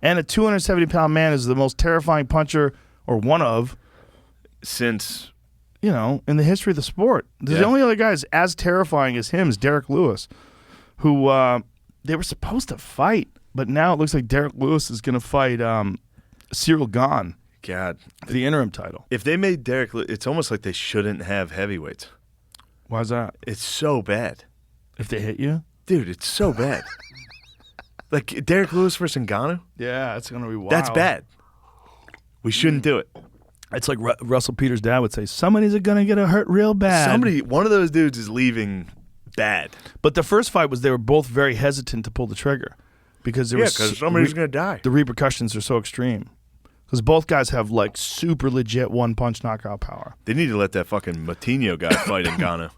And a 270-pound man is the most terrifying puncher, or one of, Since, in the history of the sport. The only other guy as terrifying as him is Derek Lewis, who they were supposed to fight, but now it looks like Derek Lewis is going to fight Cyril Gane God, for the interim title. if they made Derek, it's almost like they shouldn't have heavyweights. Why's that? It's so bad. If they hit you? Dude, it's so bad. Like, Derek Lewis versus Ngannou? Yeah, it's going to be wild. That's bad. We shouldn't do it. It's like Russell Peters' dad would say, somebody's going to get hurt real bad. One of those dudes is leaving bad. But the first fight was they were both very hesitant to pull the trigger because there was because somebody's going to die. The repercussions are so extreme. Because both guys have like super legit one-punch knockout power. They need to let that fucking Matinho guy fight in Ghana.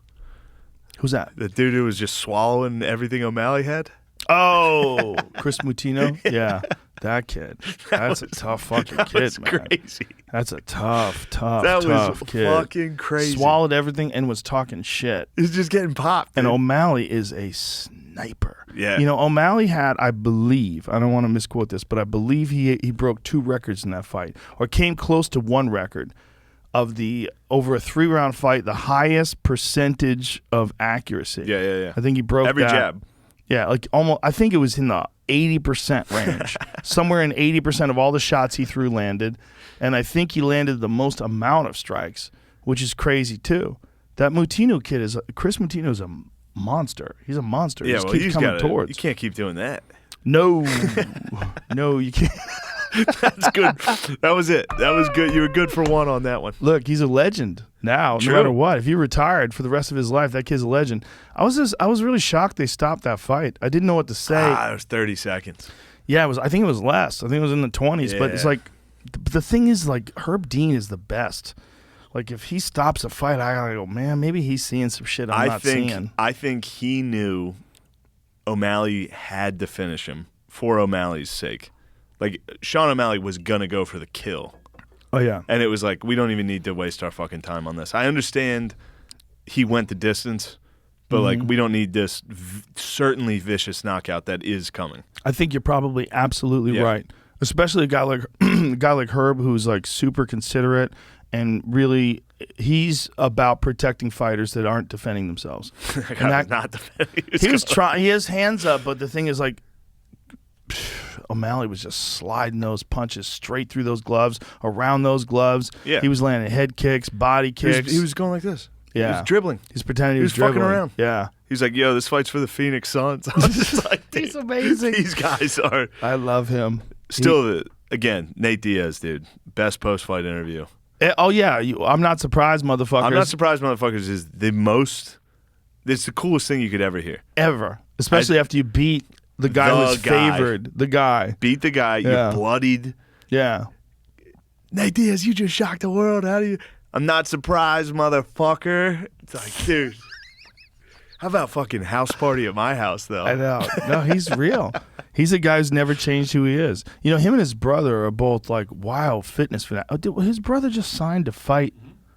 Who's that? The dude who was just swallowing everything O'Malley had. Oh, Chris Mutino? Yeah, that kid. That's a tough fucking kid, man. Crazy. That's a tough kid. That was fucking crazy. Swallowed everything and was talking shit. He's just getting popped. And dude. O'Malley is a sniper. Yeah. You know, O'Malley had, I believe, I don't want to misquote this, but I believe he broke 2 records in that fight, or came close to 1 record of the, over a 3-round fight, the highest percentage of accuracy. Yeah. I think he broke every that. jab. Yeah, like almost, I think it was in the 80% range. Somewhere in 80% of all the shots he threw landed. And I think he landed the most amount of strikes, which is crazy too. That Mutino kid Chris Mutino is a monster. He's a monster. Yeah, he well, keeps coming towards. You can't keep doing that. No, no, you can't. That's good. That was it. That was good. You were good for 1 on that one. Look, he's a legend now. True. No matter what, if he retired for the rest of his life, that kid's a legend. I was really shocked they stopped that fight. I didn't know what to say. It was 30 seconds. Yeah, it was. I think it was less. I think it was in the 20s. But it's Yeah. like the thing is, like, Herb Dean is the best. Like, if he stops a fight, I gotta go, man, maybe he's seeing some shit I'm not seeing. I think he knew O'Malley had to finish him for O'Malley's sake. Like, Sean O'Malley was going to go for the kill. Oh, yeah. And it was like, we don't even need to waste our fucking time on this. I understand he went the distance, but, like, we don't need this certainly vicious knockout that is coming. I think you're probably absolutely Yeah. right. Especially a guy like Herb, who's, like, super considerate and really he's about protecting fighters that aren't defending themselves. And that, not defending. he was trying. He has hands up, but the thing is, like, O'Malley was just sliding those punches straight through those gloves, around those gloves. Yeah. He was landing head kicks, body kicks. He was going like this. Yeah. He was dribbling. He's pretending he was dribbling. fucking around. Yeah. He's like, yo, this fight's for the Phoenix Suns. I was just like, He's dude, amazing. These guys are. I love him. Still, again, Nate Diaz, dude. Best post-fight interview. Oh, yeah. I'm not surprised, motherfuckers. I'm not surprised, motherfuckers, is it's the coolest thing you could ever hear. Ever. Especially after you beat the guy who's guy. favored. The guy. Beat the guy. Yeah. You're bloodied. Yeah. Nate Diaz, you just shocked the world. How do you? I'm not surprised, motherfucker. It's like, dude. How about fucking house party at my house, though? I know. No, he's real. He's a guy who's never changed who he is. You know, him and his brother are both like wild fitness fanatics. Oh, his brother just signed to fight.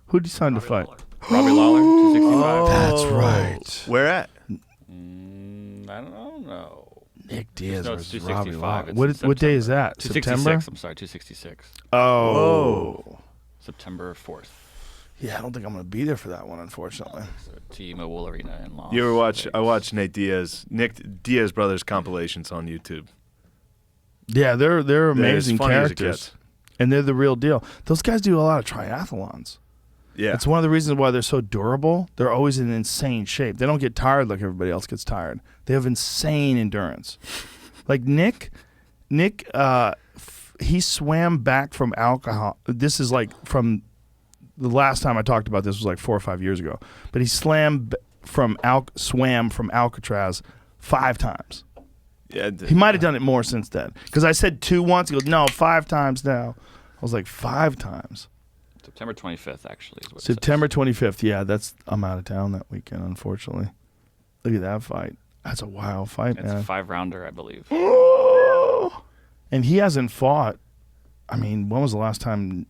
Who did he sign to fight? Robbie Lawler, 265. That's right. Where at? I don't know. Nick Diaz No, it's versus Robbie 265. Lawler. It's What day is September. that? 266. September? I'm sorry, 266. Oh. September 4th. Yeah, I don't think I'm going to be there for that one, unfortunately. So T-Mobile Arena in Las You ever watch? Vegas. I watched Nick Diaz brothers compilations on YouTube. Yeah, they're amazing funny as it characters. gets. And they're the real deal. Those guys do a lot of triathlons. Yeah, That's one of the reasons why they're so durable. They're always in insane shape. They don't get tired like everybody else gets tired. They have insane endurance. Like Nick, he swam back from alcohol. This is like from the last time I talked about this was like 4 or 5 years ago. But he swam from Alcatraz 5 times. yeah. He might have done it more since then. Because I said 2 once. He goes, no, 5 times now. I was like, 5 times. September 25th, actually. Is what it September 25th. Yeah, I'm out of town that weekend, unfortunately. Look at that fight. That's a wild fight, says. It's man. a 5-rounder, I believe. And he hasn't fought. I mean, when was the last time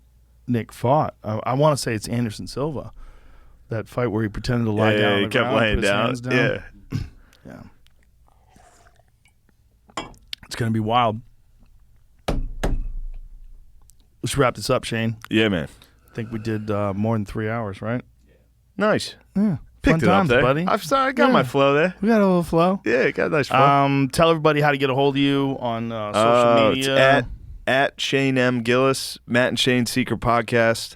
Nick fought? I want to say it's Anderson Silva. That fight where he pretended to lie down on he the kept ground, laying put his down. hands Yeah. Yeah. It's going to be wild. Let's wrap this up, Shane. Yeah, man. I think we did more than 3 hours, right? Nice. Yeah. Picked Fun it times, up there, buddy. I got my flow there. We got a little flow. Yeah, got a nice flow. Tell everybody how to get a hold of you on social media. It's at Shane M. Gillis, Matt and Shane Secret Podcast,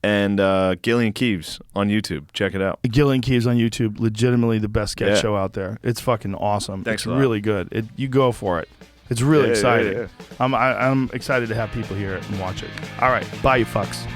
and Gilly and Keeves on YouTube. Check it out. Gilly and Keeves on YouTube. Legitimately the best sketch Yeah. show out there. It's fucking awesome. Thanks it's a lot. really good. You go for it. It's really Yeah, exciting. yeah. I'm excited to have people hear it and watch it. All right. Bye, you fucks.